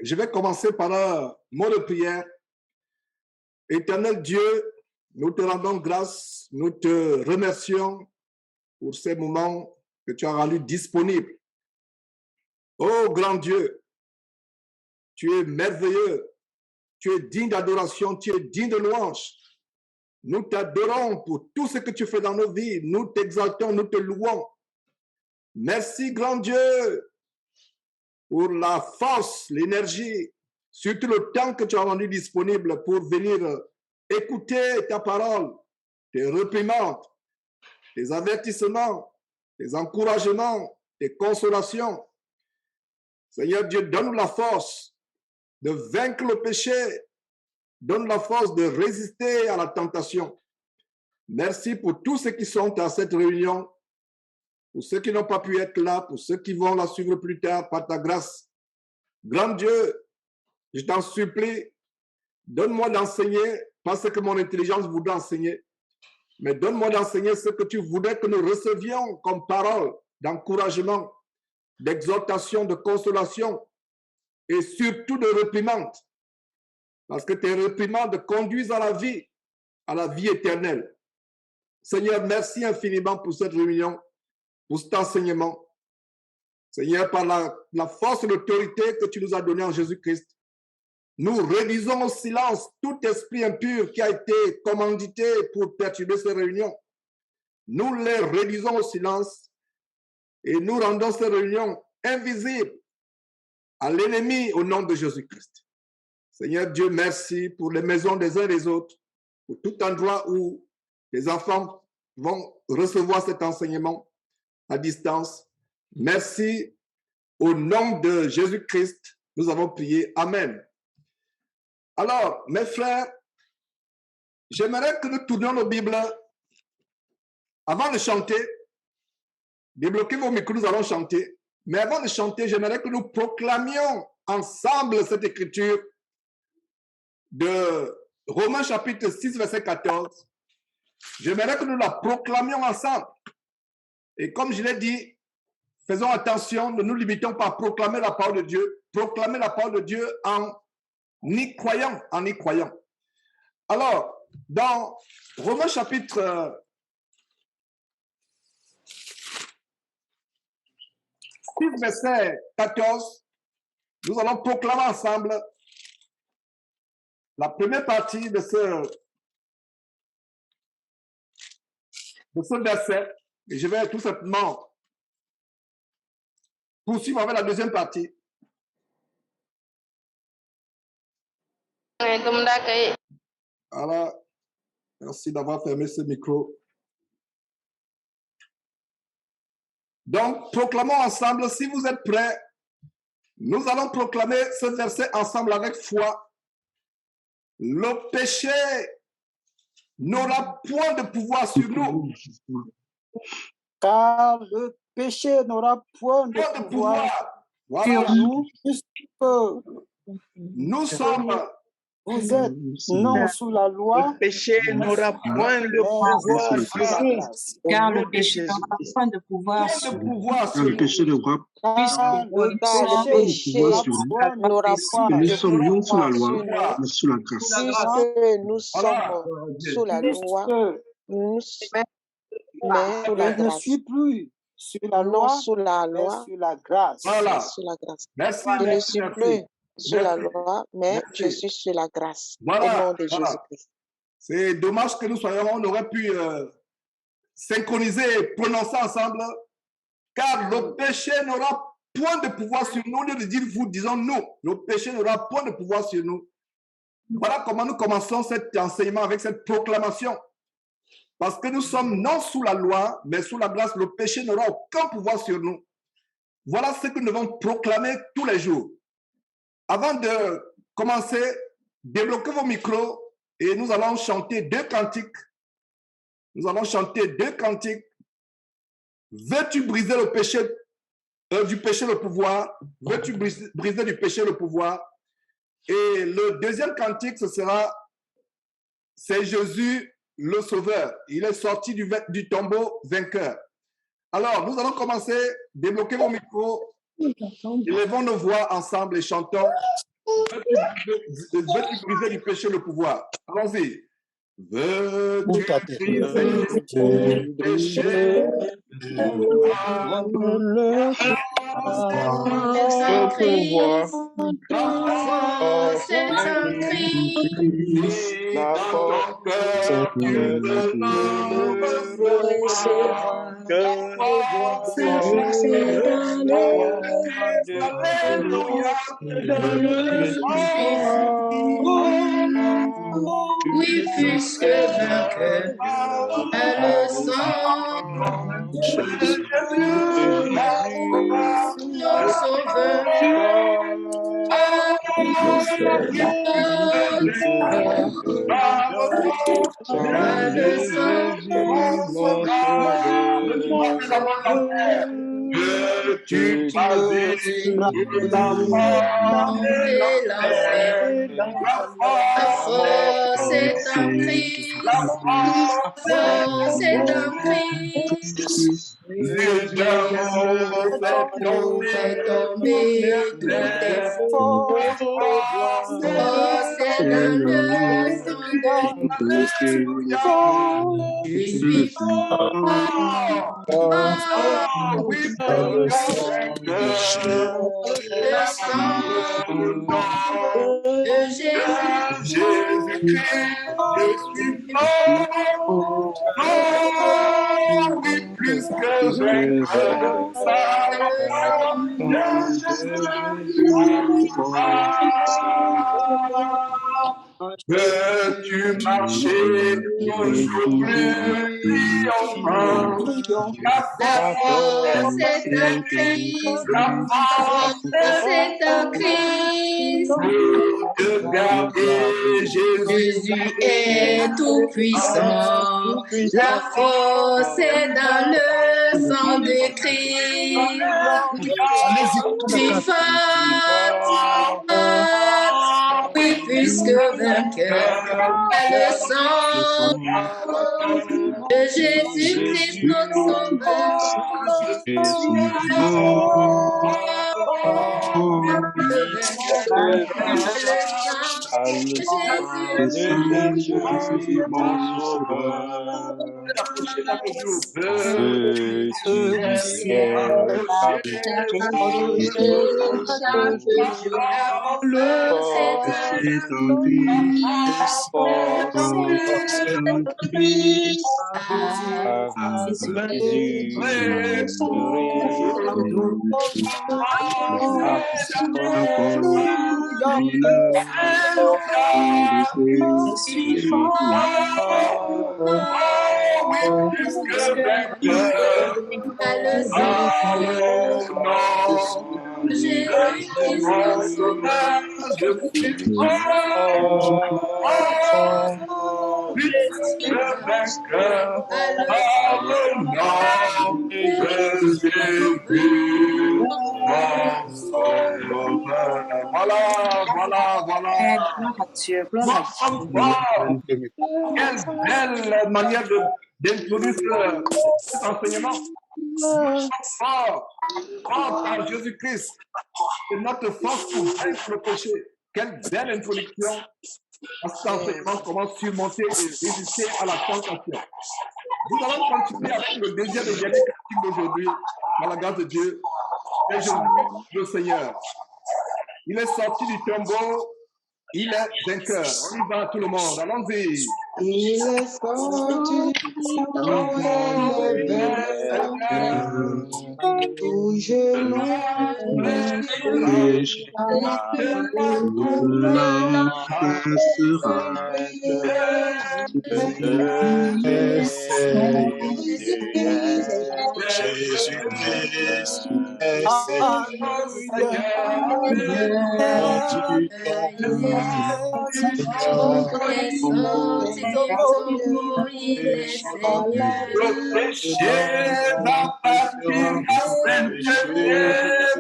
je vais commencer par un mot de prière. Éternel Dieu, nous te rendons grâce, nous te remercions pour ces moments que tu as rendus disponibles. Oh grand Dieu, tu es merveilleux, tu es digne d'adoration, tu es digne de louange. Nous t'adorons pour tout ce que tu fais dans nos vies. Nous t'exaltons, nous te louons. Merci grand Dieu pour la force, l'énergie, surtout le temps que tu as rendu disponible pour venir écouter ta parole, tes réprimandes, tes avertissements, tes encouragements, tes consolations. Seigneur Dieu, donne-nous la force de vaincre le péché, donne la force de résister à la tentation. Merci pour tous ceux qui sont à cette réunion, pour ceux qui n'ont pas pu être là, pour ceux qui vont la suivre plus tard par ta grâce. Grand Dieu, je t'en supplie, donne-moi d'enseigner, pas ce que mon intelligence voudrait enseigner, mais donne-moi d'enseigner ce que tu voudrais que nous recevions comme parole d'encouragement, d'exhortation, de consolation et surtout de réprimande. Parce que tes réprimandes conduisent à la vie éternelle. Seigneur, merci infiniment pour cette réunion, pour cet enseignement. Seigneur, par la force et l'autorité que tu nous as donnée en Jésus-Christ, nous réduisons au silence tout esprit impur qui a été commandité pour perturber ces réunions. Nous les réduisons au silence et nous rendons ces réunions invisibles à l'ennemi au nom de Jésus-Christ. Seigneur Dieu, merci pour les maisons des uns et des autres, pour tout endroit où les enfants vont recevoir cet enseignement à distance. Merci. Au nom de Jésus-Christ, nous avons prié. Amen. Alors, mes frères, j'aimerais que nous tournions nos Bibles avant de chanter. Débloquez vos micros, nous allons chanter. Mais avant de chanter, j'aimerais que nous proclamions ensemble cette écriture de Romains chapitre 6, verset 14. J'aimerais que nous la proclamions ensemble. Et comme je l'ai dit, faisons attention, ne nous limitons pas à proclamer la parole de Dieu. Proclamer la parole de Dieu en y croyant, en y croyant. Alors, dans Romains chapitre 6, verset 14, nous allons proclamer ensemble la première partie de ce verset. Et je vais tout simplement poursuivre avec la deuxième partie. Voilà. Merci d'avoir fermé ce micro. Donc, proclamons ensemble, si vous êtes prêts, nous allons proclamer ce verset ensemble avec foi. Le péché n'aura point de pouvoir sur nous. Car le péché n'aura point de pouvoir sur nous, puisque nous sommes. Vous êtes non sous la loi. Le péché n'aura point de pouvoir sur nous. Car le péché n'aura point de pouvoir sur nous. Le péché n'aura Nous sommes non sous la loi, mais sous la grâce. Puisque nous sommes sous la loi, mais sous la je ne grâce. suis plus sur la loi, Non sous la loi, sur la grâce. Voilà. sous la grâce. Merci. Je ne Merci, suis merci. plus sous la Merci. loi, mais Merci. je suis sur la grâce. Voilà, Au nom de voilà. Jésus-Christ. C'est dommage que nous soyons, on aurait pu synchroniser et prononcer ensemble, car le péché n'aura point de pouvoir sur nous. Au lieu de dire vous, disons nous. Le péché n'aura point de pouvoir sur nous. Voilà comment nous commençons cet enseignement avec cette proclamation. Parce que nous sommes non sous la loi, mais sous la grâce. Le péché n'aura aucun pouvoir sur nous. Voilà ce que nous devons proclamer tous les jours. Avant de commencer, débloquez vos micros et nous allons chanter deux cantiques. Nous allons chanter deux cantiques. Veux-tu briser le péché, du péché le pouvoir? Veux-tu briser du péché le pouvoir? Et le deuxième cantique, ce sera c'est Jésus le Sauveur. Il est sorti du tombeau vainqueur. Alors, nous allons commencer. Débloquez vos micros. Élevons nos voix ensemble et chantons. Veux-tu briser du péché le pouvoir? Allons-y. Veux-tu briser du péché le pouvoir? C'est un Christ. La force tu veux Oui, puisque vainqueur à le sang de notre sauveur. tu passes l'enfer. La force est en Christ. La force est en Christ. Fait tomber tous tes faux. Force est dans le sang de je suis fort. oui, Le sang de Jésus-Christ, je suis mort. Oui, plus que veux-tu marcher aujourd'hui enfin? La force est en Christ. La force est en Christ. Jésus est tout puissant. La force est dans le sang de Christ. Tu forte, oui, puisque vainqueur à le sang de Jésus-Christ notre sauveur. Jésus, mon sauveur. Quelle belle manière d'introduire cet enseignement. Fort par Jésus-Christ. C'est notre force pour vaincre le péché. Quelle belle introduction à cet enseignement, comment surmonter et résister à la tentation. Nous allons continuer avec le deuxième et dernier cantique d'aujourd'hui, par la grâce de Dieu. Et Jésus, le Seigneur. Il est sorti du tombeau, il est vainqueur. On y va tout le monde, allons-y. Il est sorti du tombeau, il est vainqueur. Tout genou Jésus-Christ est Le péché va partir, la sainteté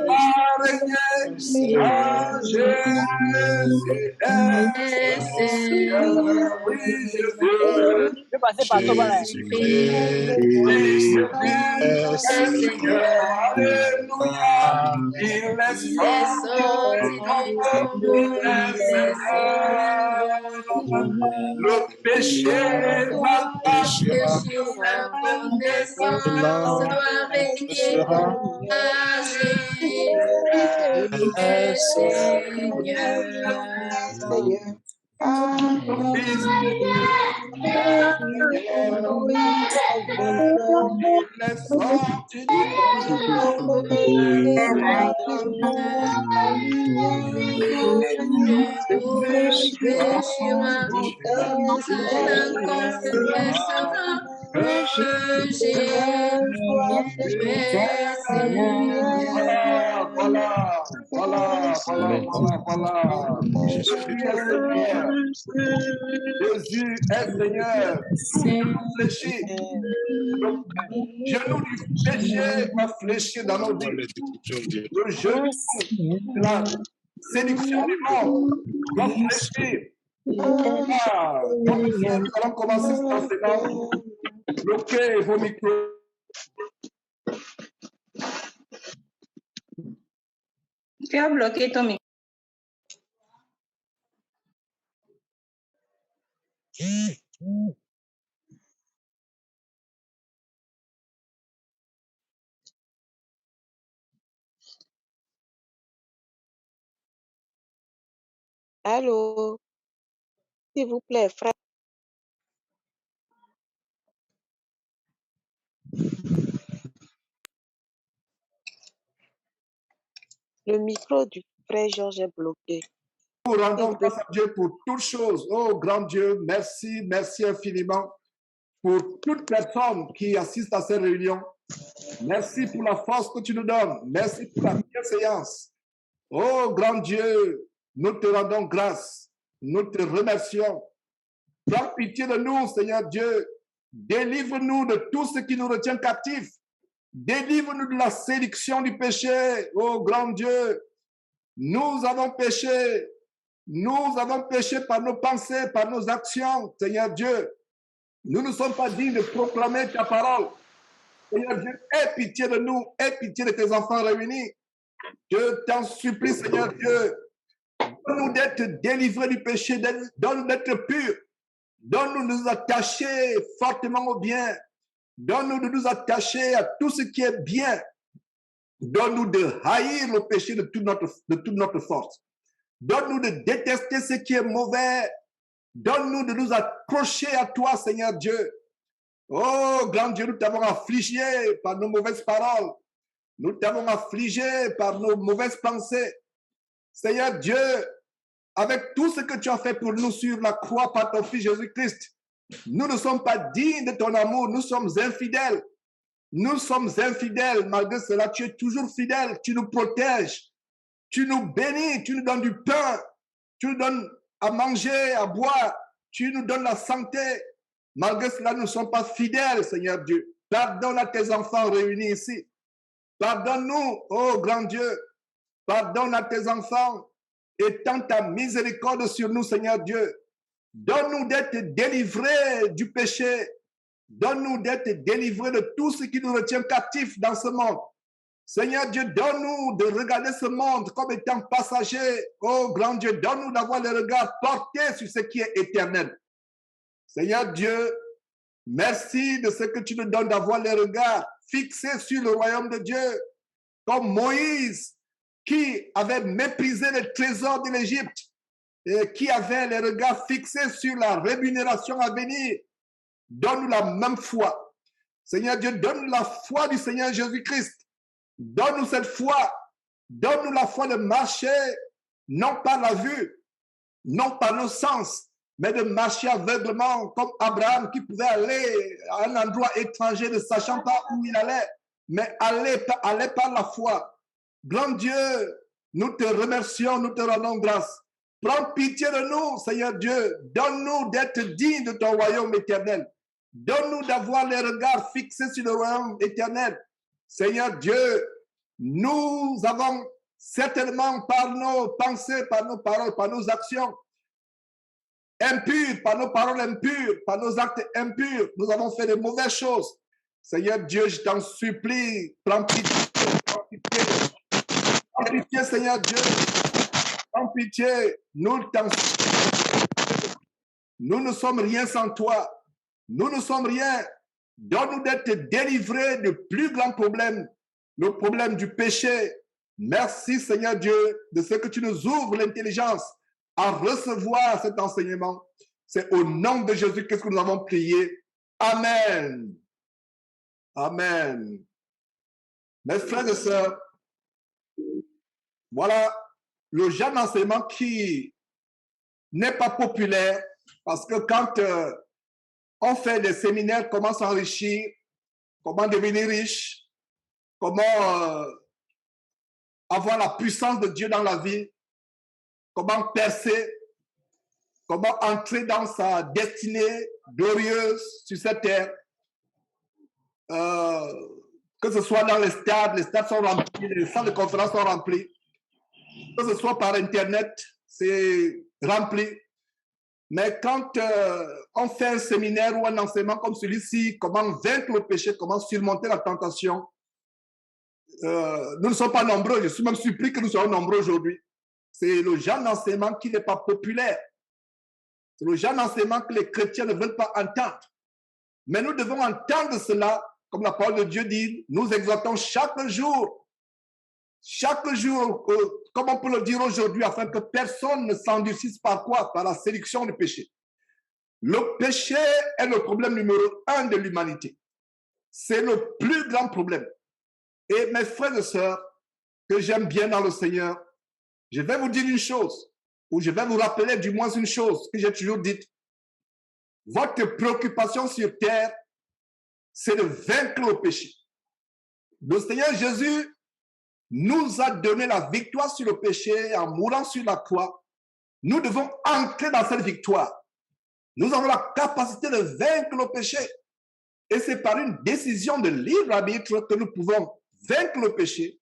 va régner. Ah, Jésus est Seigneur. Oui, Jésus. Je passer par toi, voilà. Jésus est Seigneur. Alléluia. Il est sorti du tombeau. Il est Seigneur. Le péché va Yeshua, mon naissance doit régner. Ah, Jésus est Seigneur. Yeshua, cela confessera que Jésus est Seigneur. Voilà. Jésus est Seigneur. Réfléchis. Le genou du péché va fléchir dans nos vies. Le genou de la séduction du monde va fléchir. Donc, nous allons commencer cet enseignement. Bloquez vos micros. Tu as bloqué ton micro. Allô? S'il vous plaît, frère. Le micro du frère Georges est bloqué. Nous rendons grâce à Dieu pour toutes choses. Oh, grand Dieu, merci, merci infiniment pour toute personne qui assiste à ces réunions. Merci pour la force que tu nous donnes. Merci pour la bienséance. Oh, grand Dieu, nous te rendons grâce. Nous te remercions. Prends pitié de nous, Seigneur Dieu. Délivre-nous de tout ce qui nous retient captifs. Délivre-nous de la séduction du péché. Oh, grand Dieu, nous avons péché. Nous avons péché par nos pensées, par nos actions, Seigneur Dieu. Nous ne sommes pas dignes de proclamer ta parole. Seigneur Dieu, aie pitié de nous, aie pitié de tes enfants réunis. Je t'en supplie, Seigneur Dieu, donne-nous d'être délivrés du péché, donne-nous d'être purs, donne-nous de nous attacher fortement au bien, donne-nous de nous attacher à tout ce qui est bien, donne-nous de haïr le péché de toute notre force, donne-nous de détester ce qui est mauvais, donne-nous de nous accrocher à toi, Seigneur Dieu. Oh, grand Dieu, nous t'avons affligé par nos mauvaises paroles. Nous t'avons affligé par nos mauvaises pensées. Seigneur Dieu, avec tout ce que tu as fait pour nous sur la croix par ton Fils Jésus-Christ, nous ne sommes pas dignes de ton amour, nous sommes infidèles. Nous sommes infidèles, malgré cela, tu es toujours fidèle, tu nous protèges, tu nous bénis, tu nous donnes du pain, tu nous donnes à manger, à boire, tu nous donnes la santé. Malgré cela, nous ne sommes pas fidèles, Seigneur Dieu. Pardonne à tes enfants réunis ici. Pardonne-nous, oh grand Dieu. Pardonne à tes enfants. Étends ta miséricorde sur nous, Seigneur Dieu. Donne-nous d'être délivrés du péché. Donne-nous d'être délivrés de tout ce qui nous retient captifs dans ce monde. Seigneur Dieu, donne-nous de regarder ce monde comme étant passager. Oh grand Dieu, donne-nous d'avoir le regard porté sur ce qui est éternel. Seigneur Dieu, merci de ce que tu nous donnes d'avoir les regards fixés sur le royaume de Dieu, comme Moïse qui avait méprisé les trésors de l'Égypte et qui avait les regards fixés sur la rémunération à venir. Donne-nous la même foi. Seigneur Dieu, donne-nous la foi du Seigneur Jésus-Christ. Donne-nous cette foi. Donne-nous la foi de marcher, non par la vue, non par nos sens, mais de marcher aveuglement comme Abraham qui pouvait aller à un endroit étranger ne sachant pas où il allait, mais aller par la foi. Grand Dieu, nous te remercions, nous te rendons grâce. Prends pitié de nous, Seigneur Dieu. Donne-nous d'être dignes de ton royaume éternel. Donne-nous d'avoir les regards fixés sur le royaume éternel. Seigneur Dieu, nous avons certainement par nos pensées, par nos paroles, par nos actions impures, par nos paroles impures, par nos actes impurs, nous avons fait de mauvaises choses. Seigneur Dieu, je t'en supplie, prends pitié, prends pitié, prends pitié, Seigneur Dieu, prends pitié, nous t'en supplie. Nous ne sommes rien sans toi, nous ne sommes rien. Donne-nous d'être délivrés du plus grand problème, le problème du péché. Merci Seigneur Dieu de ce que tu nous ouvres l'intelligence à recevoir cet enseignement. C'est au nom de Jésus que nous avons prié. Amen. Amen. Mes frères et sœurs, voilà le genre d'enseignement qui n'est pas populaire parce que quand on fait des séminaires, comment s'enrichir, comment devenir riche, comment avoir la puissance de Dieu dans la vie, comment percer, comment entrer dans sa destinée glorieuse sur cette terre. Que ce soit dans les stades sont remplis, les salles de conférence sont remplies, que ce soit par Internet, c'est rempli. Mais quand on fait un séminaire ou un enseignement comme celui-ci, comment vaincre le péché, comment surmonter la tentation, nous ne sommes pas nombreux. Je suis même surpris que nous soyons nombreux aujourd'hui. C'est le genre d'enseignement qui n'est pas populaire. C'est le genre d'enseignement que les chrétiens ne veulent pas entendre. Mais nous devons entendre cela, comme la parole de Dieu dit, nous exhortons chaque jour, comme on peut le dire aujourd'hui, afin que personne ne s'endurcisse par quoi? Par la séduction du péché. Le péché est le problème numéro 1 de l'humanité. C'est le plus grand problème. Et mes frères et sœurs, que j'aime bien dans le Seigneur, je vais vous dire une chose, ou je vais vous rappeler du moins une chose que j'ai toujours dite. Votre préoccupation sur terre, c'est de vaincre le péché. Le Seigneur Jésus nous a donné la victoire sur le péché en mourant sur la croix. Nous devons entrer dans cette victoire. Nous avons la capacité de vaincre le péché. Et c'est par une décision de libre arbitre que nous pouvons vaincre le péché.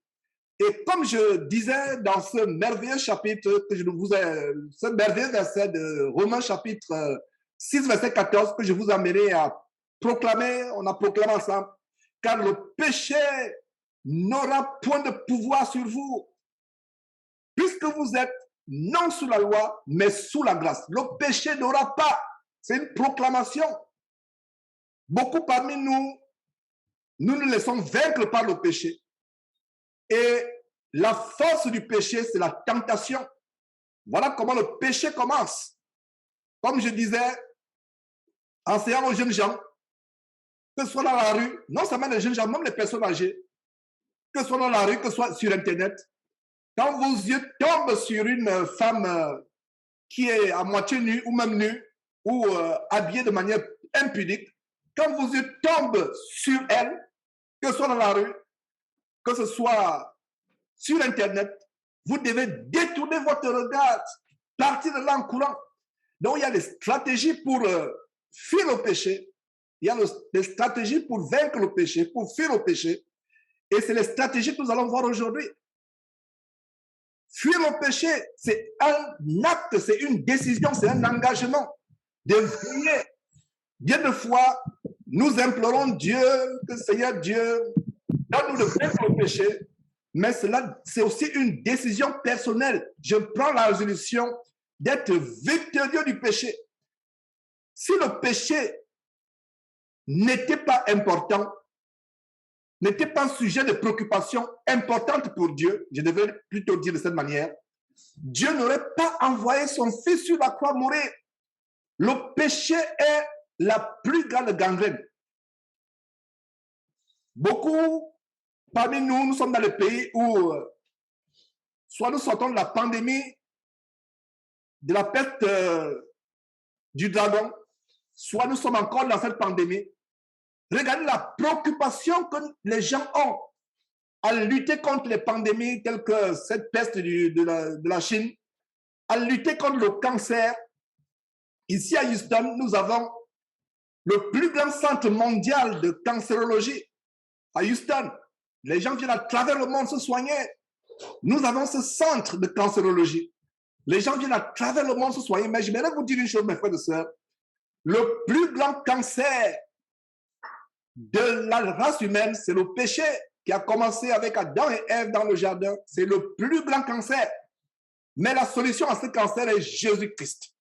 Et comme je disais dans ce merveilleux chapitre, ce merveilleux verset de Romains chapitre 6, verset 14, que je vous amène à proclamer, on a proclamé ensemble, car le péché n'aura point de pouvoir sur vous, puisque vous êtes non sous la loi, mais sous la grâce. Le péché n'aura pas. C'est une proclamation. Beaucoup parmi nous, nous nous laissons vaincre par le péché. Et la force du péché, c'est la tentation. Voilà comment le péché commence. Comme je disais, enseignant aux jeunes gens, que ce soit dans la rue, non seulement les jeunes gens, même les personnes âgées, que ce soit dans la rue, que ce soit sur Internet, quand vos yeux tombent sur une femme qui est à moitié nue ou même nue, ou habillée de manière impudique, quand vos yeux tombent sur elle, que ce soit dans la rue, que ce soit sur Internet, vous devez détourner votre regard, partir de là en courant. Donc, il y a des stratégies pour fuir le péché. Il y a des stratégies pour vaincre le péché, pour fuir le péché. Et c'est les stratégies que nous allons voir aujourd'hui. Fuir le péché, c'est un acte, c'est une décision, c'est un engagement de veiller. Bien de fois, nous implorons Dieu, que Seigneur Dieu, donne-nous de vaincre le péché. Mais cela, c'est aussi une décision personnelle. Je prends la résolution d'être victorieux du péché. Si le péché n'était pas important, n'était pas un sujet de préoccupation importante pour Dieu, je devrais plutôt dire de cette manière, Dieu n'aurait pas envoyé son Fils sur la croix mourir. Le péché est la plus grande gangrène. Beaucoup parmi nous, nous sommes dans le pays où soit nous sortons de la pandémie, de la peste du dragon, soit nous sommes encore dans cette pandémie. Regardez la préoccupation que les gens ont à lutter contre les pandémies telles que cette peste de la Chine, à lutter contre le cancer. Ici à Houston, nous avons le plus grand centre mondial de cancérologie. À Houston, les gens viennent à travers le monde se soigner. Nous avons ce centre de cancérologie. Les gens viennent à travers le monde se soigner, mais je voudrais vous dire une chose, mes frères et sœurs. Le plus grand cancer de la race humaine, c'est le péché qui a commencé avec Adam et Ève dans le jardin. C'est le plus grand cancer. Mais la solution à ce cancer est Jésus-Christ.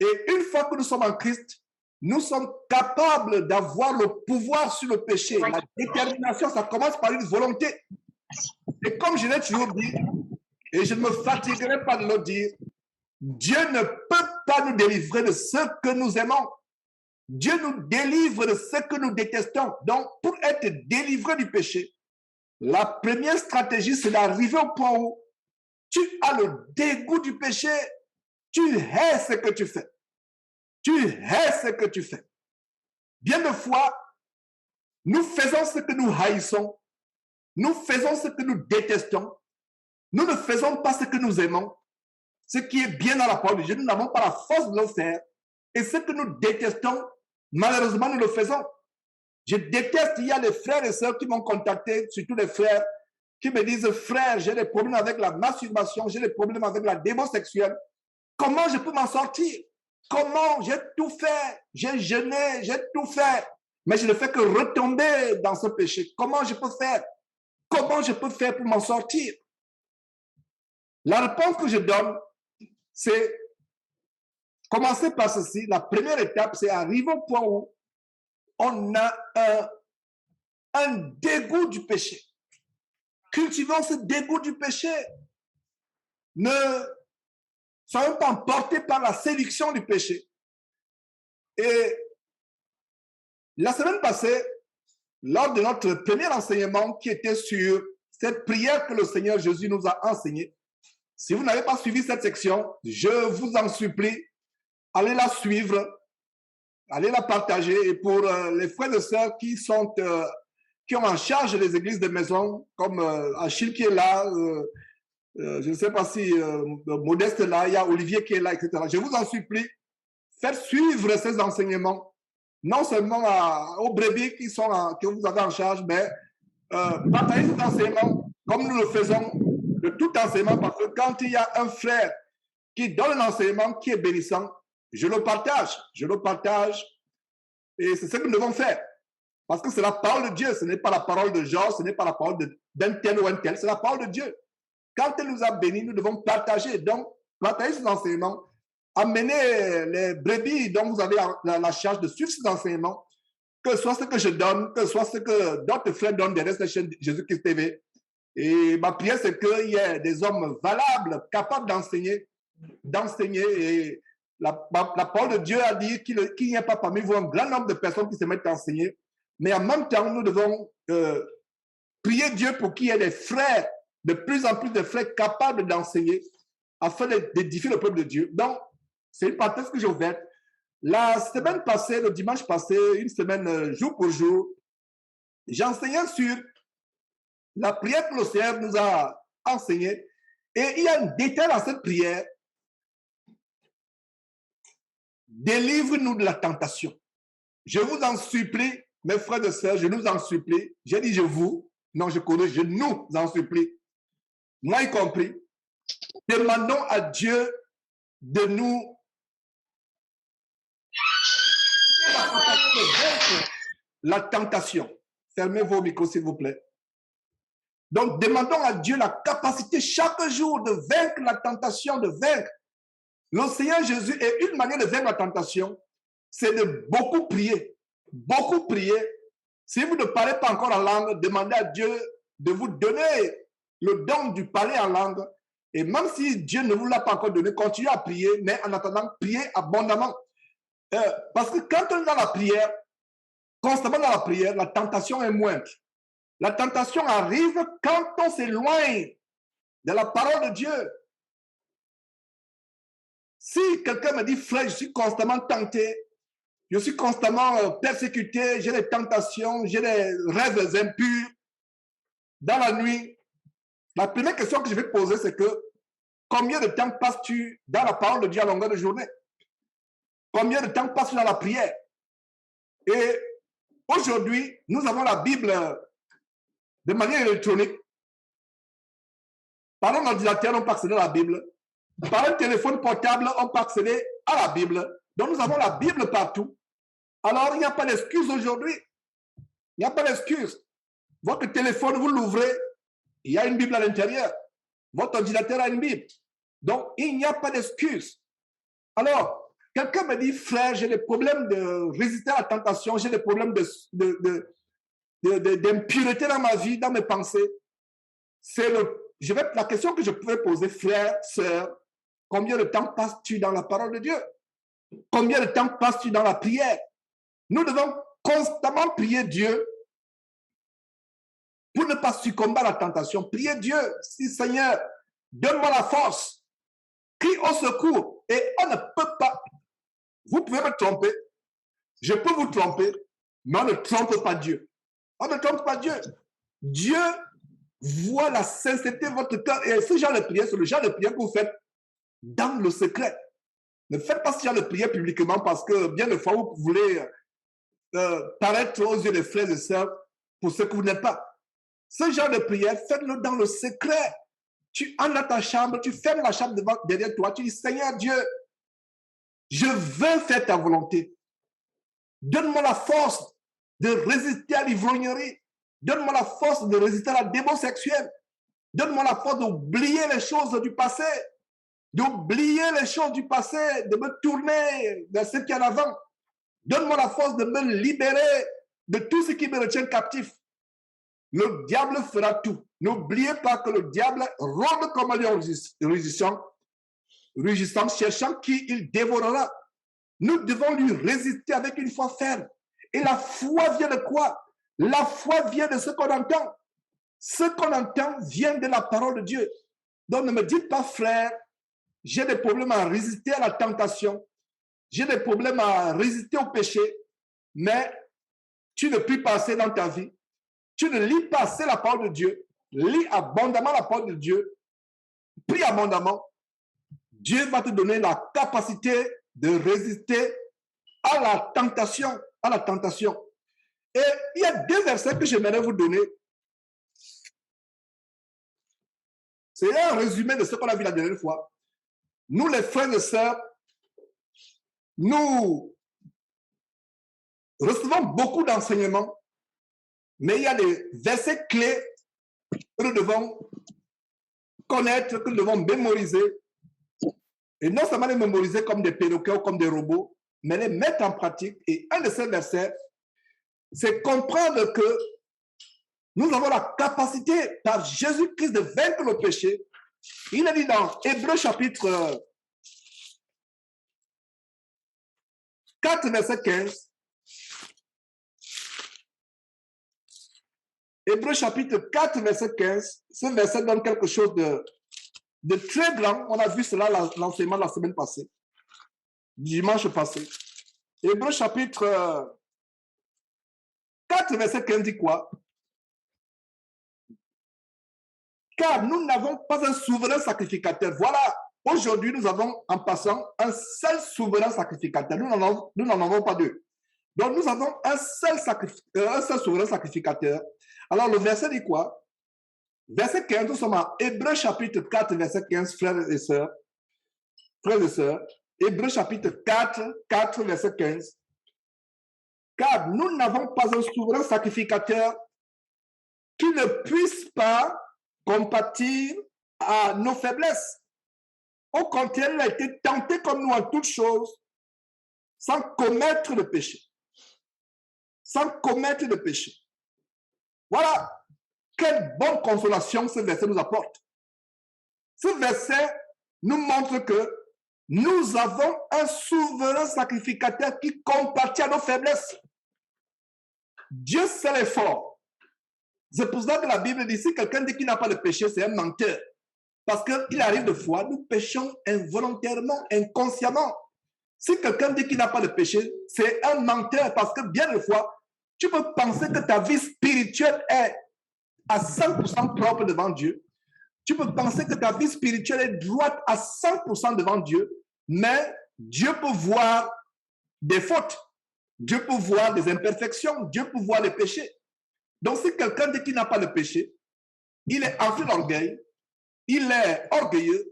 Et une fois que nous sommes en Christ, nous sommes capables d'avoir le pouvoir sur le péché. La détermination, ça commence par une volonté. Et comme je l'ai toujours dit, et je ne me fatiguerai pas de le dire, Dieu ne peut pas nous délivrer de ce que nous aimons. Dieu nous délivre de ce que nous détestons. Donc, pour être délivré du péché, la première stratégie, c'est d'arriver au point où tu as le dégoût du péché, tu hais ce que tu fais. Tu hais ce que tu fais. Bien de fois, nous faisons ce que nous haïssons, nous faisons ce que nous détestons, nous ne faisons pas ce que nous aimons, ce qui est bien dans la parole de Dieu, nous n'avons pas la force de le faire, et ce que nous détestons, malheureusement, nous le faisons. Je déteste, il y a des frères et sœurs qui m'ont contacté, surtout les frères, qui me disent, frère, j'ai des problèmes avec la masturbation, j'ai des problèmes avec la démon sexuelle. Comment je peux m'en sortir? Comment? J'ai tout fait, j'ai jeûné, j'ai tout fait, mais je ne fais que retomber dans ce péché. Comment je peux faire? Comment je peux faire pour m'en sortir? La réponse que je donne, c'est commencer par ceci. La première étape, c'est arriver au point où on a un dégoût du péché. Cultivons ce dégoût du péché. Ne soyons pas emportés par la séduction du péché. Et la semaine passée, lors de notre premier enseignement qui était sur cette prière que le Seigneur Jésus nous a enseignée, si vous n'avez pas suivi cette section, je vous en supplie, allez la suivre, allez la partager. Et pour les frères et sœurs qui ont en charge les églises de maison, comme Achille qui est là, je ne sais pas si Modeste est là, il y a Olivier qui est là, etc. Je vous en supplie, faites suivre ces enseignements, non seulement aux brebis que vous avez en charge, mais partagez cet enseignement comme nous le faisons de tout enseignement, parce que quand il y a un frère qui donne un enseignement qui est bénissant, je le partage, et c'est ce que nous devons faire. Parce que c'est la parole de Dieu, ce n'est pas la parole de Jean, ce n'est pas la parole d'un tel ou un tel, c'est la parole de Dieu. Quand elle nous a bénis, nous devons partager. Donc, partagez ces enseignements, amenez les brebis dont vous avez la charge de suivre ces enseignements, que ce soit ce que je donne, que ce soit ce que d'autres frères donnent derrière la chaîne Jésus-Christ TV. Et ma prière, c'est qu'il y ait des hommes valables, capables d'enseigner. Et la parole de Dieu a dit qu'il n'y a pas parmi vous un grand nombre de personnes qui se mettent à enseigner. Mais en même temps, nous devons prier Dieu pour qu'il y ait des frères, de plus en plus de frères capables d'enseigner afin d'édifier le peuple de Dieu. Donc, c'est une parenthèse que j'ai ouverte. La semaine passée, le dimanche passé, une semaine jour pour jour, j'enseignais sur la prière que le Seigneur nous a enseignée. Et il y a un détail dans cette prière. Délivre-nous de la tentation. Je vous en supplie, mes frères et sœurs, je nous en supplie. J'ai dit je vous, non je connais, je nous en supplie. Moi y compris. Demandons à Dieu de nous la tentation. Fermez vos micros, s'il vous plaît. Donc, demandons à Dieu la capacité chaque jour de vaincre la tentation, de vaincre. Le Seigneur Jésus, et une manière de vaincre la tentation, c'est de beaucoup prier. Beaucoup prier. Si vous ne parlez pas encore en langue, demandez à Dieu de vous donner le don du parler en langue. Et même si Dieu ne vous l'a pas encore donné, continuez à prier, mais en attendant, priez abondamment. Parce que quand on est dans la prière, constamment dans la prière, la tentation est moindre. La tentation arrive quand on s'éloigne de la parole de Dieu. Si quelqu'un me dit, frère, je suis constamment tenté, je suis constamment persécuté, j'ai des tentations, j'ai des rêves impurs dans la nuit, la première question que je vais poser, c'est que combien de temps passes-tu dans la parole de Dieu à longueur de journée? Combien de temps passes-tu dans la prière? Et aujourd'hui, nous avons la Bible de manière électronique. Par un ordinateur, on peut accéder à la Bible. Par un téléphone portable, on peut accéder à la Bible. Donc, nous avons la Bible partout. Alors, il n'y a pas d'excuse aujourd'hui. Il n'y a pas d'excuse. Votre téléphone, vous l'ouvrez, il y a une Bible à l'intérieur. Votre ordinateur a une Bible. Donc, il n'y a pas d'excuse. Alors, quelqu'un me dit, frère, j'ai des problèmes de résister à la tentation, j'ai des problèmes d'impureté dans ma vie, dans mes pensées. La question que je pouvais poser, frère, sœur, combien de temps passes-tu dans la parole de Dieu? Combien de temps passes-tu dans la prière? Nous devons constamment prier Dieu pour ne pas succomber à la tentation. Priez Dieu, si Seigneur, donne-moi la force. Crie au secours. Et on ne peut pas. Vous pouvez me tromper. Je peux vous tromper, mais on ne trompe pas Dieu. On ne trompe pas Dieu. Dieu voit la sincérité de votre cœur. Et ce genre de prière, c'est le genre de prière que vous faites dans le secret. Ne faites pas ce genre de prière publiquement parce que bien des fois, vous voulez paraître aux yeux des frères et sœurs pour ce que vous n'êtes pas. Ce genre de prière, faites-le dans le secret. Tu entres dans ta chambre, tu fermes la chambre derrière toi, tu dis, Seigneur Dieu, je veux faire ta volonté. Donne-moi la force de résister à l'ivrognerie. Donne-moi la force de résister à la démon sexuelle. Donne-moi la force d'oublier les choses du passé. D'oublier les choses du passé, de me tourner vers ce qui est en avant. Donne-moi la force de me libérer de tout ce qui me retient captif. Le diable fera tout. N'oubliez pas que le diable rôde comme un lion rugissant, cherchant qui il dévorera. Nous devons lui résister avec une foi ferme. Et la foi vient de quoi? La foi vient de ce qu'on entend. Ce qu'on entend vient de la parole de Dieu. Donc ne me dites pas, frère, j'ai des problèmes à résister à la tentation. J'ai des problèmes à résister au péché. Mais tu ne pries pas assez dans ta vie. Tu ne lis pas assez la parole de Dieu. Lis abondamment la parole de Dieu. Prie abondamment. Dieu va te donner la capacité de résister à la tentation. À la tentation. Et il y a deux versets que j'aimerais vous donner. C'est un résumé de ce qu'on a vu la dernière fois. Nous, les frères et sœurs, nous recevons beaucoup d'enseignements, mais il y a des versets clés que nous devons connaître, que nous devons mémoriser. Et non seulement les mémoriser comme des perroquets ou comme des robots, mais les mettre en pratique. Et un de ces versets, c'est comprendre que nous avons la capacité par Jésus-Christ de vaincre le péché. Il est dit dans Hébreux chapitre 4, verset 15. Hébreux chapitre 4, verset 15. Ce verset donne quelque chose de très grand. On a vu cela l'enseignement la semaine passée, dimanche passé. Hébreux chapitre 4, verset 15 dit quoi? Car nous n'avons pas un souverain sacrificateur. Voilà, aujourd'hui nous avons en passant un seul souverain sacrificateur. Nous n'en avons pas deux. Donc nous avons un seul souverain sacrificateur. Alors le verset dit quoi? Verset 15, nous sommes en Hébreux chapitre 4, verset 15, frères et sœurs. Frères et sœurs, Hébreux chapitre 4, verset 15. Car nous n'avons pas un souverain sacrificateur qui ne puisse pas compatir à nos faiblesses. Au contraire, il a été tenté comme nous en toutes choses, sans commettre de péché. Sans commettre de péché. Voilà. Quelle bonne consolation ce verset nous apporte. Ce verset nous montre que nous avons un souverain sacrificateur qui compatit à nos faiblesses. Dieu seul est fort. C'est pour ça que la Bible dit, si quelqu'un dit qu'il n'a pas de péché, c'est un menteur. Parce qu'il arrive de fois, nous péchons involontairement, inconsciemment. Si quelqu'un dit qu'il n'a pas de péché, c'est un menteur. Parce que bien des fois, tu peux penser que ta vie spirituelle est à 100% propre devant Dieu. Tu peux penser que ta vie spirituelle est droite à 100% devant Dieu, mais Dieu peut voir des fautes. Dieu peut voir des imperfections. Dieu peut voir les péchés. Donc, si quelqu'un dit qu'il n'a pas de péché, il est enflé d'orgueil, il est orgueilleux.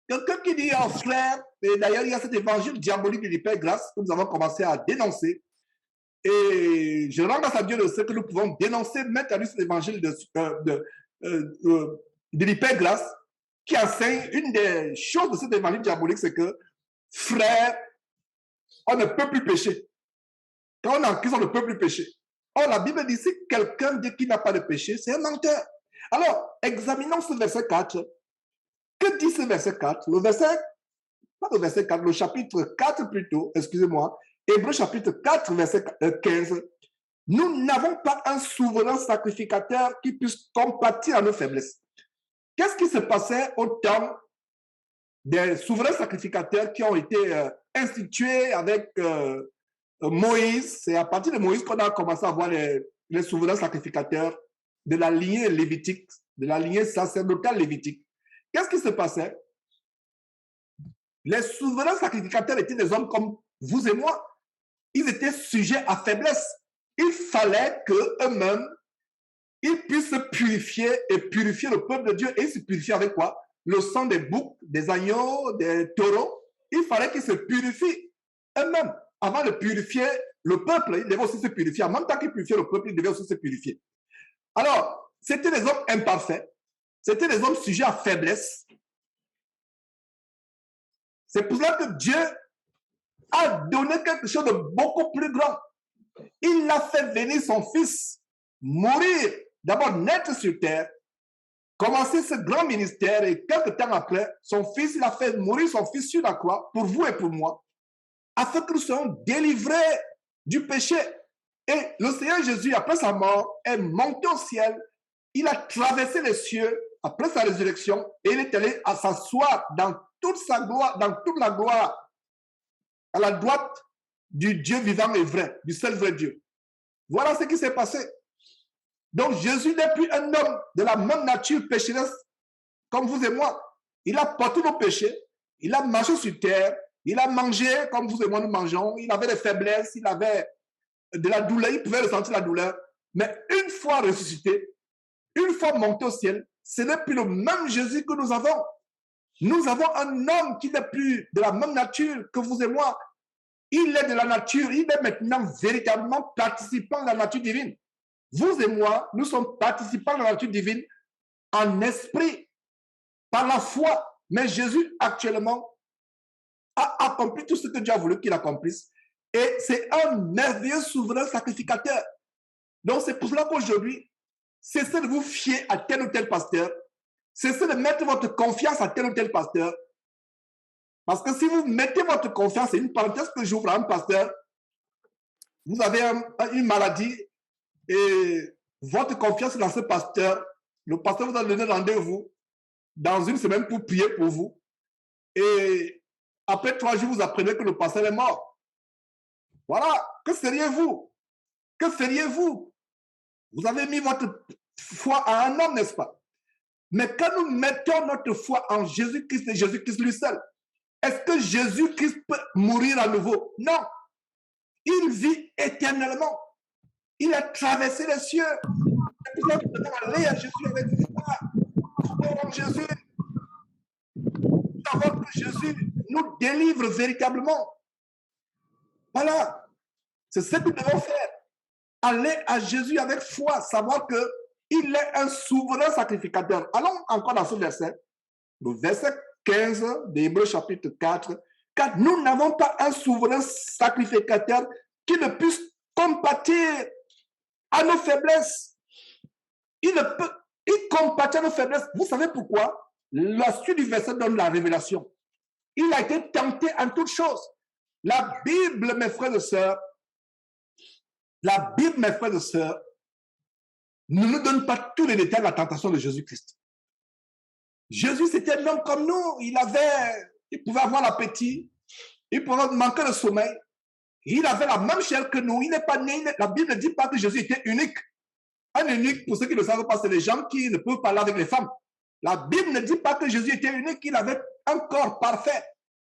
Quelqu'un qui dit en frère, et d'ailleurs il y a cet évangile diabolique de l'hypergrâce que nous avons commencé à dénoncer. Et je rends grâce à Dieu de ce que nous pouvons dénoncer maintenant cet évangile de l'hypergrâce qui enseigne une des choses de cet évangile diabolique, c'est que frère, on ne peut plus pécher. Quand on est en Christ, on ne peut plus pécher. Or, la Bible dit si quelqu'un dit qu'il n'a pas de péché, c'est un menteur. Alors, examinons ce verset 4. Que dit ce verset 4? Le verset, pas le verset 4, le chapitre 4 plutôt, excusez-moi, Hébreux chapitre 4, verset 15. Nous n'avons pas un souverain sacrificateur qui puisse compatir à nos faiblesses. Qu'est-ce qui se passait au temps des souverains sacrificateurs qui ont été institués avec Moïse? C'est à partir de Moïse qu'on a commencé à voir les souverains sacrificateurs de la lignée lévitique, de la lignée sacerdotale lévitique. Qu'est-ce qui se passait? Les souverains sacrificateurs étaient des hommes comme vous et moi. Ils étaient sujets à faiblesse. Il fallait qu'eux-mêmes, ils puissent se purifier et purifier le peuple de Dieu. Et ils se purifiaient avec quoi? Le sang des boucs, des agneaux, des taureaux. Il fallait qu'ils se purifient eux-mêmes. Avant de purifier le peuple, ils devaient aussi se purifier. En même temps qu'ils purifiaient le peuple, ils devaient aussi se purifier. Alors, c'était des hommes imparfaits. C'était des hommes sujets à faiblesse. C'est pour cela que Dieu a donné quelque chose de beaucoup plus grand. Il a fait venir son fils mourir, d'abord naître sur terre, commencer ce grand ministère et quelques temps après, son fils, il a fait mourir son fils sur la croix pour vous et pour moi, afin que nous soyons délivrés du péché. Et le Seigneur Jésus, après sa mort, est monté au ciel. Il a traversé les cieux après sa résurrection et il est allé à s'asseoir dans toute sa gloire, dans toute la gloire, à la droite du Dieu vivant et vrai, du seul vrai Dieu. Voilà ce qui s'est passé. Donc Jésus n'est plus un homme de la même nature pécheresse comme vous et moi. Il a porté nos péchés, il a marché sur terre, il a mangé comme vous et moi nous mangeons, il avait des faiblesses, il avait de la douleur, il pouvait ressentir la douleur. Mais une fois ressuscité, une fois monté au ciel, ce n'est plus le même Jésus que nous avons. Nous avons un homme qui n'est plus de la même nature que vous et moi. Il est de la nature, il est maintenant véritablement participant de la nature divine. Vous et moi, nous sommes participants de la nature divine en esprit, par la foi. Mais Jésus, actuellement, a accompli tout ce que Dieu a voulu qu'il accomplisse. Et c'est un merveilleux souverain sacrificateur. Donc, c'est pour cela qu'aujourd'hui, cessez de vous fier à tel ou tel pasteur. Cessez de mettre votre confiance à tel ou tel pasteur. Parce que si vous mettez votre confiance, c'est une parenthèse que j'ouvre à un pasteur, vous avez une maladie et votre confiance dans ce pasteur, le pasteur vous a donné rendez-vous dans une semaine pour prier pour vous. Et après 3 jours, vous apprenez que le pasteur est mort. Voilà, que feriez-vous? Que feriez-vous? Vous avez mis votre foi à un homme, n'est-ce pas? Mais quand nous mettons notre foi en Jésus-Christ et Jésus-Christ lui seul, est-ce que Jésus-Christ peut mourir à nouveau? Non. Il vit éternellement. Il a traversé les cieux. C'est pour ça que nous devons aller à Jésus avec foi. Croire en Jésus. Savoir que Jésus nous délivre véritablement. Voilà. C'est ce que nous devons faire. Aller à Jésus avec foi. Savoir qu'il est un souverain sacrificateur. Allons encore dans ce verset. Le verset 15 d'Hébreux chapitre 4. Car nous n'avons pas un souverain sacrificateur qui ne puisse compatir à nos faiblesses. Il compatit à nos faiblesses. Vous savez pourquoi? La suite du verset donne la révélation. Il a été tenté en toutes choses. La Bible, mes frères et sœurs, ne nous donne pas tous les détails de la tentation de Jésus-Christ. Jésus, c'était un homme comme nous. Il pouvait avoir l'appétit. Il pouvait manquer de sommeil. Il avait la même chair que nous. Il n'est pas né. La Bible ne dit pas que Jésus était unique. Un unique, pour ceux qui ne le savent pas, c'est les gens qui ne peuvent parler avec les femmes. La Bible ne dit pas que Jésus était unique. Il avait un corps parfait.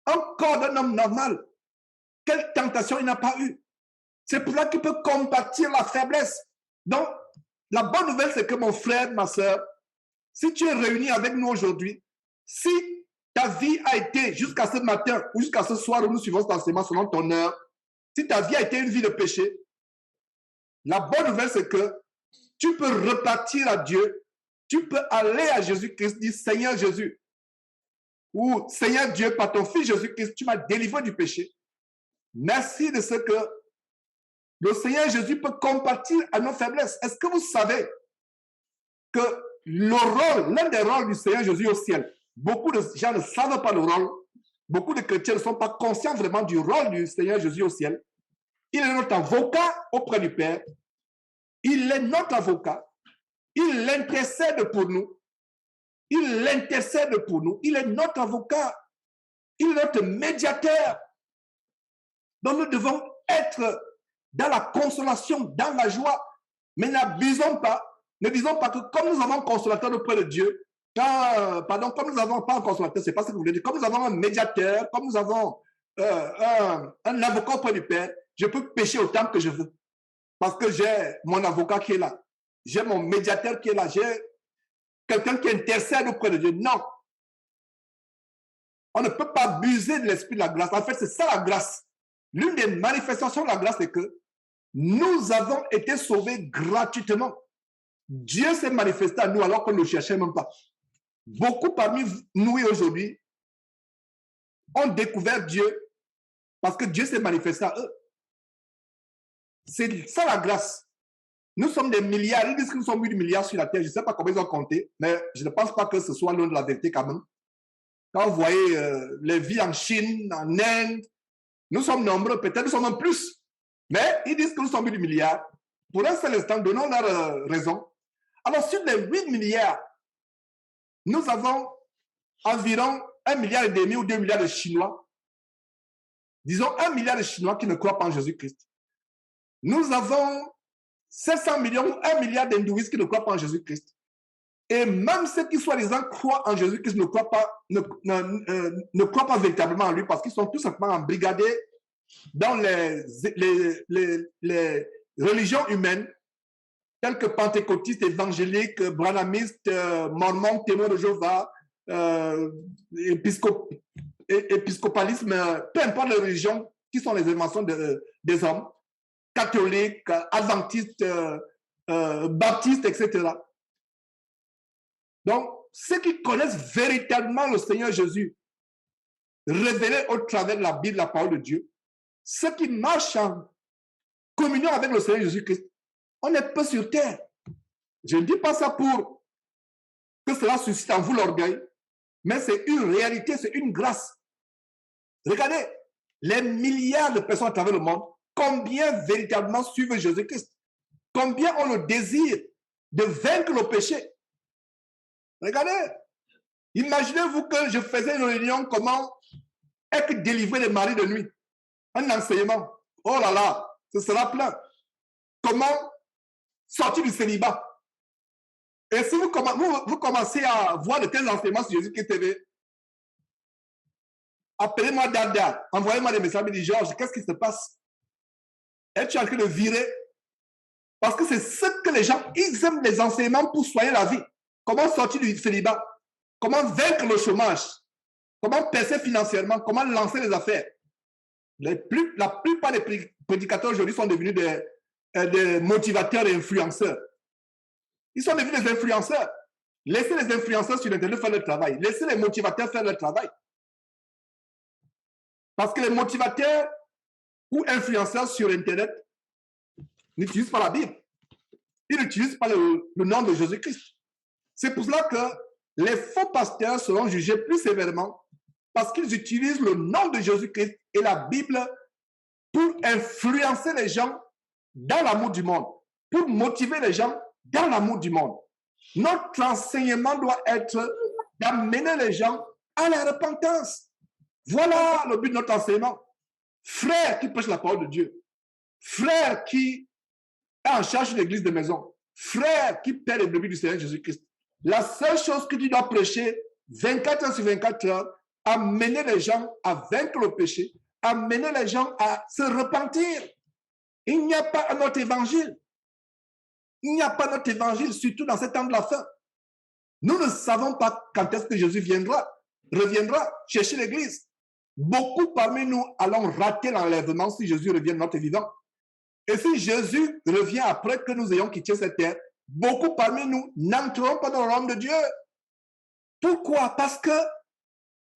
Un corps d'un homme normal. Quelle tentation il n'a pas eu. C'est pour ça qu'il peut combattre la faiblesse. Donc, la bonne nouvelle, c'est que mon frère, ma soeur, si tu es réuni avec nous aujourd'hui, Si ta vie a été jusqu'à ce matin ou jusqu'à ce soir où nous suivons cet enseignement selon ton heure, si ta vie a été une vie de péché, la bonne nouvelle c'est que tu peux repartir à Dieu, tu peux aller à Jésus-Christ, dire Seigneur Jésus, ou Seigneur Dieu, par ton Fils Jésus-Christ, tu m'as délivré du péché. Merci de ce que le Seigneur Jésus peut compatir à nos faiblesses. Est-ce que vous savez que le rôle, l'un des rôles du Seigneur Jésus au ciel, beaucoup de gens ne savent pas le rôle, beaucoup de chrétiens ne sont pas conscients vraiment du rôle du Seigneur Jésus au ciel. Il est notre avocat auprès du Père. Il est notre avocat. Il intercède pour nous. Il intercède pour nous. Il est notre avocat. Il est notre médiateur. Donc nous devons être dans la consolation, dans la joie. Mais n'abusons pas. Ne disons pas que comme nous avons un consolateur auprès de Dieu, comme nous n'avons pas un consolateur, c'est pas ce que vous voulez dire. Comme nous avons un médiateur, comme nous avons un avocat auprès du Père, je peux pécher autant que je veux. Parce que j'ai mon avocat qui est là. J'ai mon médiateur qui est là. J'ai quelqu'un qui intercède auprès de Dieu. Non. On ne peut pas abuser de l'esprit de la grâce. En fait, c'est ça la grâce. L'une des manifestations de la grâce, c'est que nous avons été sauvés gratuitement. Dieu s'est manifesté à nous alors qu'on ne le cherchait même pas. Beaucoup parmi nous aujourd'hui ont découvert Dieu parce que Dieu s'est manifesté à eux. C'est ça la grâce. Nous sommes des milliards. Ils disent que nous sommes 8 milliards sur la terre. Je ne sais pas combien ils ont compté, mais je ne pense pas que ce soit loin de la vérité quand même. Quand vous voyez les vies en Chine, en Inde, nous sommes nombreux, peut-être nous sommes en plus. Mais ils disent que nous sommes 8 milliards. Pour un seul instant, donnons leur raison. Alors, sur les 8 milliards, nous avons environ 1,5 milliard ou 2 milliards de Chinois. Disons 1 milliard de Chinois qui ne croient pas en Jésus-Christ. Nous avons 700 millions ou 1 milliard d'hindouistes qui ne croient pas en Jésus-Christ. Et même ceux qui soi-disant croient en Jésus-Christ ne croient pas véritablement en lui parce qu'ils sont tout simplement embrigadés dans les religions humaines telles que pentecôtistes, évangéliques, branhamistes, mormons, témoins de Jéhovah, épiscopalisme, peu importe les religions qui sont les inventions des hommes, catholiques, adventistes, baptistes, etc. Donc, ceux qui connaissent véritablement le Seigneur Jésus, révélé au travers de la Bible, la parole de Dieu, ceux qui marchent en communion avec le Seigneur Jésus-Christ, on est peu sur terre. Je ne dis pas ça pour que cela suscite en vous l'orgueil, mais c'est une réalité, c'est une grâce. Regardez, les milliards de personnes à travers le monde, combien véritablement suivent Jésus-Christ? Combien ont le désir de vaincre le péché? Regardez, imaginez-vous que je faisais une réunion comment être délivré des maris de nuit. Un enseignement. Oh là là, ce sera plein. Comment sortir du célibat. Et si vous commencez à voir de tels enseignements sur Jésus-Christ TV, appelez-moi Dada, envoyez-moi des messages, me dites Georges, qu'est-ce qui se passe? Es-tu en train de virer? Parce que c'est ce que les gens, ils aiment les enseignements pour soigner la vie. Comment sortir du célibat? Comment vaincre le chômage? Comment percer financièrement? Comment lancer les affaires? La plupart des prédicateurs aujourd'hui sont devenus des motivateurs et influenceurs. Ils sont devenus des influenceurs. Laissez les influenceurs sur Internet faire leur travail. Laissez les motivateurs faire leur travail. Parce que les motivateurs ou influenceurs sur Internet n'utilisent pas la Bible. Ils n'utilisent pas le nom de Jésus-Christ. C'est pour cela que les faux pasteurs seront jugés plus sévèrement parce qu'ils utilisent le nom de Jésus-Christ et la Bible pour influencer les gens dans l'amour du monde, pour motiver les gens dans l'amour du monde. Notre enseignement doit être d'amener les gens à la repentance. Voilà le but de notre enseignement. Frère qui prêche la parole de Dieu, frère qui est en charge de l'église de maison, frère qui perd les brebis du Seigneur Jésus-Christ. La seule chose que tu dois prêcher 24 heures sur 24 heures, amener les gens à vaincre le péché, amener les gens à se repentir. Il n'y a pas un autre évangile. Il n'y a pas notre évangile, surtout dans ces temps de la fin. Nous ne savons pas quand est-ce que Jésus reviendra chercher l'Église. Beaucoup parmi nous allons rater l'enlèvement si Jésus revient notre vivant. Et si Jésus revient après que nous ayons quitté cette terre, beaucoup parmi nous n'entreront pas dans le royaume de Dieu. Pourquoi? Parce que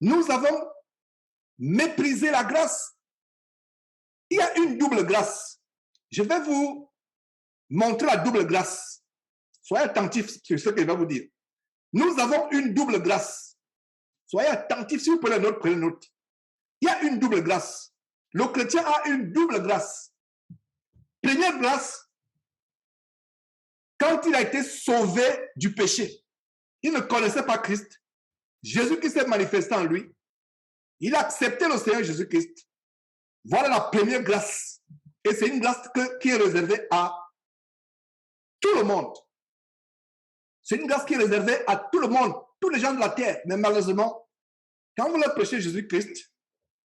nous avons méprisé la grâce. Il y a une double grâce. Je vais vous montrer la double grâce. Soyez attentifs sur ce que je vais vous dire. Nous avons une double grâce. Soyez attentifs, si vous prenez note, prenez note. Il y a une double grâce. Le chrétien a une double grâce. Première grâce, quand il a été sauvé du péché, il ne connaissait pas Christ. Jésus-Christ s'est manifesté en lui. Il a accepté le Seigneur Jésus-Christ. Voilà la première grâce. Et c'est une grâce qui est réservée à tout le monde. C'est une grâce qui est réservée à tout le monde, tous les gens de la terre. Mais malheureusement, quand vous leur prêchez Jésus-Christ,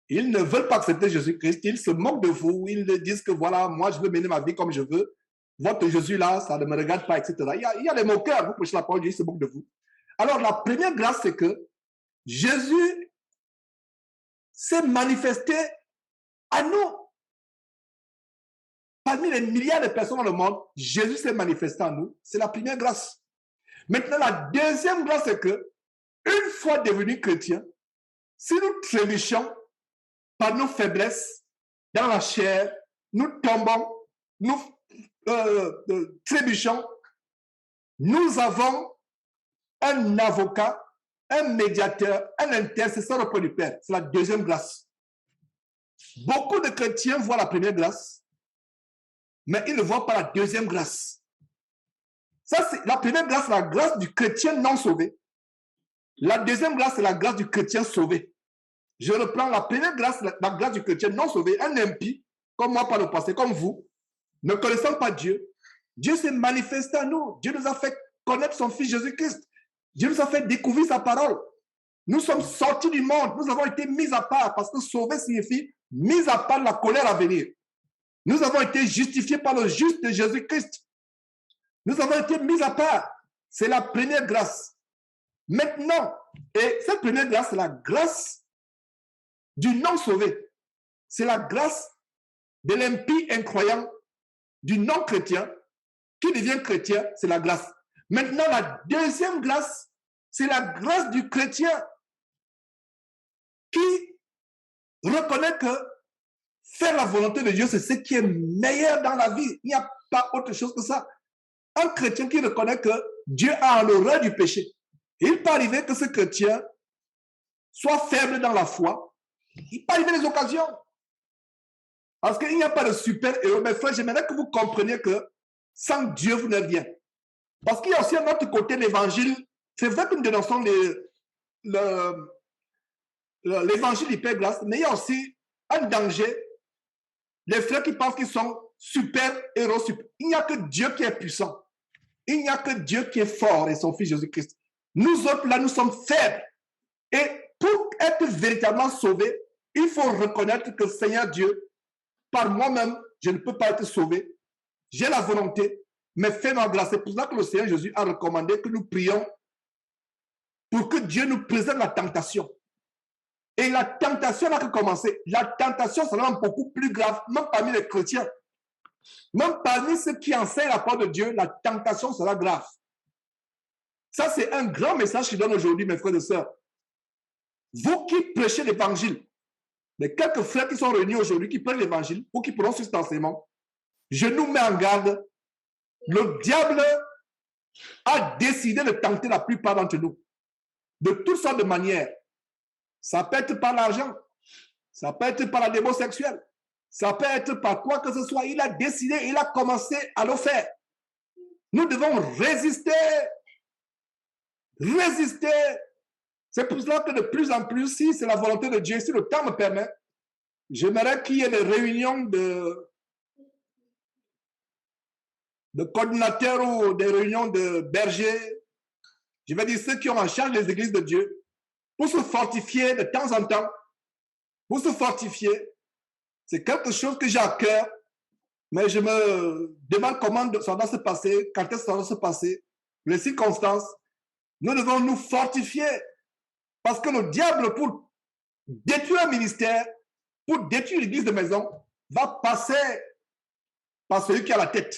ils ne veulent pas accepter Jésus-Christ. Ils se moquent de vous. Ils disent que voilà, moi, je veux mener ma vie comme je veux. Votre Jésus-là, ça ne me regarde pas, etc. Il y a des moqueurs. Vous prêchez la parole de Dieu, ils se moquent de vous. Alors, la première grâce, c'est que Jésus s'est manifesté à nous. Parmi les milliards de personnes dans le monde, Jésus s'est manifesté à nous. C'est la première grâce. Maintenant, la deuxième grâce, c'est que, une fois devenus chrétiens, si nous trébuchons par nos faiblesses dans la chair, nous tombons, nous trébuchons, nous avons un avocat, un médiateur, un intercesseur auprès du Père. C'est la deuxième grâce. Beaucoup de chrétiens voient la première grâce, mais ils ne voient pas la deuxième grâce. Ça, c'est la première grâce, la grâce du chrétien non sauvé. La deuxième grâce, c'est la grâce du chrétien sauvé. Je reprends la première grâce, la grâce du chrétien non sauvé, un impie, comme moi par le passé, comme vous, ne connaissant pas Dieu. Dieu s'est manifesté à nous. Dieu nous a fait connaître son Fils Jésus-Christ. Dieu nous a fait découvrir sa parole. Nous sommes sortis du monde. Nous avons été mis à part parce que sauver signifie mis à part de la colère à venir. Nous avons été justifiés par le juste de Jésus-Christ. Nous avons été mis à part. C'est la première grâce. Maintenant, et cette première grâce, c'est la grâce du non-sauvé. C'est la grâce de l'impie incroyant, du non-chrétien, qui devient chrétien, c'est la grâce. Maintenant, la deuxième grâce, c'est la grâce du chrétien qui reconnaît que faire la volonté de Dieu, c'est ce qui est meilleur dans la vie. Il n'y a pas autre chose que ça. Un chrétien qui reconnaît que Dieu a en horreur du péché. Et il peut arriver que ce chrétien soit faible dans la foi. Il peut arriver des occasions. Parce qu'il n'y a pas de super-héros. Mais frère, j'aimerais que vous compreniez que sans Dieu, vous n'êtes rien. Parce qu'il y a aussi un autre côté, l'évangile. C'est vrai que nous dénonçons l'évangile hyper-grâce, mais il y a aussi un danger. Les frères qui pensent qu'ils sont super-héros. Il n'y a que Dieu qui est puissant. Il n'y a que Dieu qui est fort et son Fils Jésus-Christ. Nous autres, là, nous sommes faibles. Et pour être véritablement sauvés, il faut reconnaître que Seigneur Dieu, par moi-même, je ne peux pas être sauvé. J'ai la volonté, mais fais-moi grâce. C'est pour ça que le Seigneur Jésus a recommandé que nous prions pour que Dieu nous présente la tentation. Et la tentation n'a que commencé. La tentation sera beaucoup plus grave, même parmi les chrétiens. Même parmi ceux qui enseignent la parole de Dieu, la tentation sera grave. Ça, c'est un grand message que je donne aujourd'hui, mes frères et sœurs. Vous qui prêchez l'évangile, les quelques frères qui sont réunis aujourd'hui, qui prennent l'évangile, ou qui prononcent cet enseignement, je nous mets en garde. Le diable a décidé de tenter la plupart d'entre nous. De toutes sortes de manières. Ça peut être par l'argent. Ça peut être par la démo sexuelle. Ça peut être par quoi que ce soit. Il a décidé, il a commencé à le faire. Nous devons résister. Résister. C'est pour cela que de plus en plus, si c'est la volonté de Dieu, si le temps me permet, j'aimerais qu'il y ait des réunions de coordinateurs ou des réunions de bergers, je vais dire ceux qui ont en charge les églises de Dieu, pour se fortifier de temps en temps, pour se fortifier. C'est quelque chose que j'ai à cœur, mais je me demande comment ça doit se passer, quand est-ce que ça doit se passer, les circonstances. Nous devons nous fortifier parce que le diable, pour détruire un ministère, pour détruire l'église de maison, va passer par celui qui a la tête.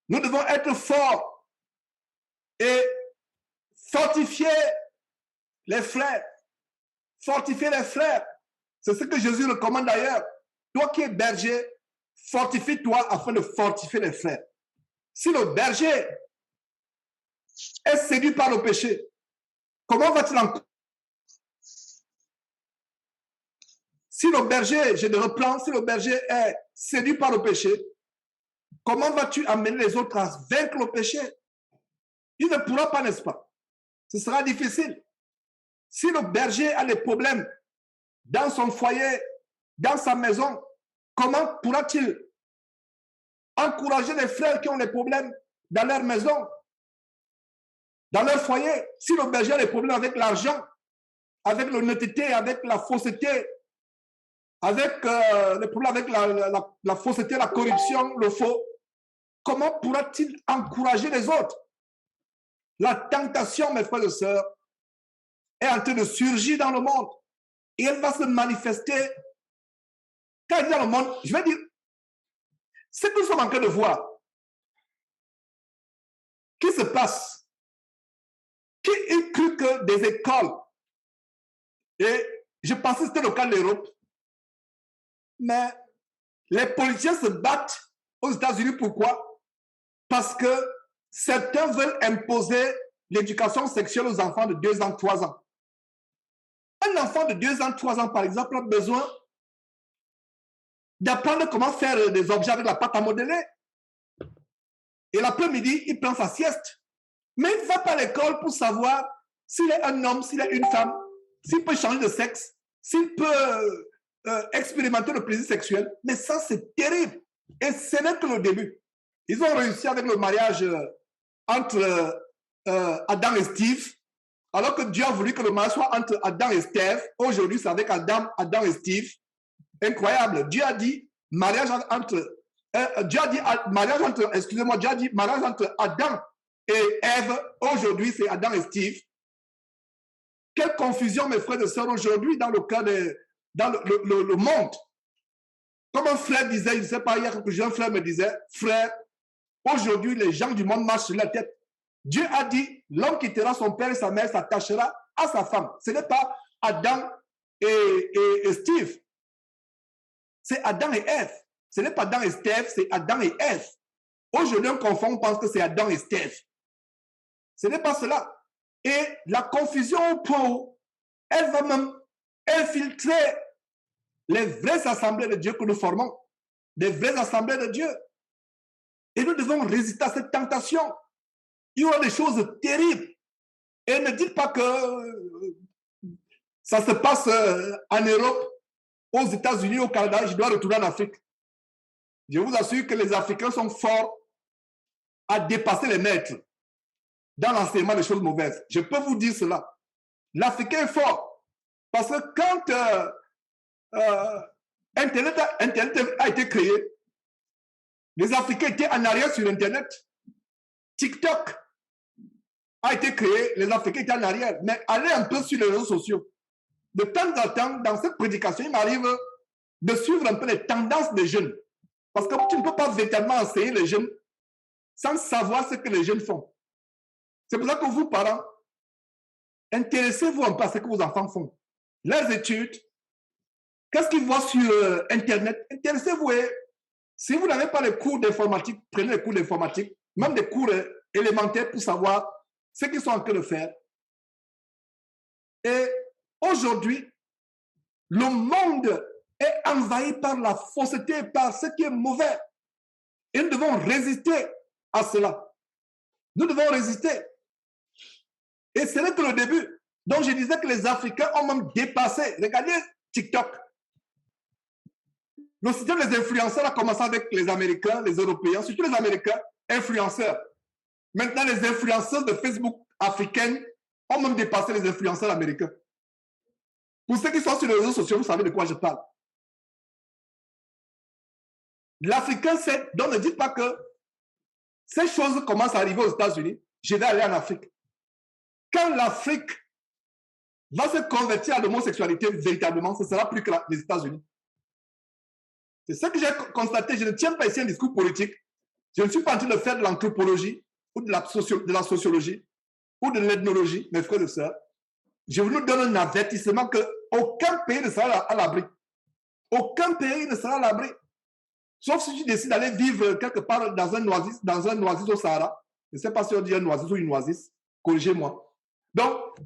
Nous devons être forts et fortifier les frères. Fortifier les frères. C'est ce que Jésus recommande d'ailleurs. Toi qui es berger, fortifie-toi afin de fortifier les frères. Si le berger est séduit par le péché, comment va-t-il en... Si le berger, je le reprends, si le berger est séduit par le péché, comment vas-tu amener les autres à vaincre le péché? Il ne pourra pas, n'est-ce pas? Ce sera difficile. Si le berger a des problèmes dans son foyer, dans sa maison, comment pourra-t-il encourager les frères qui ont des problèmes dans leur maison, dans leur foyer? Si le berger a des problèmes avec l'argent, avec l'honnêteté, avec la fausseté, avec les problèmes avec la fausseté, la corruption, le faux, comment pourra-t-il encourager les autres? La tentation, mes frères et sœurs, est en train de surgir dans le monde et elle va se manifester. Quand elle dit dans le monde, je vais dire, ce que nous sommes en train de voir, qui se passe? Qui a cru que des écoles, et je pensais que c'était le cas de l'Europe, mais les politiciens se battent aux États-Unis. Pourquoi? Parce que certains veulent imposer l'éducation sexuelle aux enfants de 2 ans, 3 ans. Un enfant de 2 ans, 3 ans, par exemple, a besoin d'apprendre comment faire des objets avec la pâte à modeler. Et l'après-midi, il prend sa sieste. Mais il ne va pas à l'école pour savoir s'il est un homme, s'il est une femme, s'il peut changer de sexe, s'il peut expérimenter le plaisir sexuel. Mais ça, c'est terrible. Et ce n'est que le début. Ils ont réussi avec le mariage entre Adam et Steve, alors que Dieu a voulu que le mariage soit entre Adam et Steve. Aujourd'hui, c'est avec Adam et Steve. Incroyable. Dieu a dit mariage entre mariage entre Adam et Ève. Aujourd'hui, c'est Adam et Steve. Quelle confusion, mes frères et sœurs, aujourd'hui dans le cas dans le monde. Comme un frère disait, je ne sais pas, il y a quelques jours, un frère me disait, frère, aujourd'hui, les gens du monde marchent sur la tête. Dieu a dit, l'homme quittera son père et sa mère, s'attachera à sa femme. Ce n'est pas Adam et Steve. C'est Adam et Ève. Ce n'est pas Adam et Steve, c'est Adam et Ève. Aujourd'hui, on confond, on pense que c'est Adam et Steve. Ce n'est pas cela. Et la confusion au point où elle va même infiltrer les vraies assemblées de Dieu que nous formons. Les vraies assemblées de Dieu. Et nous devons résister à cette tentation. Il y aura des choses terribles. Et ne dites pas que ça se passe en Europe, aux États-Unis, au Canada, je dois retourner en Afrique. Je vous assure que les Africains sont forts à dépasser les maîtres dans l'enseignement des choses mauvaises. Je peux vous dire cela. L'Africain est fort. Parce que quand Internet a été créé, les Africains étaient en arrière sur Internet. TikTok a été créé, les Africains étaient en arrière. Mais allez un peu sur les réseaux sociaux. De temps en temps, dans cette prédication, il m'arrive de suivre un peu les tendances des jeunes. Parce que tu ne peux pas véritablement enseigner les jeunes sans savoir ce que les jeunes font. C'est pour ça que vous, parents, intéressez-vous un peu à ce que vos enfants font. Leurs études, qu'est-ce qu'ils voient sur Internet? Intéressez-vous. Si vous n'avez pas les cours d'informatique, prenez les cours d'informatique, même des cours élémentaires pour savoir ce qu'ils sont en train de faire. Et aujourd'hui, le monde est envahi par la fausseté, par ce qui est mauvais. Et nous devons résister à cela. Nous devons résister. Et ce n'est que le début. Donc je disais que les Africains ont même dépassé. Regardez TikTok. Le système des influenceurs a commencé avec les Américains, les Européens, surtout les Américains, influenceurs. Maintenant, les influenceurs de Facebook africaines ont même dépassé les influenceurs américains. Pour ceux qui sont sur les réseaux sociaux, vous savez de quoi je parle. L'Africain sait, donc ne dites pas que ces choses commencent à arriver aux États-Unis, je vais aller en Afrique. quand l'Afrique va se convertir à l'homosexualité véritablement, ce sera plus que les États-Unis. C'est ça que j'ai constaté. Je ne tiens pas ici un discours politique. Je ne suis pas en train de faire de l'anthropologie ou de la sociologie ou de l'ethnologie, mes frères et sœurs. Je vous donne un avertissement qu'aucun pays ne sera à l'abri. Aucun pays ne sera à l'abri. Sauf si tu décides d'aller vivre quelque part dans un oasis au Sahara. Je ne sais pas si on dit un oasis ou une oasis. Corrigez-moi. Donc,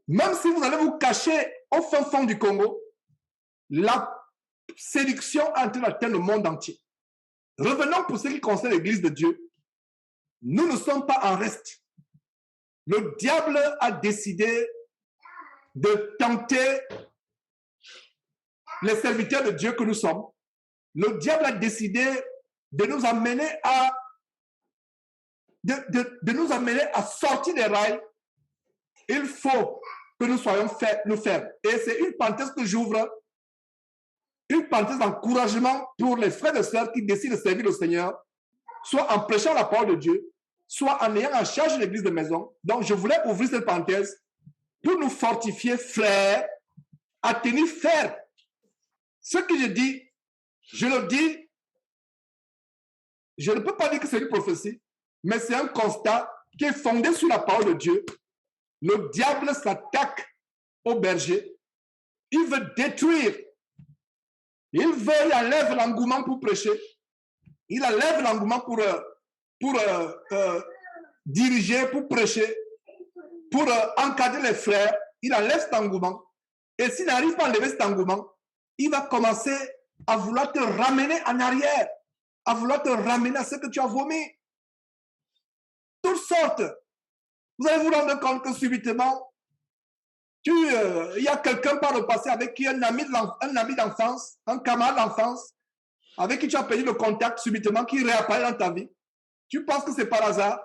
même si vous allez vous cacher au fin fond du Congo, la séduction est en train d'atteindre le monde entier. Revenons pour ce qui concerne l'Église de Dieu. Nous ne sommes pas en reste. Le diable a décidé de tenter les serviteurs de Dieu que nous sommes. Le diable a décidé de nous amener à nous amener à sortir des rails. Il faut que nous soyons fermes. Et c'est une parenthèse que j'ouvre, une parenthèse d'encouragement pour les frères et sœurs qui décident de servir le Seigneur, soit en prêchant la parole de Dieu, soit en ayant en charge l'église de maison. Donc, je voulais ouvrir cette parenthèse pour nous fortifier, frères, à tenir ferme. Ce que je dis, je le dis, je ne peux pas dire que c'est une prophétie, mais c'est un constat qui est fondé sur la parole de Dieu. Le diable s'attaque au berger. Il veut détruire. Il enlève l'engouement pour prêcher. Il enlève l'engouement pour diriger, pour prêcher, pour encadrer les frères. Il enlève cet engouement. Et s'il n'arrive pas à enlever cet engouement, il va commencer à vouloir te ramener en arrière, à vouloir te ramener à ce que tu as vomi. Toutes sortes. Vous allez vous rendre compte que subitement, il y a quelqu'un par le passé avec qui un ami d'enfance, un camarade d'enfance, avec qui tu as perdu le contact subitement, qui réapparaît dans ta vie. Tu penses que c'est par hasard.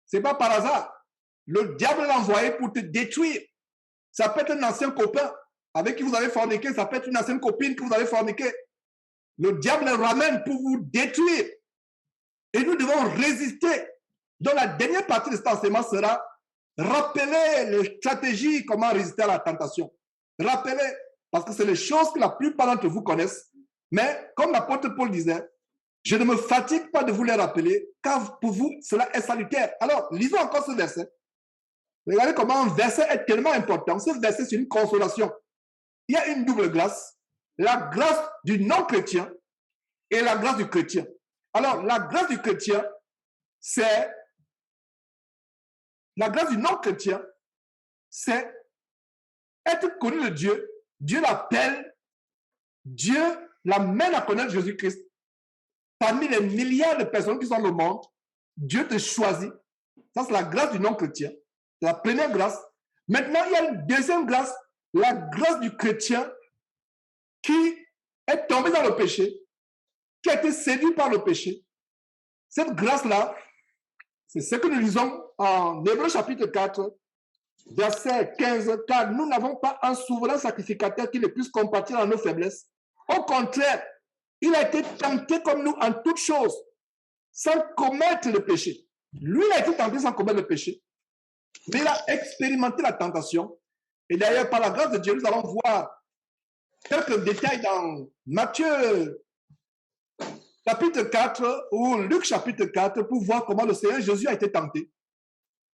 Ce n'est pas par hasard. Le diable l'a envoyé pour te détruire. Ça peut être un ancien copain avec qui vous avez forniqué, ça peut être une ancienne copine que vous avez forniqué. Le diable le ramène pour vous détruire. Et nous devons résister. Donc la dernière partie de cet enseignement sera rappeler les stratégies, comment résister à la tentation. Rappelez, parce que c'est les choses que la plupart d'entre vous connaissent. Mais comme l'apôtre Paul disait, je ne me fatigue pas de vous les rappeler, car pour vous, cela est salutaire. Alors, lisons encore ce verset. Regardez comment un verset est tellement important. Ce verset, c'est une consolation. Il y a une double grâce. La grâce du non-chrétien et la grâce du chrétien. Alors, la grâce du chrétien, c'est... La grâce du non-chrétien, c'est être connu de Dieu. Dieu l'appelle. Dieu l'amène à connaître Jésus-Christ. Parmi les milliards de personnes qui sont dans le monde, Dieu te choisit. Ça, c'est la grâce du non-chrétien. C'est la première grâce. Maintenant, il y a une deuxième grâce, la grâce du chrétien qui est tombé dans le péché, qui a été séduit par le péché. Cette grâce-là, c'est ce que nous lisons en Hébreux chapitre 4, verset 15, car nous n'avons pas un souverain sacrificateur qui ne puisse compatir à nos faiblesses. Au contraire, il a été tenté comme nous en toutes choses, sans commettre le péché. Lui, il a été tenté sans commettre le péché. Mais il a expérimenté la tentation. Et d'ailleurs, par la grâce de Dieu, nous allons voir quelques détails dans Matthieu chapitre 4 ou Luc chapitre 4 pour voir comment le Seigneur Jésus a été tenté.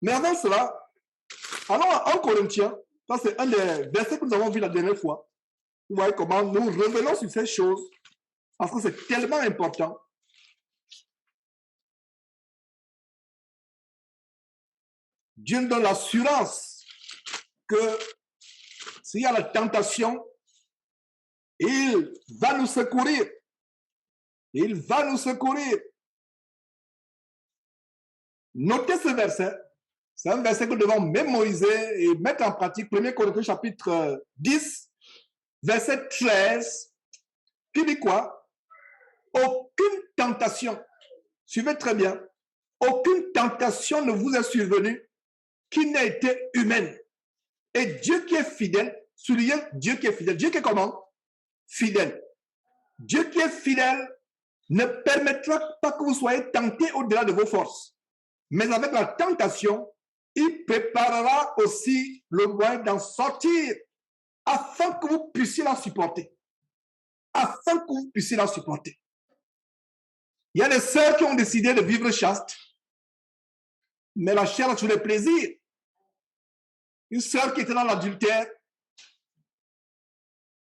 Mais avant cela, allons à 1 Corinthiens. Ça, c'est un des versets que nous avons vu la dernière fois. Vous voyez comment nous revenons sur ces choses parce que c'est tellement important. Dieu nous donne l'assurance que s'il y a la tentation, il va nous secourir. Il va nous secourir. Notez ce verset. C'est un verset que nous devons mémoriser et mettre en pratique. 1 Corinthiens chapitre 10, verset 13, qui dit quoi? Aucune tentation, suivez très bien, aucune tentation ne vous est survenue qui n'a été humaine. Et Dieu qui est fidèle, soulignez Dieu qui est fidèle. Dieu qui est comment? Fidèle. Dieu qui est fidèle ne permettra pas que vous soyez tentés au-delà de vos forces. Mais avec la tentation, il préparera aussi le moyen d'en sortir afin que vous puissiez la supporter. Afin que vous puissiez la supporter. Il y a des sœurs qui ont décidé de vivre chaste, mais la chair a toujours les plaisirs. Une sœur qui était dans l'adultère,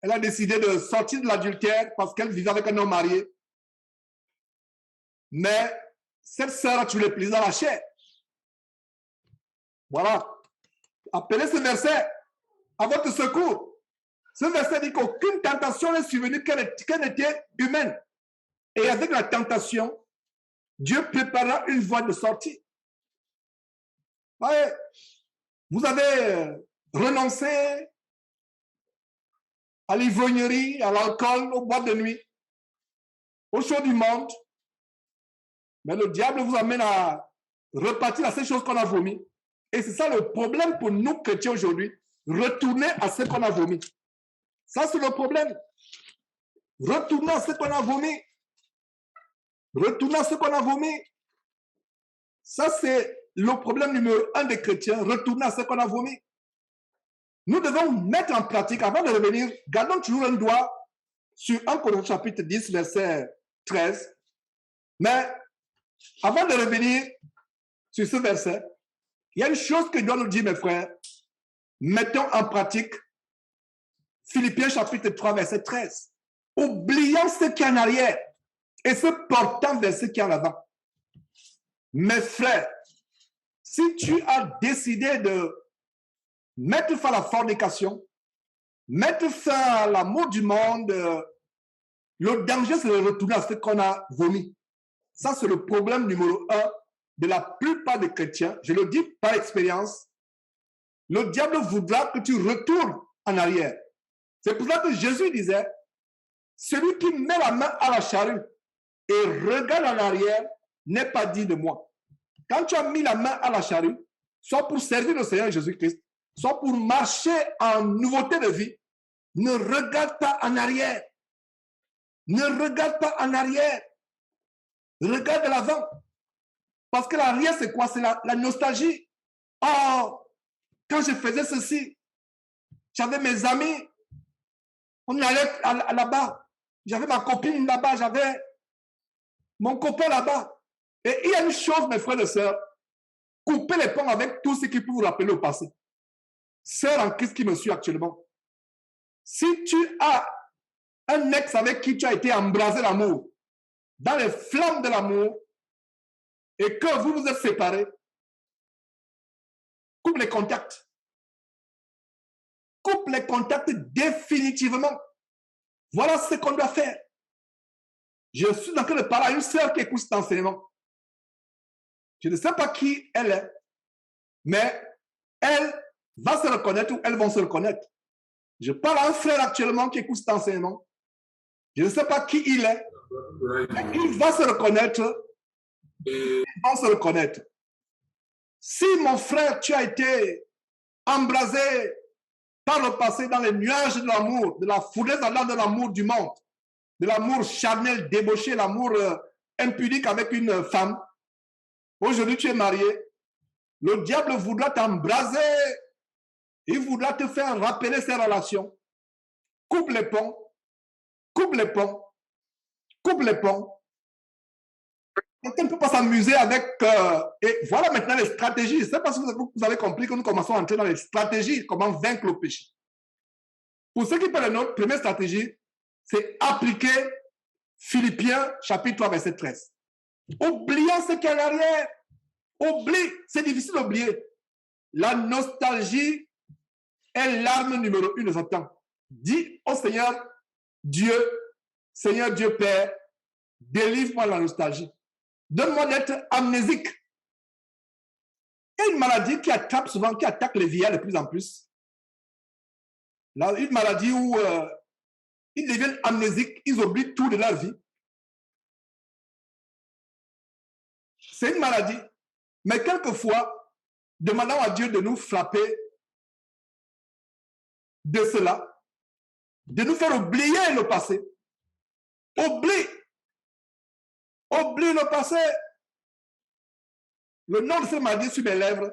elle a décidé de sortir de l'adultère parce qu'elle vivait avec un homme marié. Mais cette sœur a toujours les plaisirs dans la chair. Voilà. Appelez ce verset à votre secours. Ce verset dit qu'aucune tentation n'est survenue qu'elle était humaine. Et avec la tentation, Dieu préparera une voie de sortie. Ouais. Vous avez renoncé à l'ivrognerie, à l'alcool, aux boîtes de nuit, aux choses du monde. Mais le diable vous amène à repartir à ces choses qu'on a vomi. Et c'est ça le problème pour nous chrétiens aujourd'hui. Retourner à ce qu'on a vomi. Ça, c'est le problème. Retourner à ce qu'on a vomi. Retourner à ce qu'on a vomi. Ça, c'est le problème numéro 1 des chrétiens. Retourner à ce qu'on a vomi. Nous devons mettre en pratique, avant de revenir, gardons toujours un doigt sur 1 Corinthiens chapitre 10, verset 13. Mais avant de revenir sur ce verset, il y a une chose que je dois nous dire, mes frères. Mettons en pratique Philippiens chapitre 3, verset 13. Oubliant ce qui est en arrière et se portant vers ce qui est en avant. Mes frères, si tu as décidé de mettre fin à la fornication, mettre fin à l'amour du monde, le danger, c'est de retourner à ce qu'on a vomi. Ça, c'est le problème numéro 1 de la plupart des chrétiens. Je le dis par expérience. Le diable voudra que tu retournes en arrière. C'est pour ça que Jésus disait, celui qui met la main à la charrue et regarde en arrière n'est pas digne de moi. Quand tu as mis la main à la charrue, soit pour servir le Seigneur Jésus-Christ, soit pour marcher en nouveauté de vie, ne regarde pas en arrière. Ne regarde pas en arrière. Regarde de l'avant. Parce que l'arrière, c'est quoi? C'est la nostalgie. Oh, quand je faisais ceci, j'avais mes amis, on allait là-bas. J'avais ma copine là-bas, j'avais mon copain là-bas. Et il y a une chose, mes frères et sœurs, coupez les ponts avec tout ce qui peut vous rappeler au passé. Sœur en Christ qui me suit actuellement. Si tu as un ex avec qui tu as été embrasé l'amour, dans les flammes de l'amour, et que vous vous êtes séparés, coupe les contacts. Coupe les contacts définitivement. Voilà ce qu'on doit faire. Je suis en train de parler à une sœur qui écoute cet enseignement. Je ne sais pas qui elle est, mais elle va se reconnaître ou elles vont se reconnaître. Je parle à un frère actuellement qui écoute cet enseignement. Je ne sais pas qui il est, mais il va se reconnaître. Ils vont se reconnaître. Si mon frère, tu as été embrasé par le passé dans les nuages de l'amour, de la fournaise de l'amour du monde, de l'amour charnel, débauché, l'amour impudique avec une femme, aujourd'hui tu es marié, le diable voudra t'embraser, il voudra te faire rappeler ces relations. Coupe les ponts, coupe les ponts, coupe les ponts. On ne peut pas s'amuser avec... et voilà maintenant les stratégies. Je ne sais pas si vous avez compris que nous commençons à entrer dans les stratégies, comment vaincre le péché. Pour ceux qui parlent de notre première stratégie, c'est appliquer Philippiens chapitre 3, verset 13. Oublions ce qui est en arrière. Oublie, c'est difficile d'oublier. La nostalgie est l'arme numéro 1 de Satan. Dis au Seigneur Dieu Père, délivre-moi de la nostalgie. Donne-moi d'être amnésique. Il y a une maladie qui attrape souvent, qui attaque les vieillards de plus en plus. Là, une maladie où ils deviennent amnésiques, ils oublient tout de leur vie. C'est une maladie. Mais quelquefois, demandons à Dieu de nous frapper de cela, de nous faire oublier le passé. Oublie le passé. Le nom de cette maladie sur mes lèvres,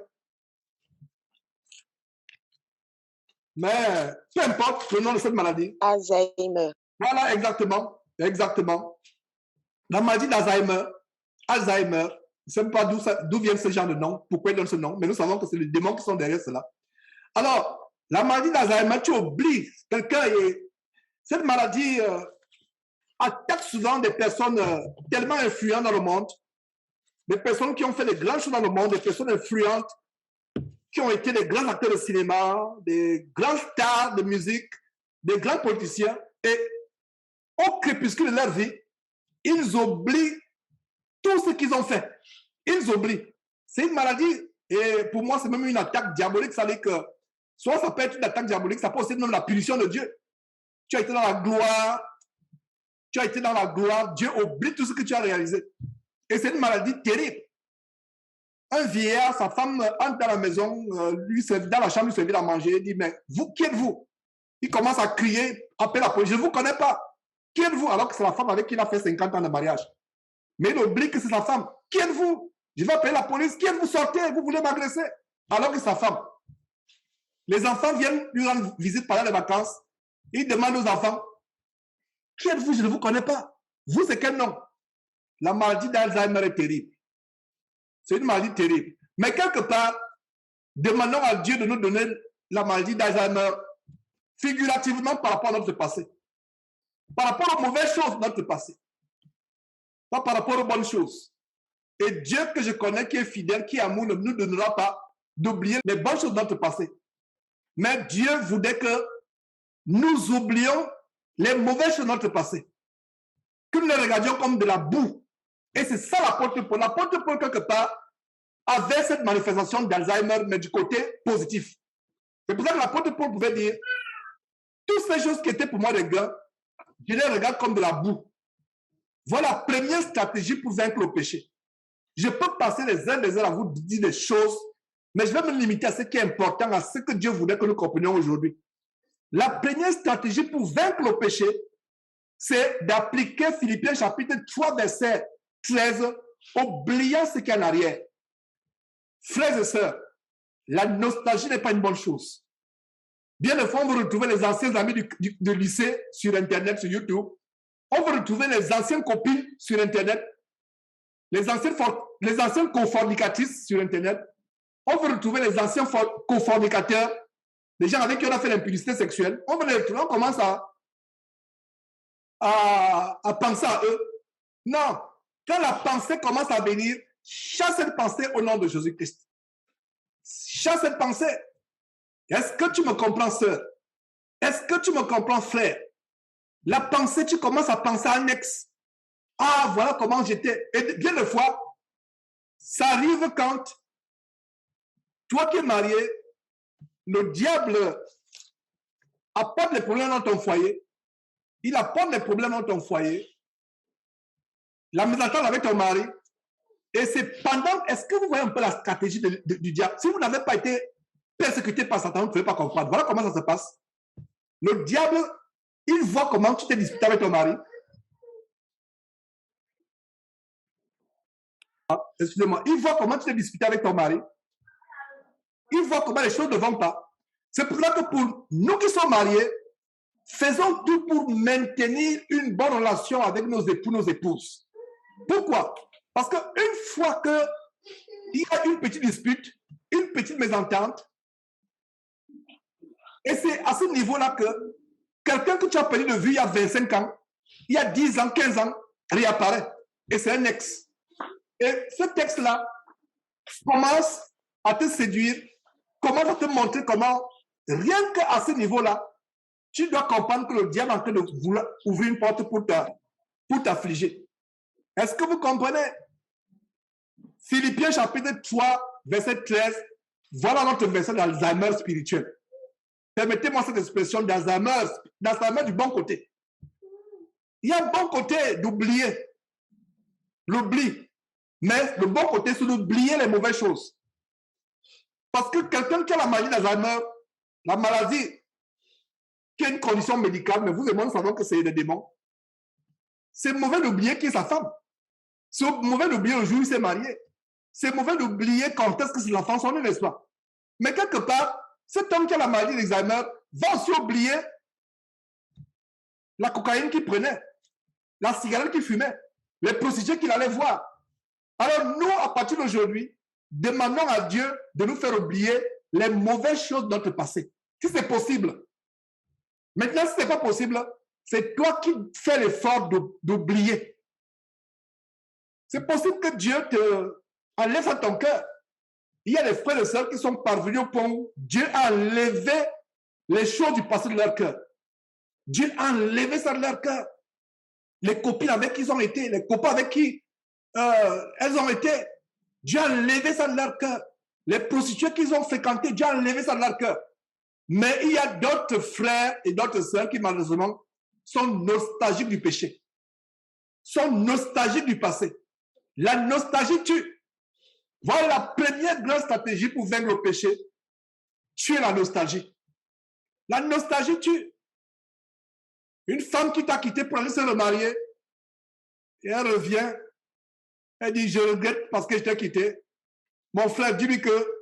Mais peu importe le nom de cette maladie. Alzheimer. Voilà, exactement. Exactement. La maladie d'Alzheimer, Alzheimer, je ne sais pas d'où vient ce genre de nom, pourquoi il donne ce nom, mais nous savons que c'est les démons qui sont derrière cela. Alors, la maladie d'Alzheimer, tu oublies quelqu'un et cette maladie attaque souvent des personnes tellement influentes dans le monde, des personnes qui ont fait des grandes choses dans le monde, des personnes influentes, qui ont été des grands acteurs de cinéma, des grands stars de musique, des grands politiciens, et au crépuscule de leur vie, ils oublient tout ce qu'ils ont fait. Ils oublient. C'est une maladie, et pour moi, c'est même une attaque diabolique. Ça veut dire que, soit ça peut être une attaque diabolique, ça peut aussi être même la punition de Dieu. Tu as été dans la gloire, tu as été dans la gloire, Dieu oublie tout ce que tu as réalisé. Et c'est une maladie terrible. Un vieillard, sa femme entre dans la maison, dans la chambre, lui servir à manger, il dit, mais vous, qui êtes-vous? Il commence à crier, appelle la police, je ne vous connais pas. Qui êtes-vous? Alors que c'est la femme avec qui il a fait 50 ans de mariage. Mais il oublie que c'est sa femme. Qui êtes-vous? Je vais appeler la police. Qui êtes-vous? Sortez, vous voulez m'agresser? Alors que c'est sa femme. Les enfants viennent lui rendre visite pendant les vacances. Il demande aux enfants, qui êtes-vous? Je ne vous connais pas. Vous, c'est quel nom? La maladie d'Alzheimer est terrible. C'est une maladie terrible. Mais quelque part, demandons à Dieu de nous donner la maladie d'Alzheimer figurativement par rapport à notre passé. Par rapport aux mauvaises choses de notre passé. Pas par rapport aux bonnes choses. Et Dieu que je connais, qui est fidèle, qui est amour, ne nous donnera pas d'oublier les bonnes choses de notre passé. Mais Dieu voudrait que nous oublions les mauvaises choses de notre passé. Que nous les regardions comme de la boue. Et c'est ça l'apôtre Paul. L'apôtre Paul, quelque part, avait cette manifestation d'Alzheimer, mais du côté positif. C'est pour ça que l'apôtre Paul pouvait dire, toutes ces choses qui étaient pour moi des gars, je les regarde comme de la boue. Voilà la première stratégie pour vaincre le péché. Je peux passer les heures à vous dire des choses, mais je vais me limiter à ce qui est important, à ce que Dieu voudrait que nous comprenions aujourd'hui. La première stratégie pour vaincre le péché, c'est d'appliquer Philippiens chapitre 3, verset 13, oubliant ce qui est en arrière. Frères et sœurs, la nostalgie n'est pas une bonne chose. Bien des fois, on va retrouver les anciens amis du lycée sur Internet, sur YouTube. On va retrouver les anciennes copines sur Internet, les anciennes confornicatrices sur Internet. On va retrouver les anciens confornicateurs, les gens avec qui on a fait l'impudicité sexuelle. On va les retrouver, on commence à penser à eux. Non, quand la pensée commence à venir, chasse cette pensée au nom de Jésus-Christ. Chasse cette pensée. Est-ce que tu me comprends, sœur? Est-ce que tu me comprends, frère? La pensée, tu commences à penser à un ex. Ah, voilà comment j'étais. Et bien des fois, ça arrive quand toi qui es marié, le diable apporte les problèmes dans ton foyer. Il apporte les problèmes dans ton foyer. La mésentente avec ton mari. Et c'est pendant... Est-ce que vous voyez un peu la stratégie du diable? Si vous n'avez pas été persécuté par Satan, vous ne pouvez pas comprendre. Voilà comment ça se passe. Le diable, il voit comment tu t'es disputé avec ton mari. Excusez-moi. Il voit comment tu t'es disputé avec ton mari. Il voit comment les choses ne vont pas. C'est pour ça que pour nous qui sommes mariés, faisons tout pour maintenir une bonne relation avec nos époux, nos épouses. Pourquoi? Parce qu'une fois qu'il y a une petite dispute, une petite mésentente, et c'est à ce niveau-là que quelqu'un que tu as perdu de vue il y a 25 ans, il y a 10 ans, 15 ans, réapparaît. Et c'est un ex. Et ce texte-là commence à te séduire, commence à te montrer comment, rien qu'à ce niveau-là, tu dois comprendre que le diable est en train de vouloir ouvrir une porte pour t'affliger. Est-ce que vous comprenez? Philippiens chapitre 3, verset 13, voilà notre verset d'Alzheimer spirituel. Permettez-moi cette expression d'Alzheimer du bon côté. Il y a un bon côté d'oublier, l'oubli. Mais le bon côté, c'est d'oublier les mauvaises choses. Parce que quelqu'un qui a la maladie d'Alzheimer, la maladie qui est une condition médicale, mais vous et moi, nous savons que c'est des démons. C'est mauvais d'oublier qui est sa femme. C'est mauvais d'oublier le jour où il s'est marié. C'est mauvais d'oublier quand est-ce que ses enfants sont nés, n'est-ce pas? Mais quelque part, cet homme qui a la maladie d'Alzheimer va aussi oublier la cocaïne qu'il prenait, la cigarette qu'il fumait, les prostituées qu'il allait voir. Alors nous, à partir d'aujourd'hui, demandons à Dieu de nous faire oublier les mauvaises choses de notre passé. Si c'est possible. Maintenant, si ce n'est pas possible, c'est toi qui fais l'effort d'oublier. C'est possible que Dieu te enlève à ton cœur. Il y a des frères et sœurs qui sont parvenus au point où Dieu a enlevé les choses du passé de leur cœur. Dieu a enlevé ça de leur cœur. Les copines avec qui ils ont été, les copains avec qui elles ont été, Dieu a enlevé ça de leur cœur. Les prostituées qu'ils ont fréquentées, Dieu a enlevé ça de leur cœur. Mais il y a d'autres frères et d'autres sœurs qui, malheureusement, sont nostalgiques du péché, sont nostalgiques du passé. La nostalgie tue. Voilà la première grande stratégie pour vaincre le péché. Tuer la nostalgie. La nostalgie tue. Une femme qui t'a quitté pour aller se remarier, et elle revient, elle dit, je regrette parce que je t'ai quitté. Mon frère, dis-lui que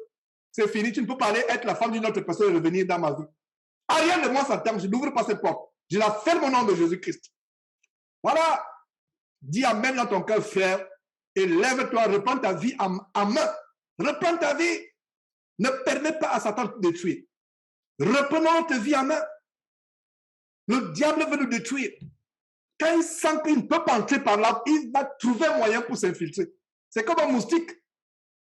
c'est fini, tu ne peux pas aller être la femme d'une autre personne et revenir dans ma vie. Rien de moi s'attend, je n'ouvre pas cette porte. Je la ferme au nom de Jésus-Christ. Voilà. Dis amen dans ton cœur, frère, et lève-toi, reprends ta vie en main. Reprends ta vie. Ne permets pas à Satan de te détruire. Reprenons notre vie en main. Le diable veut nous détruire. Quand il sent qu'il ne peut pas entrer par là, il va trouver un moyen pour s'infiltrer. C'est comme un moustique.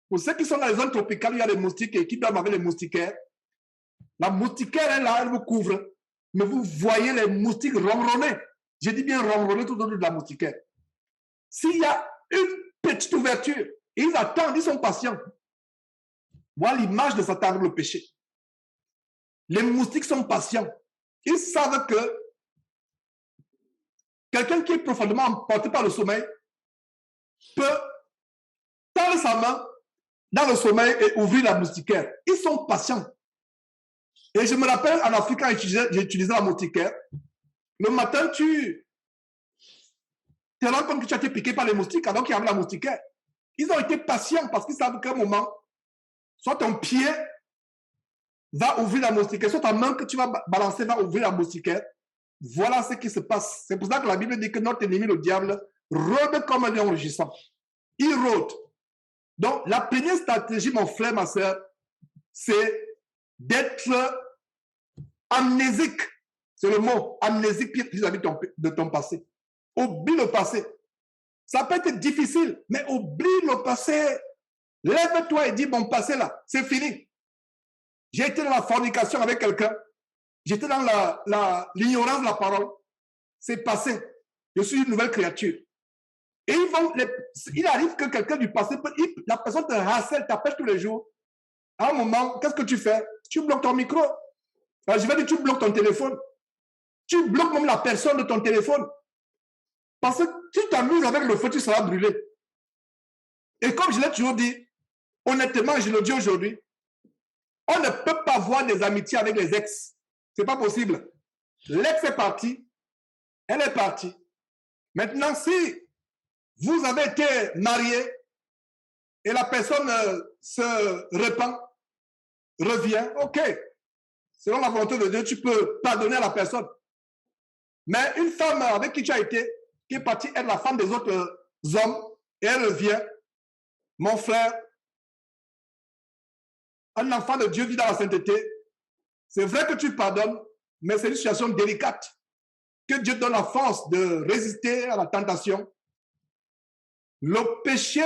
Pour ceux qui sont dans les zones tropicales, il y a des moustiques et qui dorment avec les moustiquaires. La moustiquaire est là, elle vous couvre. Mais vous voyez les moustiques ronronner. J'ai dit bien ronronner tout autour de la moustiquaire. S'il y a une petite ouverture, ils attendent, ils sont patients. Voilà l'image de Satan avec le péché. Les moustiques sont patients. Ils savent que quelqu'un qui est profondément emporté par le sommeil peut tendre sa main dans le sommeil et ouvrir la moustiquaire. Ils sont patients. Et je me rappelle en Afrique, quand j'utilisais la moustiquaire, le matin, tu te rends compte que tu as été piqué par les moustiques alors qu'il y avait la moustiquaire. Ils ont été patients parce qu'ils savent qu'à un moment, soit ton pied va ouvrir la moustiquaire, soit ta main que tu vas balancer va ouvrir la moustiquaire. Voilà ce qui se passe. C'est pour ça que la Bible dit que notre ennemi, le diable, rôde comme un lion rugissant. Il rôde. Donc, la première stratégie, mon frère, ma soeur, c'est d'être amnésique. C'est le mot, amnésique vis-à-vis de ton passé. Oublie le passé. Ça peut être difficile, mais oublie le passé. Lève-toi et dis, mon passé là, c'est fini. J'ai été dans la fornication avec quelqu'un. J'étais dans l'ignorance de la parole. C'est passé. Je suis une nouvelle créature. Et il arrive que quelqu'un du passé, la personne te harcèle, t'appelle tous les jours. À un moment, qu'est-ce que tu fais? Tu bloques ton micro. Alors, je vais dire, tu bloques ton téléphone. Tu bloques même la personne de ton téléphone. Parce que tu t'amuses avec le feu, tu seras brûlé. Et comme je l'ai toujours dit, honnêtement, je le dis aujourd'hui, on ne peut pas voir des amitiés avec les ex. Ce n'est pas possible. L'ex est parti. Elle est partie. Maintenant, si vous avez été marié et la personne se répand, revient, ok. Selon la volonté de Dieu, tu peux pardonner à la personne. Mais une femme avec qui tu as été, qui est partie être la femme des autres hommes, et elle revient, mon frère, un enfant de Dieu vit dans la sainteté. C'est vrai que tu pardonnes, mais c'est une situation délicate. Que Dieu donne la force de résister à la tentation. Le péché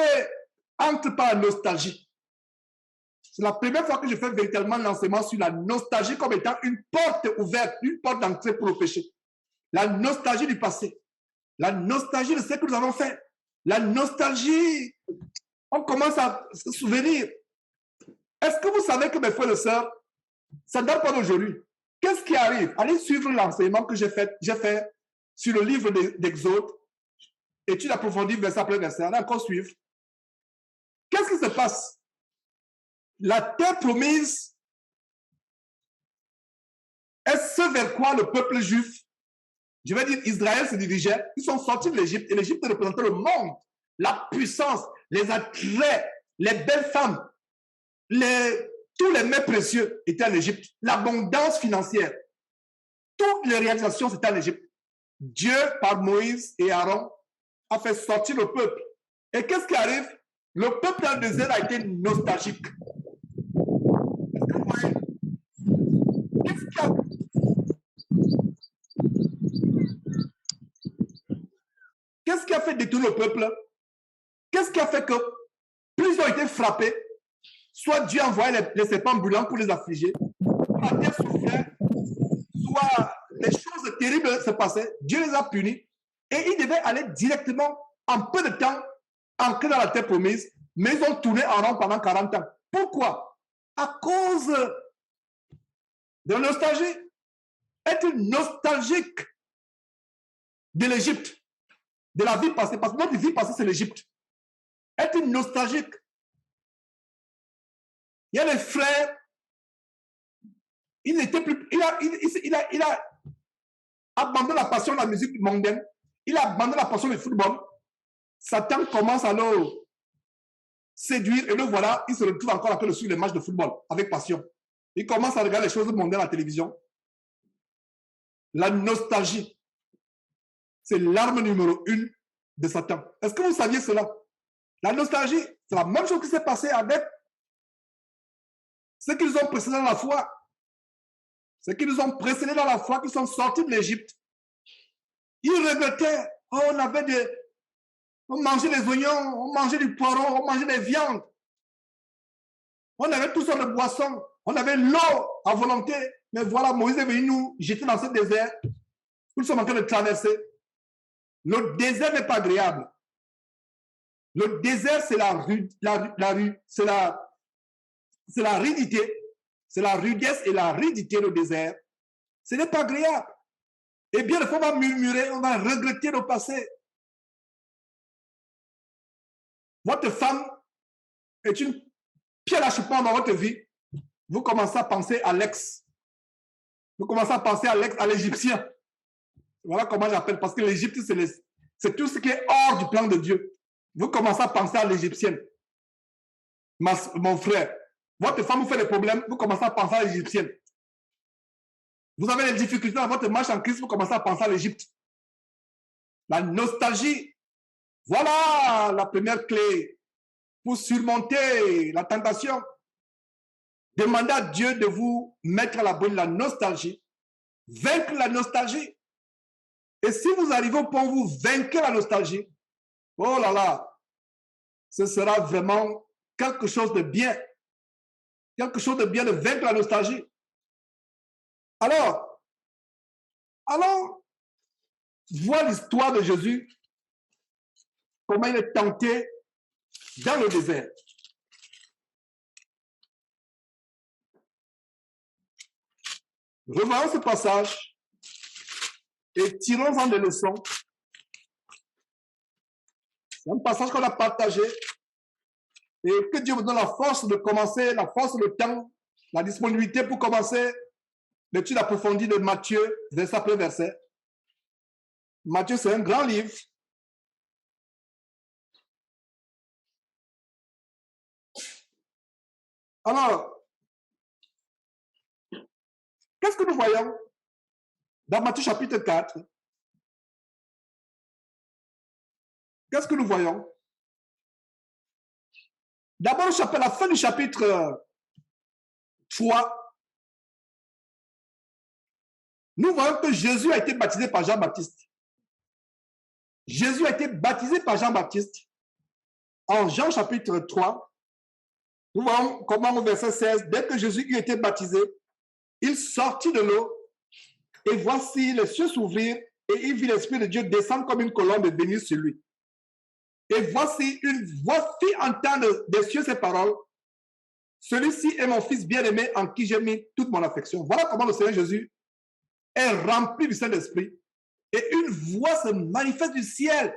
entre par la nostalgie. C'est la première fois que je fais véritablement l'enseignement sur la nostalgie comme étant une porte ouverte, une porte d'entrée pour le péché. La nostalgie du passé. La nostalgie de ce que nous avons fait. La nostalgie, on commence à se souvenir. Est-ce que vous savez que mes frères et sœurs, ça ne date pas d'aujourd'hui? Qu'est-ce qui arrive? Allez suivre l'enseignement que j'ai fait sur le livre d'Exode. Étude approfondie, verset après verset. Allez encore suivre. Qu'est-ce qui se passe? La terre promise est ce vers quoi le peuple juif, je vais dire Israël, se dirigeait. Ils sont sortis de l'Égypte et l'Égypte représentait le monde, la puissance, les attraits, les belles femmes, tous les mets précieux étaient en Égypte. L'abondance financière. toutes les réalisations, c'était en Égypte. Dieu, par Moïse et Aaron, a fait sortir le peuple. Et qu'est-ce qui arrive? Le peuple dans le désert a été nostalgique. Est-ce que vous voyez? Qu'est-ce qui a fait détourner le peuple? Qu'est-ce qui a fait que plus ils ont été frappés, soit Dieu envoyait les serpents ambulants pour les affliger, soit la terre souffrait, soit des choses terribles se passaient, Dieu les a punis et ils devaient aller directement, en peu de temps, entrer dans la terre promise, mais ils ont tourné en rond pendant 40 ans. Pourquoi? À cause de la nostalgie. Être nostalgique de l'Égypte, de la vie passée, parce que notre vie passée, c'est l'Égypte. Être nostalgique. Il y a les frères, il n'était plus, il a abandonné la passion de la musique mondaine, il a abandonné la passion du football. Satan commence à le séduire et le voilà, il se retrouve encore en train de suivre les matchs de football avec passion. Il commence à regarder les choses mondaines à la télévision. La nostalgie, c'est l'arme numéro 1 de Satan. Est-ce que vous saviez cela? La nostalgie, c'est la même chose qui s'est passée avec ceux qui nous ont précédés dans la foi. Ceux qui nous ont précédés dans la foi, qui sont sortis de l'Égypte. Ils regrettaient, oh, on mangeait des oignons, on mangeait du poireau, on mangeait des viandes. On avait toutes sortes de boissons. On avait l'eau à volonté. Mais voilà, Moïse est venu nous jeter dans ce désert. Nous sommes en train de traverser. Le désert n'est pas agréable. Le désert, c'est la ridité. C'est la rudesse et la ridité, le désert. Ce n'est pas agréable. Et bien, des fois, on va murmurer, on va regretter le passé. Votre femme est une pierre achoppante dans votre vie. Vous commencez à penser à l'ex. Vous commencez à penser à l'ex, à l'Égyptien. Voilà comment j'appelle, parce que l'Égypte, c'est tout ce qui est hors du plan de Dieu. Vous commencez à penser à l'Égyptienne. Mon frère, votre femme vous fait des problèmes, vous commencez à penser à l'Égyptienne. Vous avez des difficultés dans votre marche en Christ, vous commencez à penser à l'Égypte. La nostalgie, voilà la première clé pour surmonter la tentation. Demandez à Dieu de vous mettre à l'abri de la nostalgie, vaincre la nostalgie. Et si vous arrivez au point où vous vainquez la nostalgie, oh là là, ce sera vraiment quelque chose de bien. Quelque chose de bien de vaincre la nostalgie. Alors, voir l'histoire de Jésus, comment il est tenté dans le désert. Revoyons ce passage et tirons-en des leçons. C'est un passage qu'on a partagé et que Dieu vous donne la force de commencer, la force, le temps, la disponibilité pour commencer l'étude approfondie de Matthieu, verset après verset. Matthieu, c'est un grand livre. Alors, qu'est-ce que nous voyons dans Matthieu chapitre 4? Qu'est-ce que nous voyons? D'abord, la fin du chapitre 3, nous voyons que Jésus a été baptisé par Jean-Baptiste. Jésus a été baptisé par Jean-Baptiste. En Jean chapitre 3, nous voyons comment au verset 16, dès que Jésus eut été baptisé, il sortit de l'eau et voici les cieux s'ouvrirent et il vit l'Esprit de Dieu descendre comme une colombe et venir sur lui. Et voici une voix fit entendre des cieux ces paroles. Celui-ci est mon fils bien-aimé en qui j'ai mis toute mon affection. Voilà comment le Seigneur Jésus est rempli du Saint-Esprit. Et une voix se manifeste du ciel.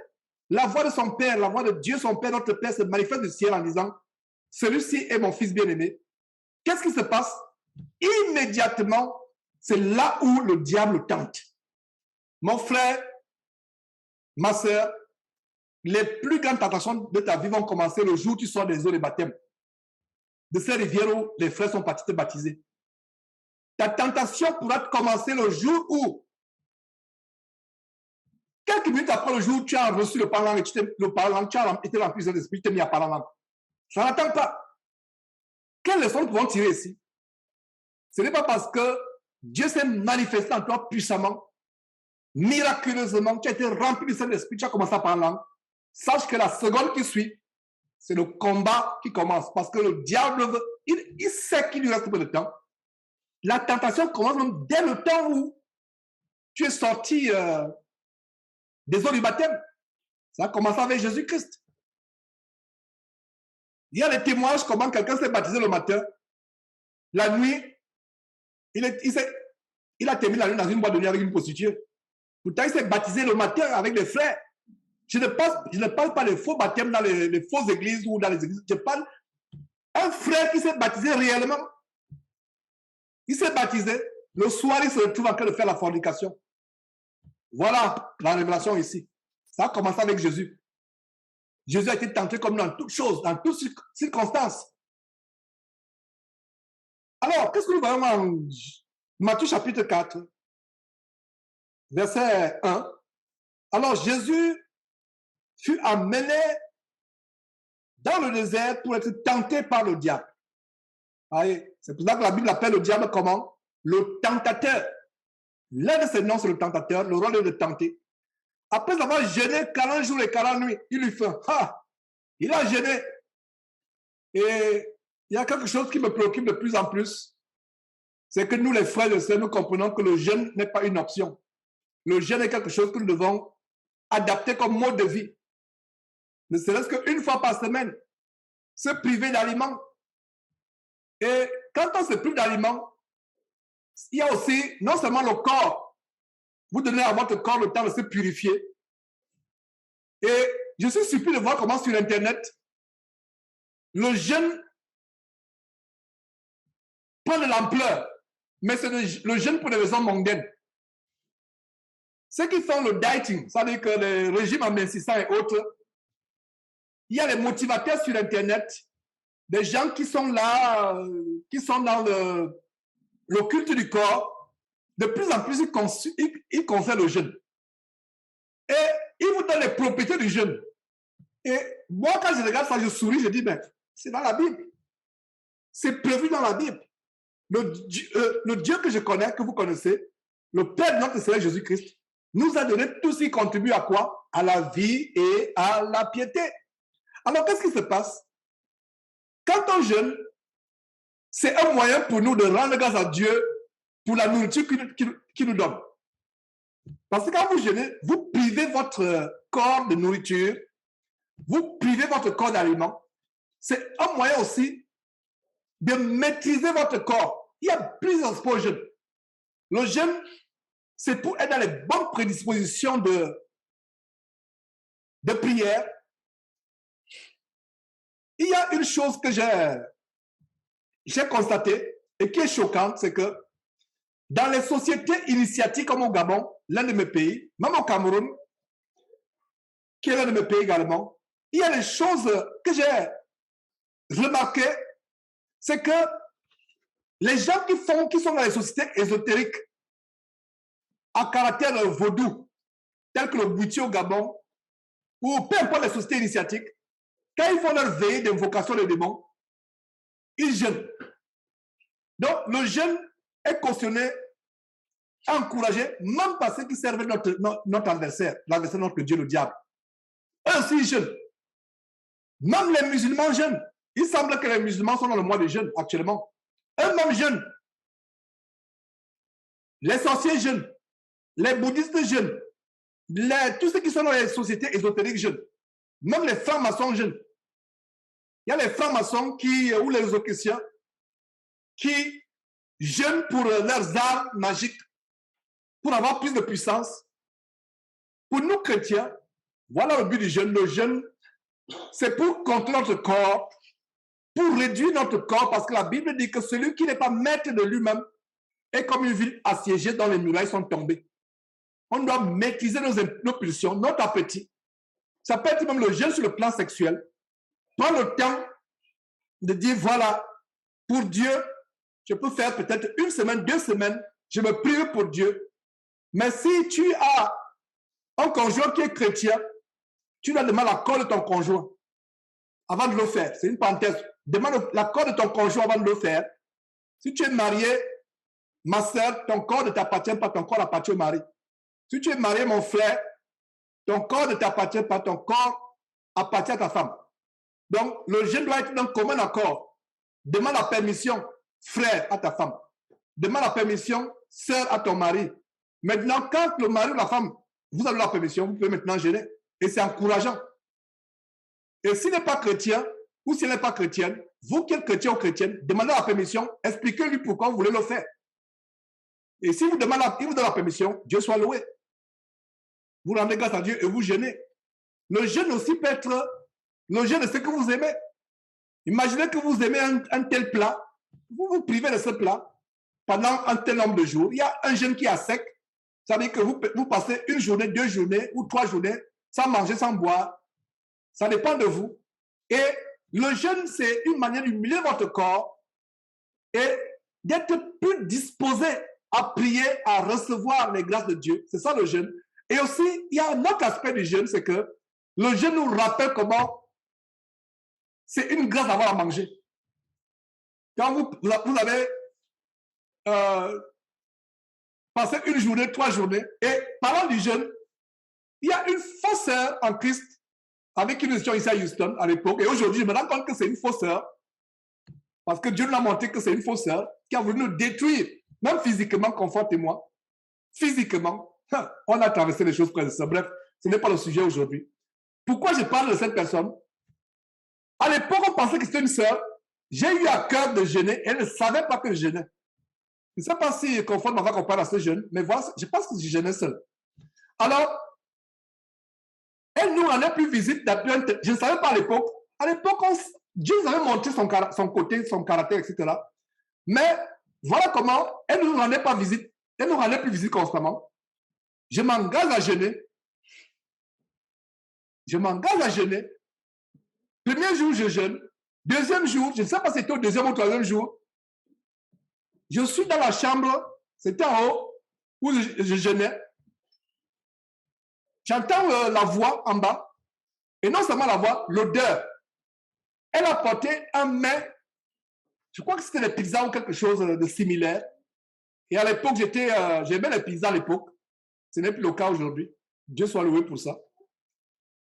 La voix de son Père, la voix de Dieu, son Père, notre Père, se manifeste du ciel en disant, celui-ci est mon fils bien-aimé. Qu'est-ce qui se passe? Immédiatement, c'est là où le diable tente. Mon frère, ma soeur, les plus grandes tentations de ta vie vont commencer le jour où tu sors des eaux de baptême. De ces rivières où les frères sont partis te baptiser. ta tentation pourra commencer le jour où, quelques minutes après le jour où tu as reçu le parlant et tu as été rempli de l'esprit, tu t'es mis à parler en langue. Ça n'attend pas. Quelle leçon nous pouvons tirer ici? Ce n'est pas parce que Dieu s'est manifesté en toi puissamment, miraculeusement, tu as été rempli du Saint-Esprit, tu as commencé à parler en langue. Sache que la seconde qui suit, c'est le combat qui commence. Parce que le diable, il sait qu'il lui reste peu de temps. La tentation commence même dès le temps où tu es sorti des eaux du baptême. Ça a commencé avec Jésus-Christ. Il y a des témoignages comment quelqu'un s'est baptisé le matin. La nuit, il a terminé la nuit dans une boîte de nuit avec une prostituée. Pourtant, il s'est baptisé le matin avec des frères. Je ne parle pas des faux baptêmes dans les fausses églises ou dans les églises. Je parle d'un frère qui s'est baptisé réellement. Il s'est baptisé. Le soir, il se retrouve en train de faire la fornication. Voilà la révélation ici. Ça a commencé avec Jésus. Jésus a été tenté comme dans toutes choses, dans toutes circonstances. Alors, qu'est-ce que nous voyons en Matthieu chapitre 4, verset 1? Alors, Jésus fut amené dans le désert pour être tenté par le diable. C'est pour ça que la Bible appelle le diable comment? Le tentateur. L'un de ses noms, c'est le tentateur. Le rôle est de tenter. Après avoir jeûné 40 jours et 40 nuits, il lui fait, il a jeûné. Et il y a quelque chose qui me préoccupe de plus en plus. C'est que nous, les frères et sœurs, nous comprenons que le jeûne n'est pas une option. Le jeûne est quelque chose que nous devons adapter comme mode de vie. Ne serait-ce qu'une fois par semaine, se priver d'aliments. Et quand on se prive d'aliments, il y a aussi non seulement le corps, vous donnez à votre corps le temps de se purifier. Et je suis surpris de voir comment sur Internet, le jeûne prend de l'ampleur, mais c'est le jeûne pour des raisons mondaines. Ceux qui font le dieting, c'est-à-dire que les régimes amincissants et autres, il y a les motivateurs sur Internet, des gens qui sont là, qui sont dans le culte du corps. De plus en plus, ils conseillent le jeûne. Et ils vous donnent les propriétés du jeûne. Et moi, quand je regarde ça, je souris, je dis, mais c'est dans la Bible. C'est prévu dans la Bible. Le Dieu que je connais, que vous connaissez, le Père de notre Seigneur Jésus-Christ, nous a donné tout ce qui contribue à quoi? À la vie et à la piété. Alors, qu'est-ce qui se passe? Quand on jeûne, c'est un moyen pour nous de rendre grâce à Dieu pour la nourriture qu'il nous donne. Parce que quand vous jeûnez, vous privez votre corps de nourriture, vous privez votre corps d'aliments. C'est un moyen aussi de maîtriser votre corps. Il y a plusieurs aspects au jeûne. Le jeûne, c'est pour être dans les bonnes prédispositions de prière. Il y a une chose que j'ai constatée et qui est choquante, c'est que dans les sociétés initiatiques comme au Gabon, l'un de mes pays, même au Cameroun, qui est l'un de mes pays également, il y a des choses que j'ai remarquées, c'est que les gens qui sont dans les sociétés ésotériques à caractère vaudou, tels que le Bouti au Gabon, ou peu importe les sociétés initiatiques, quand ils font leur veillée d'invocation des démons, ils jeûnent. Donc, le jeûne est cautionné, encouragé, même par ceux qui servent notre adversaire, l'adversaire de notre Dieu, le diable. Eux aussi, ils jeûnent. Même les musulmans jeûnent. Il semble que les musulmans sont dans le mois de jeûne actuellement. Eux-mêmes jeûnent. Les sorciers jeûnent. Les bouddhistes jeûnent. Tous ceux qui sont dans les sociétés ésotériques jeûnent. Même les francs-maçons jeûnent. Il y a les francs-maçons ou les occultiens qui jeûnent pour leurs armes magiques, pour avoir plus de puissance. Pour nous chrétiens, voilà le but du jeûne. Le jeûne, c'est pour contrôler notre corps, pour réduire notre corps, parce que la Bible dit que celui qui n'est pas maître de lui-même est comme une ville assiégée dont les murailles sont tombées. On doit maîtriser nos pulsions, notre appétit. Ça peut être même le jeûne sur le plan sexuel. Prends le temps de dire, voilà, pour Dieu, je peux faire peut-être 1 semaine, 2 semaines, je me prive pour Dieu. Mais si tu as un conjoint qui est chrétien, tu dois demander l'accord de ton conjoint avant de le faire. C'est une parenthèse. Demande l'accord de ton conjoint avant de le faire. Si tu es marié, ma soeur, ton corps ne t'appartient pas, ton corps appartient au mari. Si tu es marié, mon frère, ton corps ne t'appartient pas, ton corps appartient à ta femme. Donc, le jeûne doit être d'un commun accord. Demande la permission, frère, à ta femme. Demande la permission, sœur, à ton mari. Maintenant, quand le mari ou la femme, vous avez la permission, vous pouvez maintenant jeûner. Et c'est encourageant. Et s'il n'est pas chrétien, ou s'il n'est pas chrétienne, vous qui êtes chrétien ou chrétienne, demandez la permission, expliquez-lui pourquoi vous voulez le faire. Et si vous demandez, il vous donne la permission, Dieu soit loué. Vous rendez grâce à Dieu et vous jeûnez. Le jeûne aussi peut être le jeûne de ce que vous aimez. Imaginez que vous aimez un tel plat, vous vous privez de ce plat pendant un tel nombre de jours. Il y a un jeûne qui est à sec, ça veut dire que vous passez 1 journée, 2 journées ou 3 journées sans manger, sans boire. Ça dépend de vous. Et le jeûne, c'est une manière d'humilier votre corps et d'être plus disposé à prier, à recevoir les grâces de Dieu. C'est ça le jeûne. Et aussi, il y a un autre aspect du jeûne, c'est que le jeûne nous rappelle comment c'est une grâce d'avoir à manger. Quand vous avez passé 1 journée, 3 journées, et parlant du jeûne, il y a une fausse sœur en Christ avec qui nous étions ici à Houston à l'époque, et aujourd'hui, je me rends compte que c'est une fausse sœur, parce que Dieu nous a montré que c'est une fausse sœur qui a voulu nous détruire, même physiquement, confortez-moi. Physiquement, on a traversé les choses près de ça. Bref, ce n'est pas le sujet aujourd'hui. Pourquoi je parle de cette personne? À l'époque, on pensait que c'était une sœur. J'ai eu à cœur de jeûner. Elle ne savait pas que je jeûnais. Je ne sais pas si conforme va qu'on parle à ce jeûne, mais voilà, je pense que je jeûnais seul. Alors, elle nous rendait plus visite. Je ne savais pas à l'époque. À l'époque, Dieu nous avait montré son côté, son caractère, etc. Mais voilà comment elle ne nous rendait pas visite. Elle nous rendait plus visite constamment. Je m'engage à jeûner. Je m'engage à jeûner. Premier jour, je jeûne. Deuxième jour, je ne sais pas si c'était au 2e ou 3e jour, je suis dans la chambre, c'était en haut, où je jeûnais. J'entends la voix en bas. Et non seulement la voix, l'odeur. Elle a porté un mets, je crois que c'était des pizzas ou quelque chose de similaire. Et à l'époque, j'aimais les pizzas à l'époque. Ce n'est plus le cas aujourd'hui. Dieu soit loué pour ça.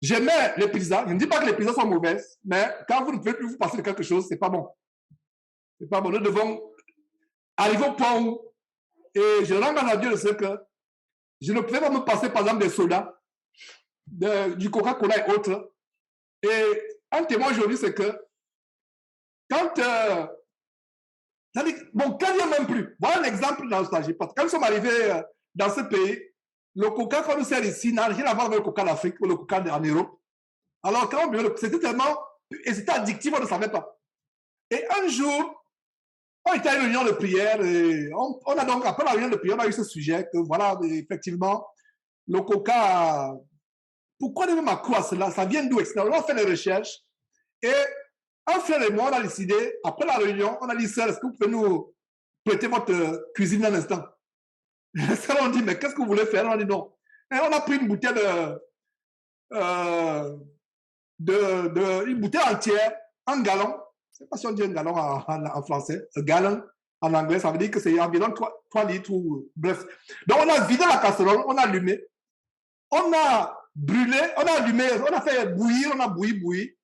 J'aimais les pizzas. Je ne dis pas que les pizzas sont mauvaises, mais quand vous ne pouvez plus vous passer de quelque chose, c'est pas bon. C'est pas bon. Nous devons arriver au point où, et je rends grâce à Dieu de ce que je ne pouvais pas me passer, par exemple, des sodas, du Coca-Cola et autres. Et un témoin aujourd'hui, c'est que quand il n'y a même plus. Voilà un exemple dans nostalgie. Parce que quand nous sommes arrivés dans ce pays, le coca qu'on nous sert ici n'a rien à voir avec le coca d'Afrique ou le coca en Europe. Alors, quand c'était tellement. Et c'était addictif, on ne savait pas. Et un jour, on était à une réunion de prière et on a donc, après la réunion de prière, on a eu ce sujet que voilà, effectivement, le coca. Pourquoi on est même accro à cela? Ça vient d'où, etc. On a fait les recherches et un frère et moi, on a décidé, après la réunion, on a dit, sœur, est-ce que vous pouvez nous prêter votre cuisine un instant? Ça, on dit, mais qu'est-ce que vous voulez faire? On a dit non. Et on a pris une bouteille une bouteille entière, un gallon. Je ne sais pas si on dit un gallon en français. Un gallon en anglais, ça veut dire que c'est environ 3 litres. Bref. Donc, on a vidé la casserole, on a allumé. On a brûlé, on a allumé, on a fait bouillir, on a bouilli.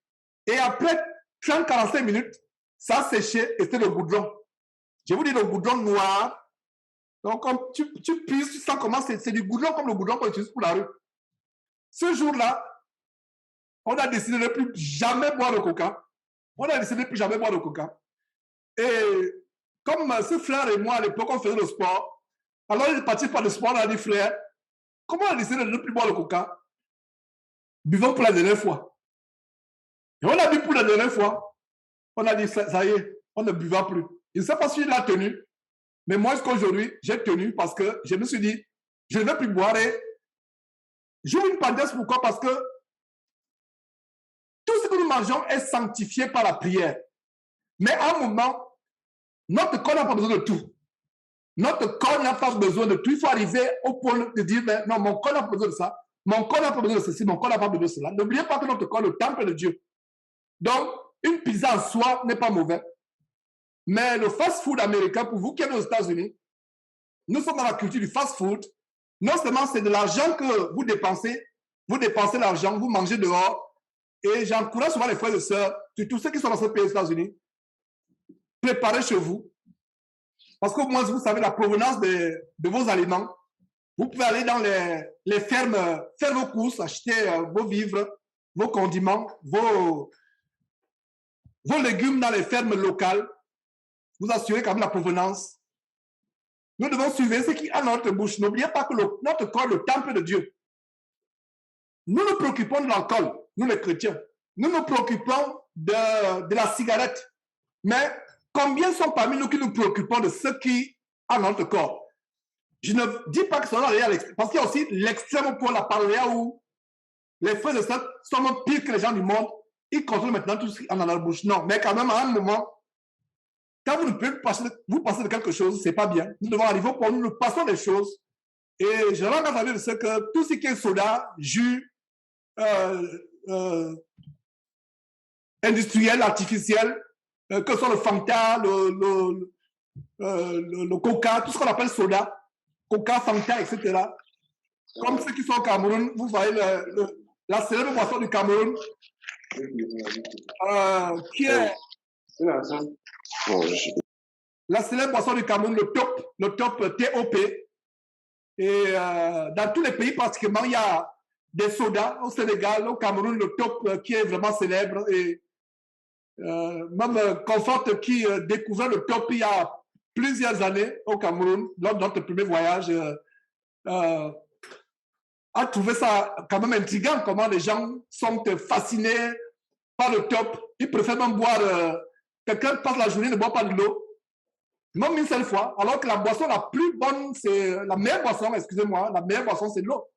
Et après 30-45 minutes, ça a séché et c'était le goudron. Je vous dis le goudron noir. Donc, comme tu puisses, tu sens comment c'est du goudron comme le goudron qu'on utilise pour la rue. Ce jour-là, on a décidé de ne plus jamais boire de coca. On a décidé de ne plus jamais boire de coca. Et comme ce frère et moi, à l'époque, on faisait le sport, alors il est parti par le sport, on a dit, frère, comment on a décidé de ne plus boire le coca? Buvons pour la dernière fois. Et on a bu pour la dernière fois. On a dit, ça y est, on ne buvra plus. Je ne sais pas si il a tenu. Mais moi, jusqu'à aujourd'hui, j'ai tenu parce que je me suis dit, je ne vais plus boire. Et j'ouvre une parenthèse, pourquoi? Parce que tout ce que nous mangeons est sanctifié par la prière. Mais à un moment, Notre corps n'a pas besoin de tout. Notre corps n'a pas besoin de tout. Il faut arriver au point de dire, mais non, mon corps n'a pas besoin de ça. Mon corps n'a pas besoin de ceci. Mon corps n'a pas besoin de cela. N'oubliez pas que notre corps est le temple de Dieu. Donc, une pizza en soi n'est pas mauvais. Mais le fast-food américain, pour vous qui êtes aux États-Unis, nous sommes dans la culture du fast-food. Non seulement c'est de l'argent que vous dépensez l'argent, vous mangez dehors. Et j'encourage souvent les frères et sœurs, surtout ceux qui sont dans ce pays aux États-Unis, préparez chez vous. Parce qu'au moins, vous savez la provenance de vos aliments. Vous pouvez aller dans les fermes, faire vos courses, acheter vos vivres, vos condiments, vos légumes dans les fermes locales. Vous assurez quand même la provenance. Nous devons suivre ce qui est à notre bouche. N'oubliez pas que notre corps est le temple de Dieu. Nous nous préoccupons de l'alcool, nous les chrétiens. Nous nous préoccupons de la cigarette. Mais combien sont parmi nous qui nous préoccupons de ce qui est à notre corps? Je ne dis pas que ça va aller à l'extrême. Parce qu'il y a aussi l'extrême pour la parole où les frères et sœurs sont même pires que les gens du monde. Ils contrôlent maintenant tout ce qui est dans leur bouche. Non, mais quand même, à un moment, quand vous ne pouvez vous passer de quelque chose, ce n'est pas bien. Nous devons arriver au point où nous passons des choses. Et je rends compte de ce que tout ce qui est soda, jus, industriel, artificiel, que ce soit le Fanta, le Coca, tout ce qu'on appelle soda, Coca, Fanta, etc. Comme ceux qui sont au Cameroun, vous voyez la célèbre boisson du Cameroun, qui est la célèbre boisson du Cameroun, le top TOP. Et dans tous les pays, pratiquement, il y a des sodas. Au Sénégal, au Cameroun, le top qui est vraiment célèbre. Et même Comfort qui découvrait le top il y a plusieurs années au Cameroun, lors de notre premier voyage, a trouvé ça quand même intriguant, comment les gens sont fascinés par le top. Ils préfèrent même boire, quelqu'un passe la journée, ne boit pas de l'eau, même une seule fois, alors que la boisson la plus bonne, c'est la meilleure boisson, excusez-moi, la meilleure boisson, c'est l'eau.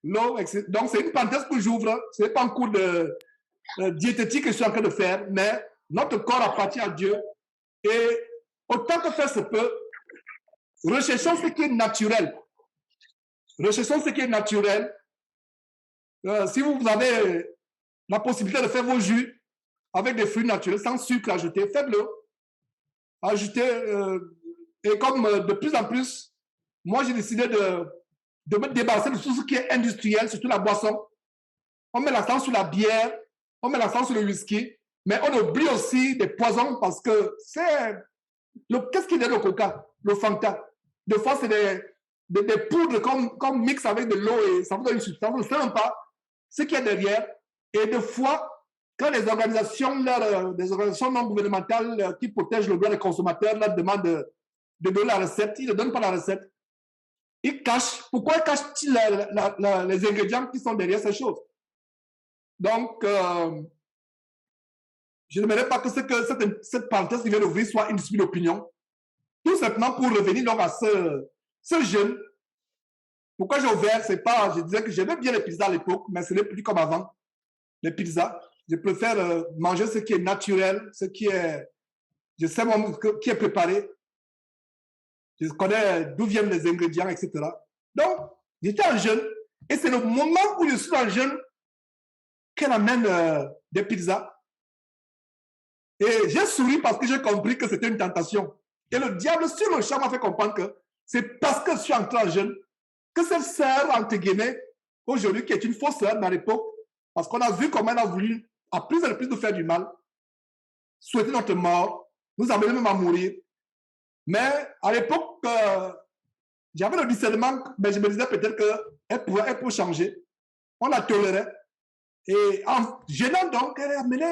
L'eau, donc c'est une parenthèse que j'ouvre, ce n'est pas un cours de diététique que je suis en train de faire, mais notre corps appartient à Dieu et autant que faire se peut, recherchons ce qui est naturel. Recherchons ce qui est naturel. Si vous avez la possibilité de faire vos jus avec des fruits naturels, sans sucre ajouté, faites-le. Ajoutez. Et comme de plus en plus, moi j'ai décidé de me débarrasser de tout ce qui est industriel, surtout la boisson. On met l'accent sur la bière, on met l'accent sur le whisky, mais on oublie aussi des poisons parce que c'est... Qu'est-ce qu'il y a dans le coca, le Fanta? Des fois, c'est des poudres qu'on mixe avec de l'eau et ça vous donne une substance. On ne sait même pas ce qu'il y a derrière. Et des fois, quand les organisations non gouvernementales qui protègent le droit des consommateurs leur demandent de donner la recette, ils ne donnent pas la recette. Ils cachent. Pourquoi cachent-ils les ingrédients qui sont derrière ces choses? Donc, je n'aimerais pas que cette parenthèse qui vient d'ouvrir soit une dispute d'opinion. Tout simplement pour revenir donc à ce jeûne. Pourquoi j'ai ouvert, c'est pas, je disais que j'aimais bien les pizzas à l'époque, mais ce n'est plus comme avant. Les pizzas, je préfère manger ce qui est naturel, ce qui est, je sais moi, qui est préparé. Je connais d'où viennent les ingrédients, etc. Donc, j'étais en jeûne, et c'est le moment où je suis en jeûne qu'elle amène des pizzas. Et j'ai souri parce que j'ai compris que c'était une tentation. Et le diable, sur le champ, m'a fait comprendre que c'est parce que je suis entré en jeûne que cette sœur, entre guillemets, aujourd'hui, qui est une fausse sœur, mais à l'époque, parce qu'on a vu comment elle a voulu, à plus en plus, nous faire du mal, souhaiter notre mort, nous amener même à mourir. Mais à l'époque, j'avais le discernement, mais je me disais peut-être qu'elle pourrait changer. On la tolérait. Et en gênant donc, elle a amené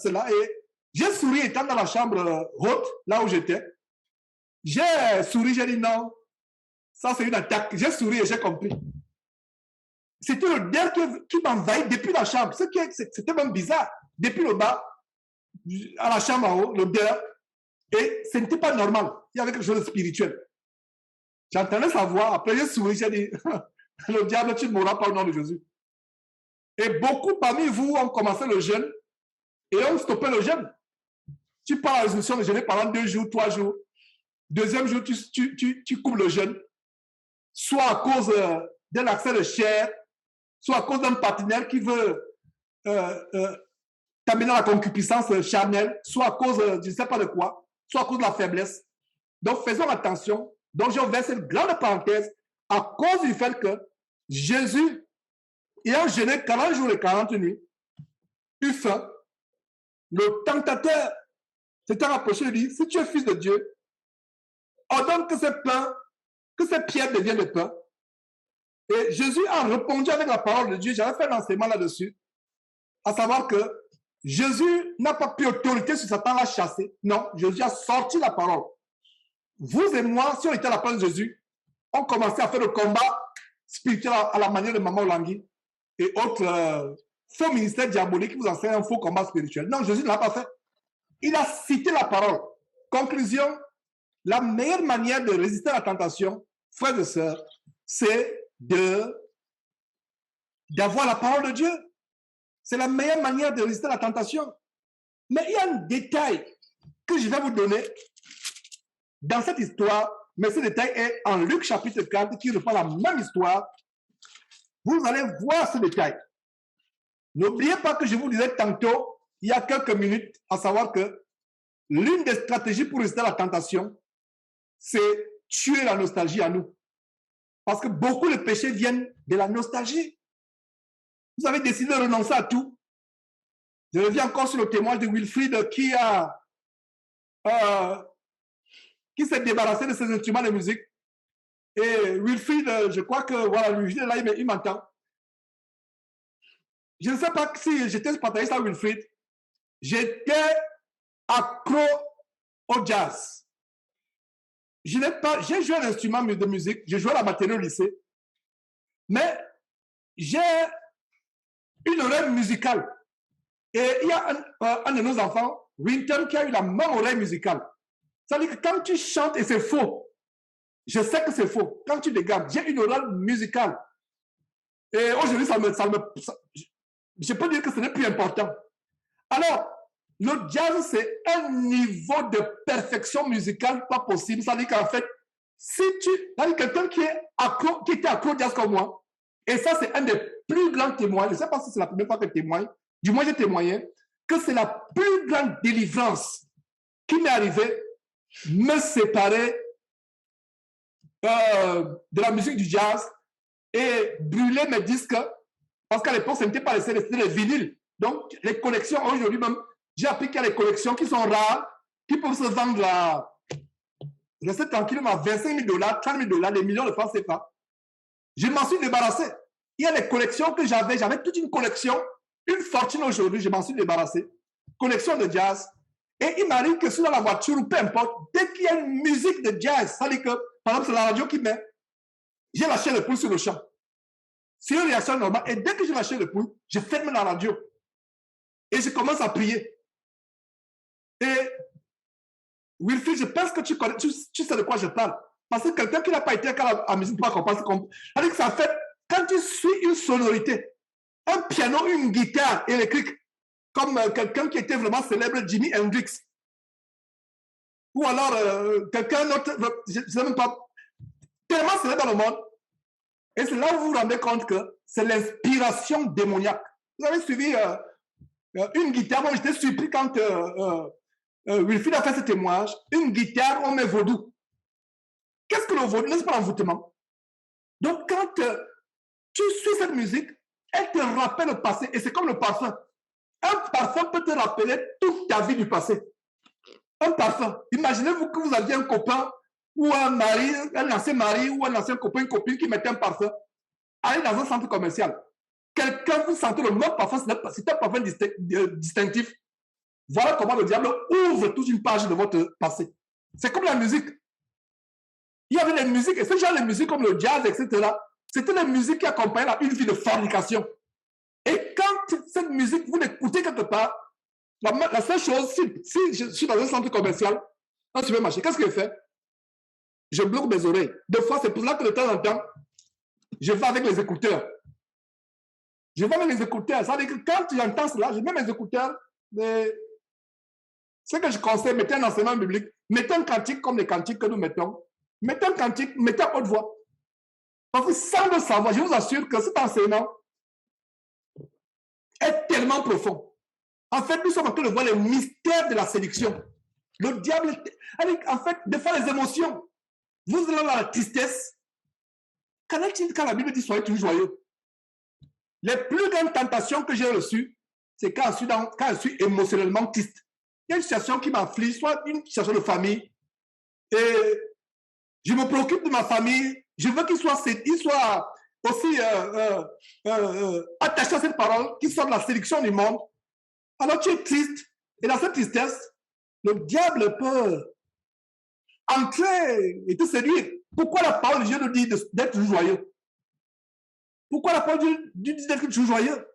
cela. Et j'ai souri étant dans la chambre haute, là où j'étais. J'ai souri, j'ai dit non, ça c'est une attaque. J'ai souri et j'ai compris. C'était le der qui m'envahit depuis la chambre. C'était même bizarre. Depuis le bas, à la chambre en haut, le der. Et ce n'était pas normal. Il y avait quelque chose de spirituel. J'entendais sa voix. Après, j'ai souri, j'ai dit, le diable, tu ne mourras pas au nom de Jésus. Et beaucoup parmi vous ont commencé le jeûne et ont stoppé le jeûne. tu prends la résolution de jeûner pendant 2 jours, 3 jours. Deuxième jour, tu coupes le jeûne. Soit à cause d'un accès de chair, soit à cause d'un partenaire qui veut t'amener à la concupiscence charnelle, soit à cause, je ne sais pas de quoi, soit à cause de la faiblesse. Donc, faisons attention. Donc, j'ai ouvert cette grande parenthèse à cause du fait que Jésus, ayant jeûné 40 jours et 40 nuits, eut faim. Le tentateur s'était rapproché et dit, si tu es fils de Dieu, ordonne que ces pierres deviennent des pains. Et Jésus a répondu avec la parole de Dieu. J'avais fait un enseignement là-dessus, à savoir que Jésus n'a pas pris autorité sur Satan à la chasser. Non, Jésus a sorti la parole. Vous et moi, si on était à la place de Jésus, on commençait à faire le combat spirituel à la manière de Maman Olangui et autres faux ministères diaboliques qui vous enseignent un faux combat spirituel. Non, Jésus ne l'a pas fait. Il a cité la parole. Conclusion, la meilleure manière de résister à la tentation, frères et sœurs, c'est d'avoir la parole de Dieu. C'est la meilleure manière de résister à la tentation. Mais il y a un détail que je vais vous donner dans cette histoire, mais ce détail est en Luc chapitre 4 qui reprend la même histoire. Vous allez voir ce détail. N'oubliez pas que je vous disais tantôt, il y a quelques minutes, à savoir que l'une des stratégies pour résister à la tentation, c'est tuer la nostalgie à nous. Parce que beaucoup de péchés viennent de la nostalgie. Vous avez décidé de renoncer à tout. Je reviens encore sur le témoignage de Wilfried qui s'est débarrassé de ses instruments de musique. Et Wilfried, je crois que voilà, lui, il est là, il m'entend. Je ne sais pas si j'étais spontaniste à Wilfried. J'étais accro au jazz. J'ai joué un instrument de musique, j'ai joué la batterie au lycée, mais j'ai une oreille musicale. Et il y a un de nos enfants, Winton, qui a eu la même oreille musicale. Ça veut dire que quand tu chantes, et c'est faux, je sais que c'est faux, quand tu dégages, j'ai une oreille musicale. Et aujourd'hui, je peux dire que ce n'est plus important. Alors, le jazz, c'est un niveau de perfection musicale pas possible. Ça veut dire qu'en fait, si quelqu'un qui était accro au jazz comme moi, et ça, c'est un des plus grands témoins, je ne sais pas si c'est la première fois que je témoigne, du moins j'ai témoigné, que c'est la plus grande délivrance qui m'est arrivée, me séparer de la musique du jazz et brûler mes disques, parce qu'à l'époque, ce n'était pas c'était les vinyles. Donc, les collections, aujourd'hui même, j'ai appris qu'il y a des collections qui sont rares, qui peuvent se vendre à, rester tranquillement à $25 000, $30 000, des millions de francs CFA. Je m'en suis débarrassé. Il y a des collections que j'avais toute une collection, une fortune aujourd'hui, je m'en suis débarrassé. Collection de jazz. Et il m'arrive que sur la voiture ou peu importe, dès qu'il y a une musique de jazz, ça veut dire que, par exemple, c'est la radio qui met, j'ai lâché le pouls sur le champ. C'est une réaction normale. Et dès que j'ai lâché le pouls, je ferme la radio. Et je commence à prier. Et Wilfried, je pense que tu sais de quoi je parle. Parce que quelqu'un qui n'a pas été à la musique ne peut pas comprendre. C'est-à-dire que ça fait, quand tu suis une sonorité, un piano, une guitare électrique, comme quelqu'un qui était vraiment célèbre, Jimi Hendrix, ou alors quelqu'un d'autre, je ne sais même pas, tellement célèbre dans le monde. Et c'est là où vous vous rendez compte que c'est l'inspiration démoniaque. Vous avez suivi une guitare, moi j'étais surpris quand Wilfried a fait ce témoignage, une guitare, on met vaudou. Qu'est-ce que le vaudou? N'est-ce pas l'envoûtement? Donc quand tu suis cette musique, elle te rappelle le passé, et c'est comme le parfum. Un parfum peut te rappeler toute ta vie du passé. Un parfum. Imaginez-vous que vous aviez un copain ou un mari, un ancien mari ou un ancien copain, une copine qui mettait un parfum. Allez dans un centre commercial. Quelqu'un, vous sentez le même parfum, c'est un parfum distinctif. Voilà comment le diable ouvre toute une page de votre passé. C'est comme la musique. Il y avait des musiques, et ce genre de musique comme le jazz, etc., c'était des musiques qui accompagnaient une vie de fornication. Et quand cette musique, vous l'écoutez quelque part, la seule chose, si je suis dans un centre commercial, un supermarché, qu'est-ce que je fais? Je bloque mes oreilles. Des fois, c'est pour ça que de temps en temps, je vais avec les écouteurs. Je vais avec les écouteurs. Ça veut dire que quand tu entends cela, je mets mes écouteurs, mais Ce que je conseille, mettez un enseignement biblique, mettez un cantique comme les cantiques que nous mettons, mettez un cantique, mettez à haute voix. Parce que sans le savoir, je vous assure que cet enseignement est tellement profond. En fait, nous sommes en train de voir les mystères de la séduction. Le diable, en fait, des fois les émotions. Vous allez dans la tristesse. Quand la Bible dit soyez toujours joyeux, les plus grandes tentations que j'ai reçues, c'est quand je suis émotionnellement triste. Il y a une situation qui m'afflige, soit une situation de famille, et je me préoccupe de ma famille, je veux qu'il soit aussi attaché à cette parole, qu'il soit de la séduction du monde. Alors tu es triste, et dans cette tristesse, le diable peut entrer et te séduire. Pourquoi la parole de Dieu nous dit d'être joyeux? Pourquoi la parole de Dieu dit d'être joyeux?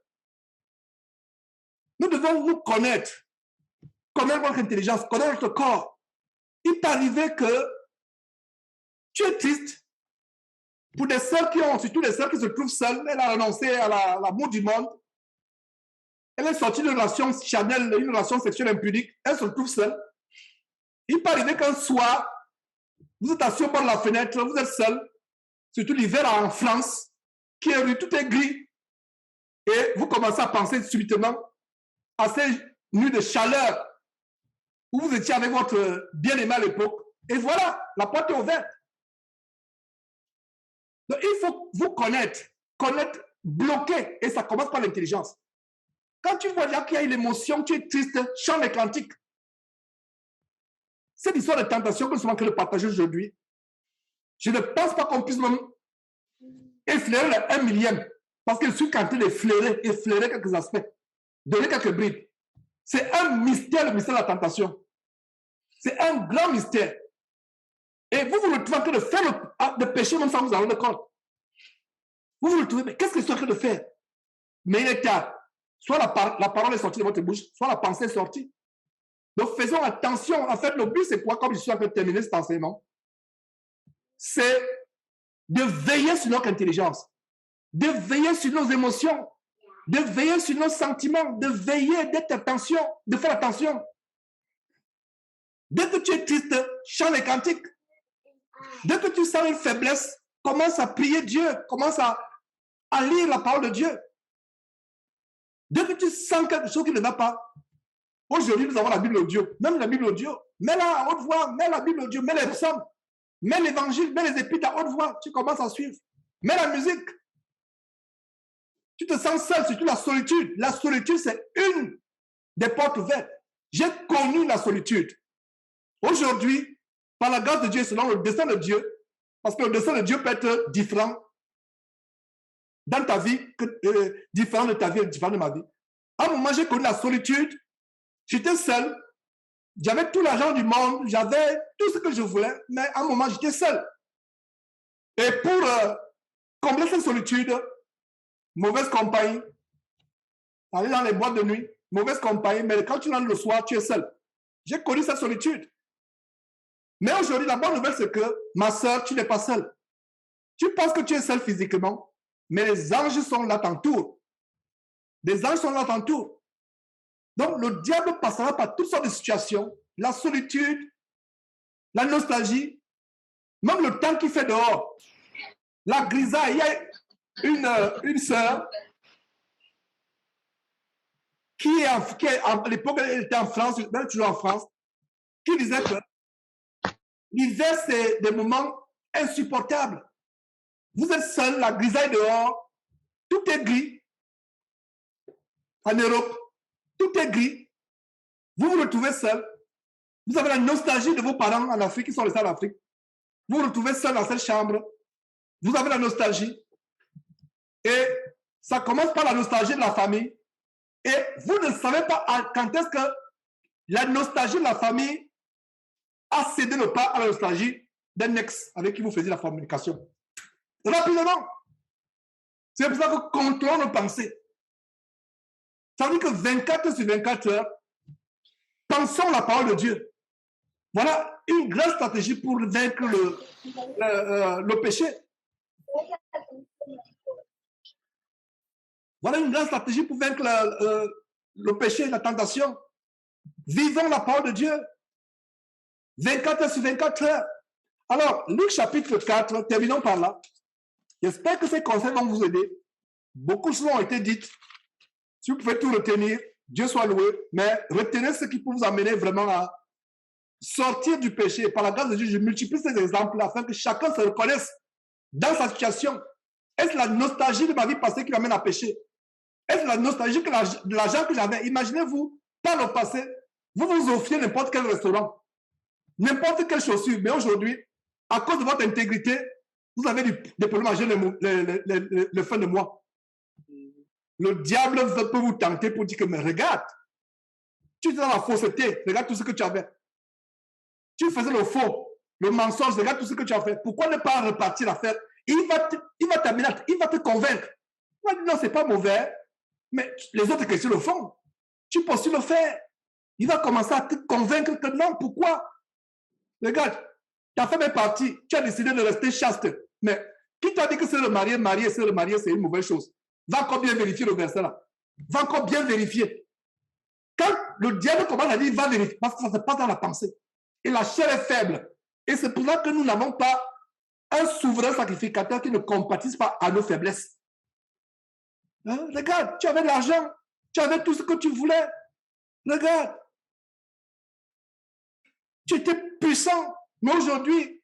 Nous devons nous connaître notre intelligence, connaître notre corps. Il peut arriver que tu es triste pour des sœurs surtout des sœurs qui se trouvent seules. Elle a renoncé à l'amour du monde. Elle est sortie d'une relation charnelle, une relation sexuelle impudique. Elle se trouve seule. Il peut arriver qu'un soir, vous êtes assis au bord de la fenêtre, vous êtes seul, surtout l'hiver en France, qui est tout est gris. Et vous commencez à penser subitement à ces nuits de chaleur où vous étiez avec votre bien-aimé à l'époque. Et voilà, la porte est ouverte. Donc, il faut vous connaître, bloquer. Et ça commence par l'intelligence. Quand tu vois qu'il y a une émotion, tu es triste, chante les cantiques. Cette histoire de tentation que nous sommes en train de partager aujourd'hui, je ne pense pas qu'on puisse même effleurer le 1 millième. Parce que je suis en train d'effleurer quelques aspects, donner quelques bribes. C'est un mystère, le mystère de la tentation. C'est un grand mystère. Et vous vous retrouvez en train de faire le péché même sans vous en rendre compte. Vous vous retrouvez, mais qu'est-ce que je suis en train de faire? Mais il est tard. Soit la parole est sortie de votre bouche, soit la pensée est sortie. Donc faisons attention. En fait, le but, c'est quoi, comme je suis en train de terminer cet enseignement? C'est de veiller sur notre intelligence, de veiller sur nos émotions, de veiller sur nos sentiments, de veiller, d'être attention, de faire attention. Dès que tu es triste, chante les cantiques. Dès que tu sens une faiblesse, commence à prier Dieu, commence à lire la parole de Dieu. Dès que tu sens quelque chose qui ne va pas, aujourd'hui nous avons la Bible audio, même la Bible audio, mets-la à haute voix, mets la Bible audio, mets les psaumes, mets l'évangile, mets les épîtres à haute voix, tu commences à suivre. Mets la musique. Tu te sens seul, surtout la solitude. La solitude, c'est une des portes ouvertes. J'ai connu la solitude. Aujourd'hui, par la grâce de Dieu, selon le dessein de Dieu, parce que le dessein de Dieu peut être différent dans ta vie, différent de ta vie, différent de ma vie. À un moment, j'ai connu la solitude. J'étais seul. J'avais tout l'argent du monde. J'avais tout ce que je voulais. Mais à un moment, j'étais seul. Et pour combler cette solitude, mauvaise compagnie, aller dans les boîtes de nuit, mauvaise compagnie, mais quand tu rentres le soir, tu es seul. J'ai connu cette solitude. Mais aujourd'hui, la bonne nouvelle, c'est que, ma soeur, tu n'es pas seule. Tu penses que tu es seul physiquement, mais les anges sont là t'entourent. Les anges sont là t'entourent. Donc, le diable passera par toutes sortes de situations, la solitude, la nostalgie, même le temps qu'il fait dehors. La grisaille, il y a une sœur qui à l'époque, elle était en France, elle est toujours en France, qui disait que l'hiver, c'est des moments insupportables. Vous êtes seul, la grisaille dehors, tout est gris. En Europe, tout est gris. Vous vous retrouvez seul. Vous avez la nostalgie de vos parents en Afrique, qui sont restés en Afrique. Vous vous retrouvez seul dans cette chambre. Vous avez la nostalgie. Et ça commence par la nostalgie de la famille. Et vous ne savez pas quand est-ce que la nostalgie de la famille a cédé le pas à la nostalgie d'un ex avec qui vous faisiez la communication. Rapidement. C'est pour ça que contrôlons nos pensées. Ça veut dire que 24 sur 24 heures, pensons la parole de Dieu. Voilà une grande stratégie pour vaincre le péché. Voilà une grande stratégie pour vaincre le péché, la tentation. Vivons la parole de Dieu. 24 heures sur 24 heures. Alors, Luc chapitre 4, terminons par là. J'espère que ces conseils vont vous aider. Beaucoup de choses ont été dites. Si vous pouvez tout retenir, Dieu soit loué, mais retenez ce qui peut vous amener vraiment à sortir du péché. Par la grâce de Dieu, je multiplie ces exemples afin que chacun se reconnaisse dans sa situation. Est-ce la nostalgie de ma vie passée qui m'amène à pécher? Est-ce la nostalgie de l'argent que j'avais? Imaginez-vous, par le passé, vous vous offriez n'importe quel restaurant, n'importe quelle chaussure, mais aujourd'hui, à cause de votre intégrité, vous avez des problèmes à gérer le fin de mois. Le diable peut vous tenter pour dire que, mais regarde, tu es dans la fausseté, regarde tout ce que tu avais. Tu faisais le faux, le mensonge, regarde tout ce que tu as fait. Pourquoi ne pas repartir l'affaire? Il va t'amener, il va te convaincre. Il va dire non, c'est pas mauvais, mais les autres questions le font. Tu peux aussi le faire. Il va commencer à te convaincre que non, pourquoi? Regarde, ta femme est partie, tu as décidé de rester chaste. Mais qui t'a dit que c'est le marié, c'est une mauvaise chose? Va encore bien vérifier le verset là. Va encore bien vérifier. Quand le diable commence à dire, il va vérifier, parce que ça se passe dans la pensée. Et la chair est faible. Et c'est pour ça que nous n'avons pas un souverain sacrificateur qui ne compatisse pas à nos faiblesses. Hein? Regarde, tu avais de l'argent, tu avais tout ce que tu voulais. Regarde. Tu étais puissant. Mais aujourd'hui,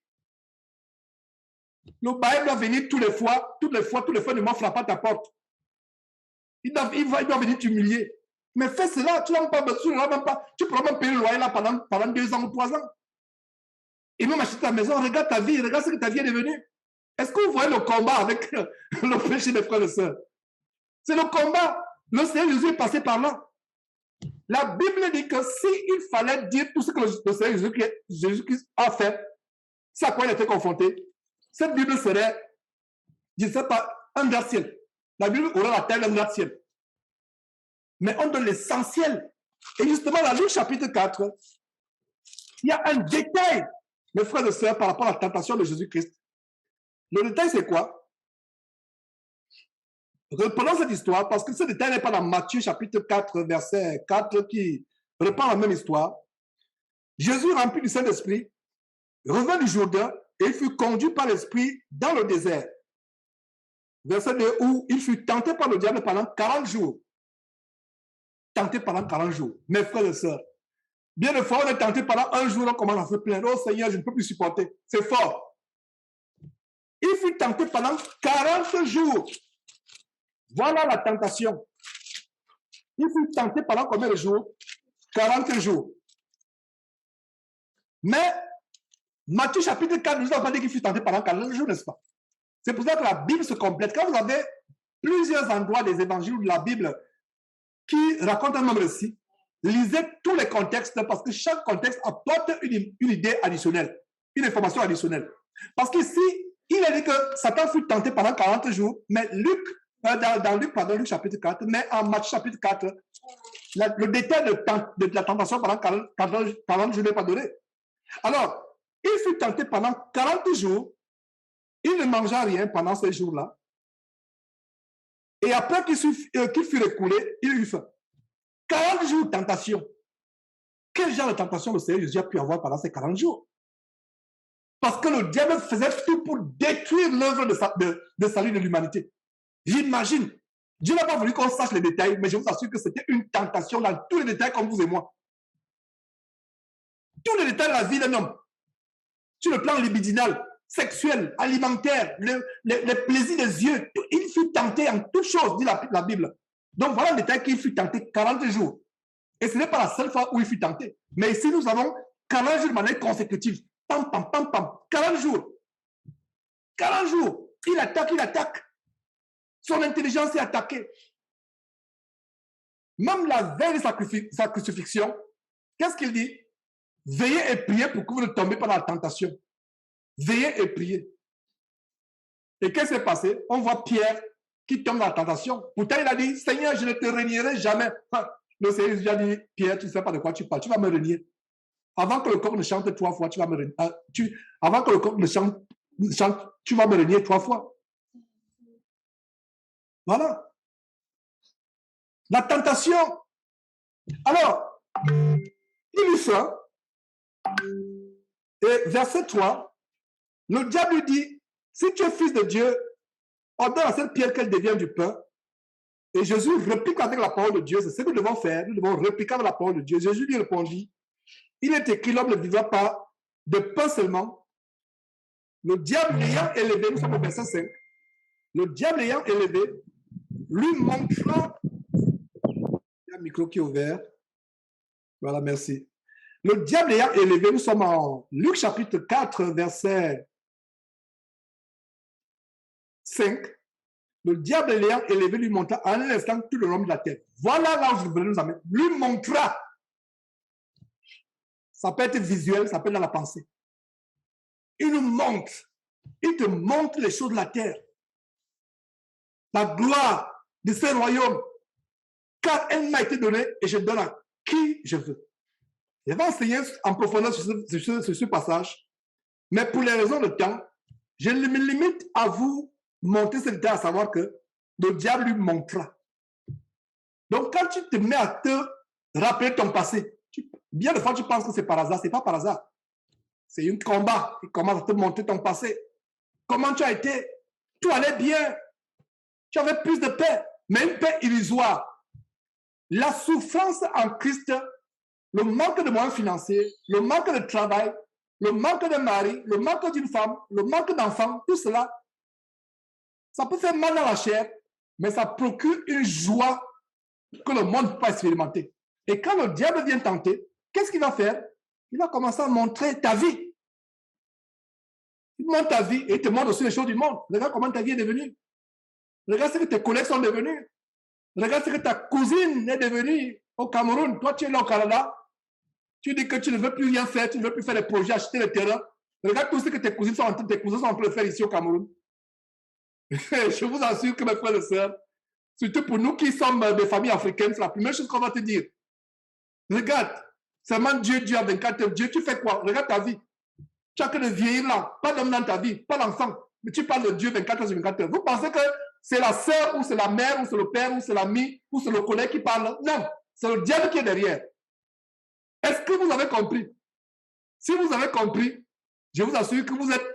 le bail doit venir toutes les fois, ne m'en frappe pas ta porte. Il doit venir t'humilier. Mais fais cela, tu n'as pas besoin, tu pourras même payer le loyer là pendant 2 ans ou 3 ans. Et même acheter ta maison, regarde ta vie, regarde ce que ta vie est devenue. Est-ce que vous voyez le combat avec le péché des frères et sœurs? C'est le combat. Le Seigneur Jésus est passé par là. La Bible dit que s'il fallait dire tout ce que le Seigneur Jésus-Christ a fait, c'est à quoi il a été confronté, cette Bible serait, je ne sais pas, un gratte-ciel. La Bible aurait la taille d'un gratte-ciel. Mais on donne l'essentiel. Et justement, dans Luc chapitre 4, il y a un détail, mes frères et sœurs, par rapport à la tentation de Jésus-Christ. Le détail, c'est quoi? Reprenons cette histoire, parce que ce détail n'est pas dans Matthieu chapitre 4, verset 4, qui reprend la même histoire. Jésus, rempli du Saint-Esprit, revint du Jourdain et il fut conduit par l'Esprit dans le désert. Verset 2, où il fut tenté par le diable pendant 40 jours. Tenté pendant 40 jours. Mes frères et sœurs, bien de fois, on est tenté pendant 1 jour, on commence à se plaindre. Oh Seigneur, je ne peux plus supporter. C'est fort. Il fut tenté pendant 40 jours. Voilà la tentation. Il fut tenté pendant combien de jours? 40 jours. Mais Matthieu chapitre 4 nous a pas dit qu'il fut tenté pendant 40 jours, n'est-ce pas? C'est pour ça que la Bible se complète. Quand vous avez plusieurs endroits des évangiles ou de la Bible qui racontent un même récit, lisez tous les contextes parce que chaque contexte apporte une idée additionnelle, une information additionnelle. Parce qu'ici, il a dit que Satan fut tenté pendant 40 jours, mais dans Luc chapitre 4, mais en Matthieu chapitre 4, le détail de la tentation pendant 40 jours n'est pas donné. Alors, il fut tenté pendant 40 jours, il ne mangea rien pendant ces jours-là, et après qu'il fut écoulé, il eut faim. 40 jours de tentation. Quel genre de tentation le Seigneur Jésus a pu avoir pendant ces 40 jours? Parce que le diable faisait tout pour détruire l'œuvre de salut de l'humanité. J'imagine. Dieu n'a pas voulu qu'on sache les détails, mais je vous assure que c'était une tentation dans tous les détails comme vous et moi. Tous les détails de la vie d'un homme. Sur le plan libidinal, sexuel, alimentaire, les plaisirs des yeux. Il fut tenté en toutes choses, dit la Bible. Donc voilà le détail qu'il fut tenté 40 jours. Et ce n'est pas la seule fois où il fut tenté. Mais ici, nous avons 40 jours de manière consécutive. Pam, pam, pam, pam. 40 jours. 40 jours. Il attaque. Son intelligence est attaquée. Même la veille de sa crucifixion, qu'est-ce qu'il dit? Veillez et priez pour que vous ne tombez pas dans la tentation. Veillez et priez. Et qu'est-ce qui s'est passé? On voit Pierre qui tombe dans la tentation. Pourtant, il a dit, Seigneur, je ne te renierai jamais. Le Seigneur lui a dit, Pierre, tu ne sais pas de quoi tu parles, tu vas me renier. Avant que le coq ne chante 3 fois, tu vas me renier. Avant que le coq ne chante, tu vas me renier 3 fois. Voilà. La tentation. Alors, Il lui fait. Et verset 3, le diable lui dit, si tu es fils de Dieu, ordonne à cette pierre qu'elle devienne du pain. Et Jésus réplique avec la parole de Dieu. C'est ce que nous devons faire. Nous devons répliquer avec la parole de Dieu. Jésus lui répondit, il est écrit, l'homme ne vivra pas de pain seulement. Le diable l'ayant élevé, nous sommes au verset 5, le diable l'ayant élevé, lui montra, il y a un micro qui est ouvert, voilà, merci. Le diable l'ayant élevé, nous sommes en Luc chapitre 4, verset 5, le diable l'ayant élevé, lui montra en un instant tout le long de la terre. Voilà là où je voulais nous amener. Lui montra. Ça peut être visuel, ça peut être dans la pensée. Il nous montre. Il te montre les choses de la terre. La gloire de ce royaume. Car elle m'a été donnée et je donne à qui je veux. Je vais enseigner en profondeur sur ce passage. Mais pour les raisons de temps, je me limite à vous montrer ce détail, à savoir que le diable lui montra. Donc quand tu te mets à te rappeler ton passé, bien de fois tu penses que c'est par hasard, ce n'est pas par hasard. C'est un combat qui commence à te montrer ton passé. Comment tu as été? Tout allait bien. Tu avais plus de paix, mais une paix illusoire. La souffrance en Christ, le manque de moyens financiers, le manque de travail, le manque de mari, le manque d'une femme, le manque d'enfants, tout cela, ça peut faire mal dans la chair, mais ça procure une joie que le monde ne peut pas expérimenter. Et quand le diable vient tenter, qu'est-ce qu'il va faire? Il va commencer à montrer ta vie. Il montre ta vie et il te montre aussi les choses du monde. Regarde comment ta vie est devenue. Regarde ce que tes collègues sont devenus. Regarde ce que ta cousine est devenue au Cameroun. Toi, tu es là au Canada. Tu dis que tu ne veux plus rien faire, tu ne veux plus faire des projets, acheter le terrain. Regarde tout ce que tes cousins sont en train de faire ici au Cameroun. Je vous assure que mes frères et sœurs, surtout pour nous qui sommes des familles africaines, c'est la première chose qu'on va te dire. Regarde, seulement Dieu à 24 heures. Dieu, tu fais quoi? Regarde ta vie. Tu as que de vieillir là, pas d'homme dans ta vie, pas d'enfant. Mais tu parles de Dieu 24 heures sur 24 heures. Vous pensez que c'est la sœur, ou c'est la mère, ou c'est le père, ou c'est l'ami, ou c'est le collègue qui parle? Non, c'est le diable qui est derrière. Est-ce que vous avez compris? Si vous avez compris, je vous assure que vous êtes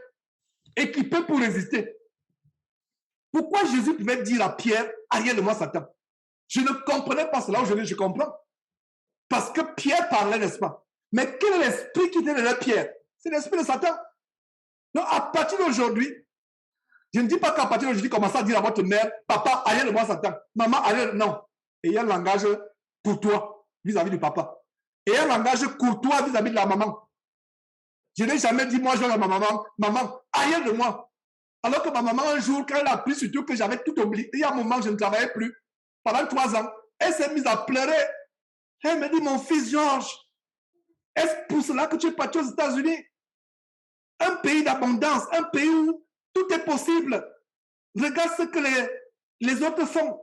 équipés pour résister. Pourquoi Jésus pouvait dire à Pierre, arrière de moi, Satan? Je ne comprenais pas cela. Aujourd'hui, je comprends. Parce que Pierre parlait, n'est-ce pas? Mais quel est l'esprit qui était derrière Pierre? C'est l'esprit de Satan. Donc, à partir d'aujourd'hui, je ne dis pas qu'à partir d'aujourd'hui, commencez à dire à votre mère, papa, arrière de moi, Satan. Maman, arrière, non. Ayez un langage pour toi, vis-à-vis du papa. Ayez un langage courtois vis-à-vis de la maman. Je n'ai jamais dit, moi, je vais à ma maman, maman, arrière de moi. Alors que ma maman, un jour, quand elle a appris surtout que j'avais tout oublié, il y a un moment, je ne travaillais plus. Pendant 3 ans, elle s'est mise à pleurer. Elle me dit, mon fils Georges, est-ce pour cela que tu es parti aux États-Unis? Un pays d'abondance, un pays où tout est possible. Regarde ce que les autres font.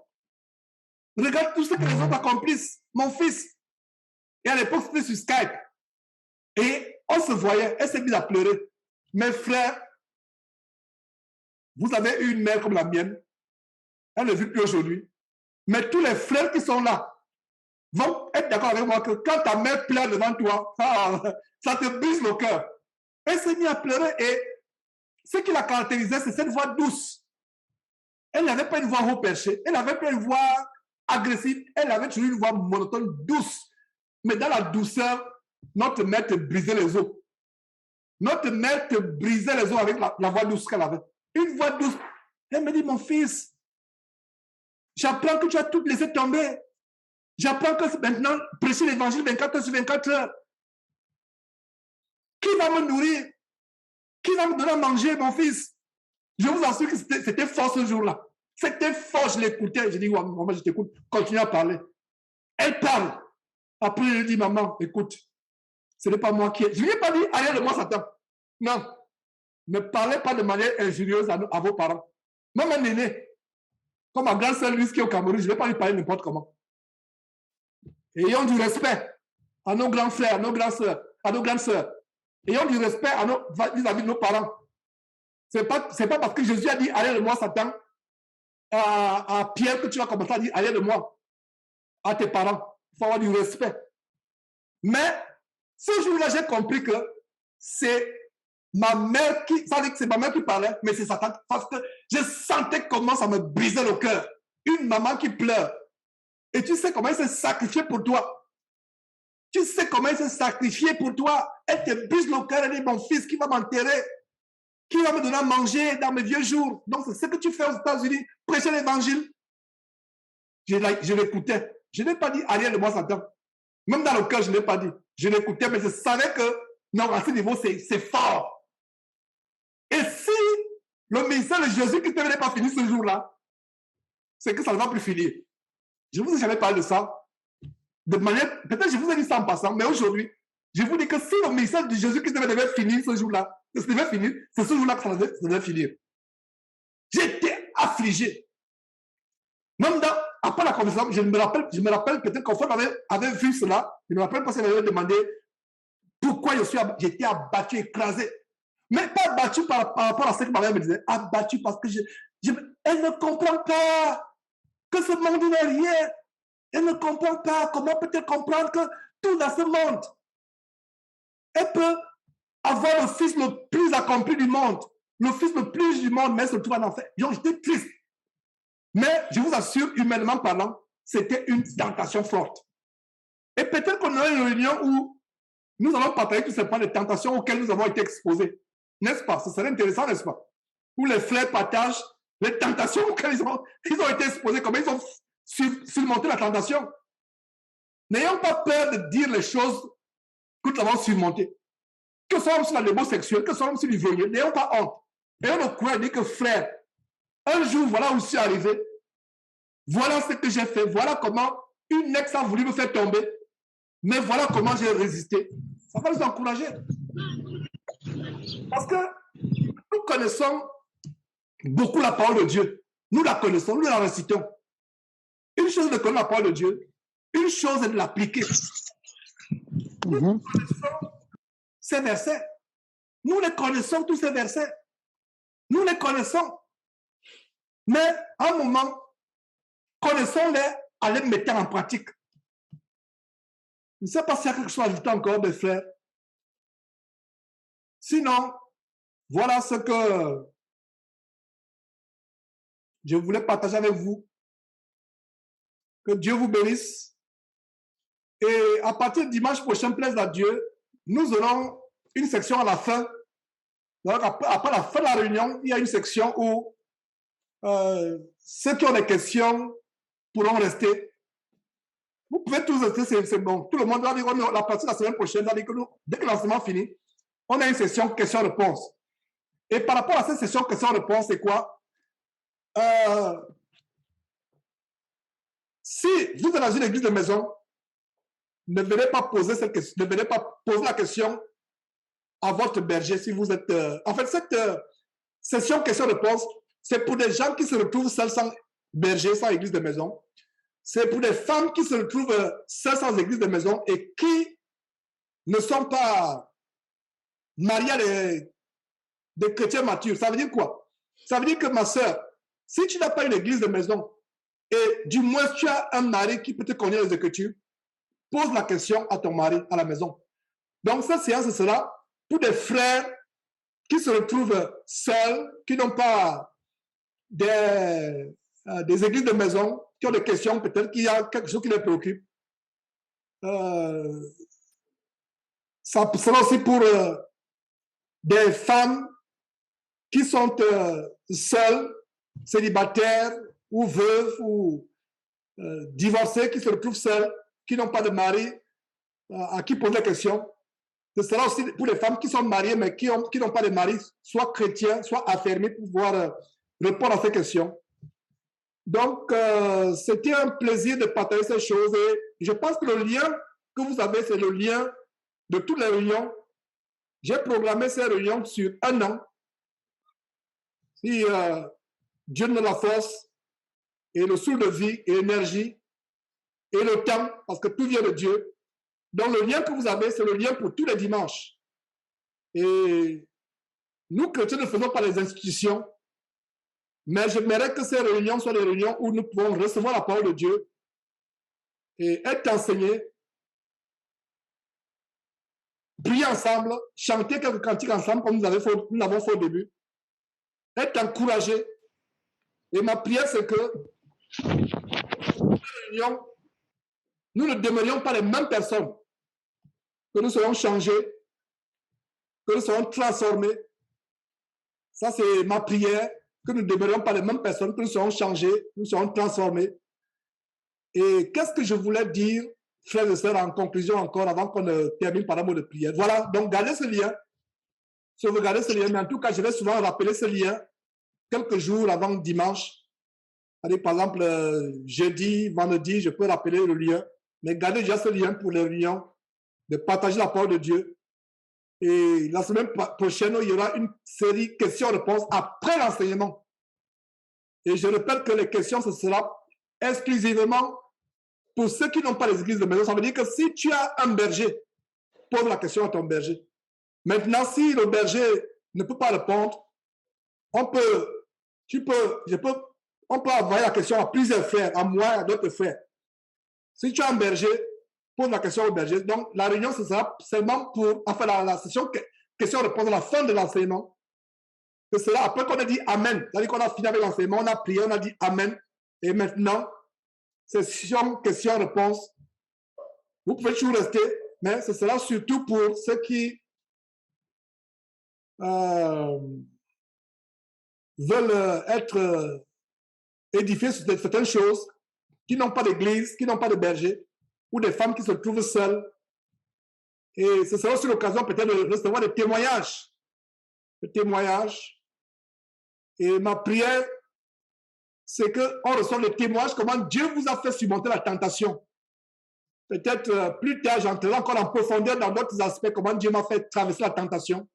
Regarde tout ce que les autres accomplissent. Mon fils. Et à l'époque, c'était sur Skype. Et on se voyait. Elle s'est mise à pleurer. Mes frères, vous avez une mère comme la mienne. Elle ne vit plus aujourd'hui. Mais tous les frères qui sont là vont être d'accord avec moi que quand ta mère pleure devant toi, ça te brise le cœur. Elle s'est mise à pleurer et ce qui la caractérisait, c'est cette voix douce. Elle n'avait pas une voix haut perchée. Elle n'avait pas une voix agressive. Elle avait toujours une voix monotone, douce. Mais dans la douceur, notre mère te brisait les os. Notre mère te brisait les os avec la voix douce qu'elle avait. Une voix douce. Elle me dit, mon fils, j'apprends que tu as tout laissé tomber. J'apprends que maintenant, prêcher l'évangile 24 heures sur 24 heures. Qui va me nourrir? Qui va me donner à manger, mon fils? Je vous assure que c'était fort ce jour-là. C'était fort, je l'écoutais. Je dis, ouais, maman, je t'écoute. Continue à parler. Elle parle. Après, je lui dis, maman, écoute, ce n'est pas moi qui ai. Je ne lui ai pas dit, allez de moi, Satan. Non. Ne parlez pas de manière injurieuse à vos parents. Même un aîné, comme ma grande sœur Louise qui est au Cameroun, je ne vais pas lui parler n'importe comment. Ayons du respect à nos grands frères, à nos grandes sœurs, à nos grandes sœurs. Ayons du respect vis-à-vis de nos parents. Ce n'est pas parce que Jésus a dit, allez de moi, Satan, à Pierre que tu vas commencer à dire, allez de moi, à tes parents. Il faut avoir du respect. Mais ce jour-là, j'ai compris que c'est ma mère qui, ça veut dire que c'est ma mère qui parlait, mais c'est Satan. Parce que je sentais comment ça me brisait le cœur. Une maman qui pleure. Et tu sais comment elle s'est sacrifiée pour toi. Tu sais comment elle s'est sacrifiée pour toi. Elle te brise le cœur. Elle dit, mon fils qui va m'enterrer, qui va me donner à manger dans mes vieux jours. Donc, c'est ce que tu fais aux États-Unis, prêcher l'évangile. Je l'écoutais. Je n'ai pas dit, arrière de moi, Satan. Même dans le cœur, je ne l'ai pas dit. Je l'écoutais, mais je savais que, non, à ce niveau, c'est fort. Et si le ministère de Jésus-Christ ne venait pas finir ce jour-là, c'est que ça ne va plus finir. Je ne vous ai jamais parlé de ça. De manière, peut-être je vous ai dit ça en passant, mais aujourd'hui, je vous dis que si le ministère de Jésus-Christ devait finir ce jour-là, c'est ce jour-là que ça devait finir. J'étais affligé. Même après la conversation, je me rappelle peut-être qu'en fait, avait vu cela. Je me rappelle parce qu'elle m'avait demandé pourquoi j'étais abattu, écrasé. Mais pas abattu par rapport à ce que ma mère me disait. Abattu parce que elle ne comprend pas que ce monde n'est rien. Elle ne comprend pas. Comment peut-elle comprendre que tout dans ce monde, elle peut avoir le fils le plus accompli du monde, le fils le plus du monde, mais elle se trouve en enfer. J'étais triste. Mais je vous assure, humainement parlant, c'était une tentation forte. Et peut-être qu'on aura une réunion où nous allons partager tout simplement les tentations auxquelles nous avons été exposés. N'est-ce pas? Ce serait intéressant, n'est-ce pas? Où les frères partagent les tentations auxquelles ils ont été exposés, comment ils ont surmonté la tentation. N'ayons pas peur de dire les choses que nous avons surmontées. Que ce soit sur les mots sexuels, que ce soit sur l'ivoirien, n'ayons pas honte. Ayons le courage de dire que frère, un jour, voilà où je suis arrivé. Voilà ce que j'ai fait. Voilà comment une ex a voulu me faire tomber. Mais voilà comment j'ai résisté. Ça va nous encourager. Parce que nous connaissons beaucoup la parole de Dieu. Nous la connaissons, nous la récitons. Une chose est de connaître la parole de Dieu. Une chose est de l'appliquer. Nous connaissons ces versets. Nous les connaissons, tous ces versets. Nous les connaissons. Mais à un moment, connaissons-les, allez mettre en pratique. Je ne sais pas s'il y a quelque chose à ajouter encore, mes frères. Sinon, voilà ce que je voulais partager avec vous. Que Dieu vous bénisse. Et à partir de dimanche prochain, plaise à Dieu, nous aurons une section à la fin. Donc, après la fin de la réunion, il y a une section où ceux qui ont des questions pourront rester. Vous pouvez tous rester, c'est bon. Tout le monde va dire, la partie de la semaine prochaine, va dire que dès que l'enseignement finit, on a une session questions-réponses. Et par rapport à cette session questions-réponses, c'est quoi? Si vous êtes dans une église de maison, ne venez pas poser cette question, ne venez pas poser la question à votre berger si vous êtes. En fait, cette session questions-réponses, c'est pour des gens qui se retrouvent seuls sans berger, sans église de maison. C'est pour des femmes qui se retrouvent seules sans église de maison et qui ne sont pas mariées à des chrétiens matures. Ça veut dire quoi? Ça veut dire que ma soeur, si tu n'as pas une église de maison et du moins tu as un mari qui peut te connaître les Écritures, pose la question à ton mari à la maison. Donc cette séance sera pour des frères qui se retrouvent seuls, qui n'ont pas des églises de maison, qui ont des questions, peut-être qu'il y a quelque chose qui les préoccupe. Ça sera aussi pour des femmes qui sont seules, célibataires ou veuves ou divorcées, qui se retrouvent seules, qui n'ont pas de mari, à qui poser des questions. Ce sera aussi pour les femmes qui sont mariées mais qui n'ont pas de mari, soit chrétiens, soit affermis, pour pouvoir répondre à ces questions. Donc, c'était un plaisir de partager ces choses et je pense que le lien que vous avez, c'est le lien de toutes les réunions. J'ai programmé ces réunions sur 1 an. Si Dieu nous la force et le souffle de vie et l'énergie et le temps, parce que tout vient de Dieu. Donc, le lien que vous avez, c'est le lien pour tous les dimanches. Et nous, chrétiens, ne faisons pas les institutions. Mais j'aimerais que ces réunions soient des réunions où nous pouvons recevoir la parole de Dieu et être enseignés prier ensemble, chanter quelques cantiques ensemble, comme nous l'avons fait au début, être encouragé. Et ma prière, c'est que nous ne demeurions pas les mêmes personnes, que nous soyons changés, que nous soyons transformés. Ça, c'est ma prière, que nous ne demeurions pas les mêmes personnes, que nous soyons changés, que nous soyons transformés. Et qu'est-ce que je voulais dire, frères et sœurs, en conclusion encore, avant qu'on ne termine par un mot de prière. Voilà, donc gardez ce lien, sauvegardez ce lien, mais en tout cas, je vais souvent rappeler ce lien quelques jours avant dimanche. Allez, par exemple, jeudi, vendredi, je peux rappeler le lien, mais gardez déjà ce lien pour les réunions, de partager la parole de Dieu. Et la semaine prochaine, il y aura une série questions-réponses après l'enseignement. Et je répète que les questions, ce sera exclusivement pour ceux qui n'ont pas les églises de maison. Ça veut dire que si tu as un berger, pose la question à ton berger. Maintenant, si le berger ne peut pas répondre, on peut envoyer la question à plusieurs frères, à moi et à d'autres frères. Si tu as un berger, pose la question au berger. Donc, la réunion, ce sera seulement pour, enfin, la session question-réponse à la fin de l'enseignement. Ce sera après qu'on a dit Amen. C'est-à-dire qu'on a fini avec l'enseignement, on a prié, on a dit Amen. Et maintenant, session question-réponse. Vous pouvez toujours rester, mais ce sera surtout pour ceux qui veulent être édifiés sur certaines choses, qui n'ont pas d'église, qui n'ont pas de berger, ou des femmes qui se trouvent seules. Et ce sera aussi l'occasion peut-être de recevoir des témoignages. Des témoignages. Et ma prière, c'est qu'on reçoive des témoignages, comment Dieu vous a fait surmonter la tentation. Peut-être plus tard, j'entrerai encore en profondeur dans d'autres aspects, comment Dieu m'a fait traverser la tentation.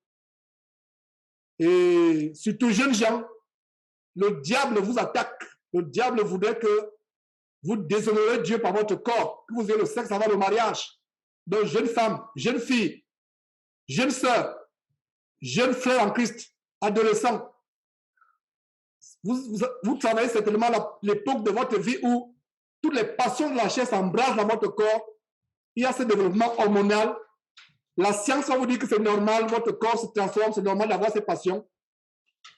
Et surtout, jeunes gens, le diable vous attaque. Le diable voudrait que vous déshonorez Dieu par votre corps, que vous ayez le sexe avant le mariage. Donc, jeune femme, jeune fille, jeune sœur, jeune frère en Christ, adolescent, vous travaillez certainement l'époque de votre vie où toutes les passions de la chair s'embrassent dans votre corps. Il y a ce développement hormonal. La science va vous dire que c'est normal, votre corps se transforme, c'est normal d'avoir ces passions.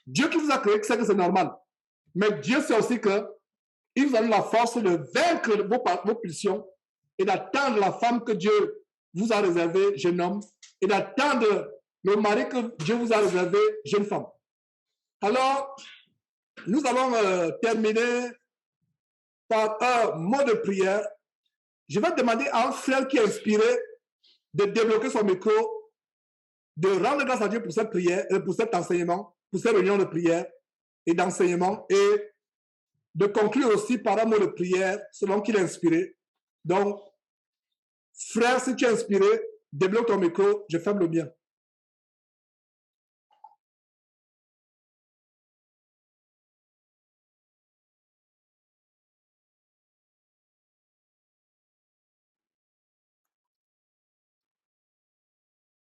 Dieu qui vous a créé sait que c'est normal. Mais Dieu sait aussi que il vous donne la force de vaincre vos pulsions et d'attendre la femme que Dieu vous a réservée, jeune homme, et d'attendre le mari que Dieu vous a réservé, jeune femme. Alors, nous allons terminer par un mot de prière. Je vais demander à un frère qui est inspiré de débloquer son micro, de rendre grâce à Dieu pour cette prière, pour cet enseignement, pour cette réunion de prière et d'enseignement, et de conclure aussi par un mot de prière selon qu'il est inspiré. Donc, frère, si tu es inspiré, débloque ton micro, je ferme le mien.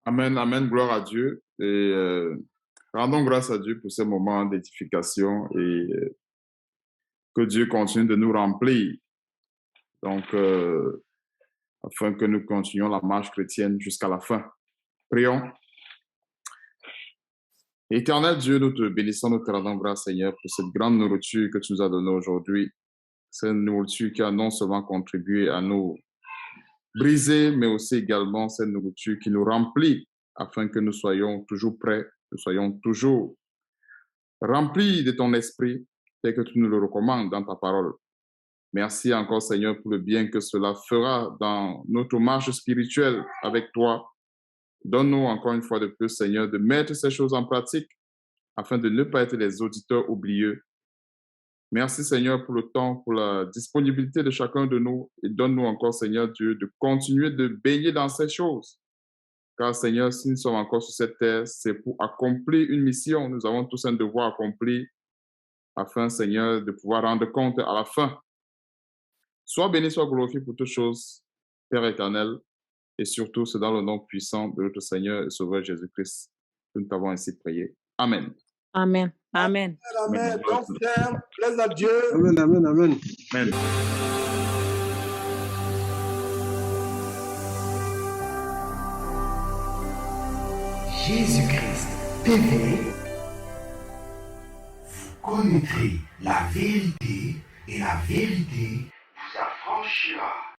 Amen, amen, gloire à Dieu. Et rendons grâce à Dieu pour ce moment d'édification et que Dieu continue de nous remplir. Donc, afin que nous continuions la marche chrétienne jusqu'à la fin. Prions. Éternel Dieu, nous te bénissons, nous te rendons grâce, Seigneur, pour cette grande nourriture que tu nous as donnée aujourd'hui. Cette nourriture qui a non seulement contribué à nous briser, mais aussi également cette nourriture qui nous remplit, afin que nous soyons toujours prêts, nous soyons toujours remplis de ton esprit, tel que tu nous le recommandes dans ta parole. Merci encore, Seigneur, pour le bien que cela fera dans notre marche spirituelle avec toi. Donne-nous encore une fois de plus, Seigneur, de mettre ces choses en pratique afin de ne pas être les auditeurs oublieux. Merci, Seigneur, pour le temps, pour la disponibilité de chacun de nous et donne-nous encore, Seigneur Dieu, de continuer de baigner dans ces choses. Car, Seigneur, si nous sommes encore sur cette terre, c'est pour accomplir une mission. Nous avons tous un devoir accompli afin, Seigneur, de pouvoir rendre compte à la fin. Sois béni, sois glorifié pour toutes choses, Père éternel, et surtout, c'est dans le nom puissant de notre Seigneur et Sauveur Jésus-Christ que nous t'avons ainsi prié. Amen. Amen. Amen. Amen. Donc, frère, plaise à Dieu. Amen, amen, amen. Amen. Jésus-Christ TV, vous connaîtrez la vérité et la vérité vous affranchira.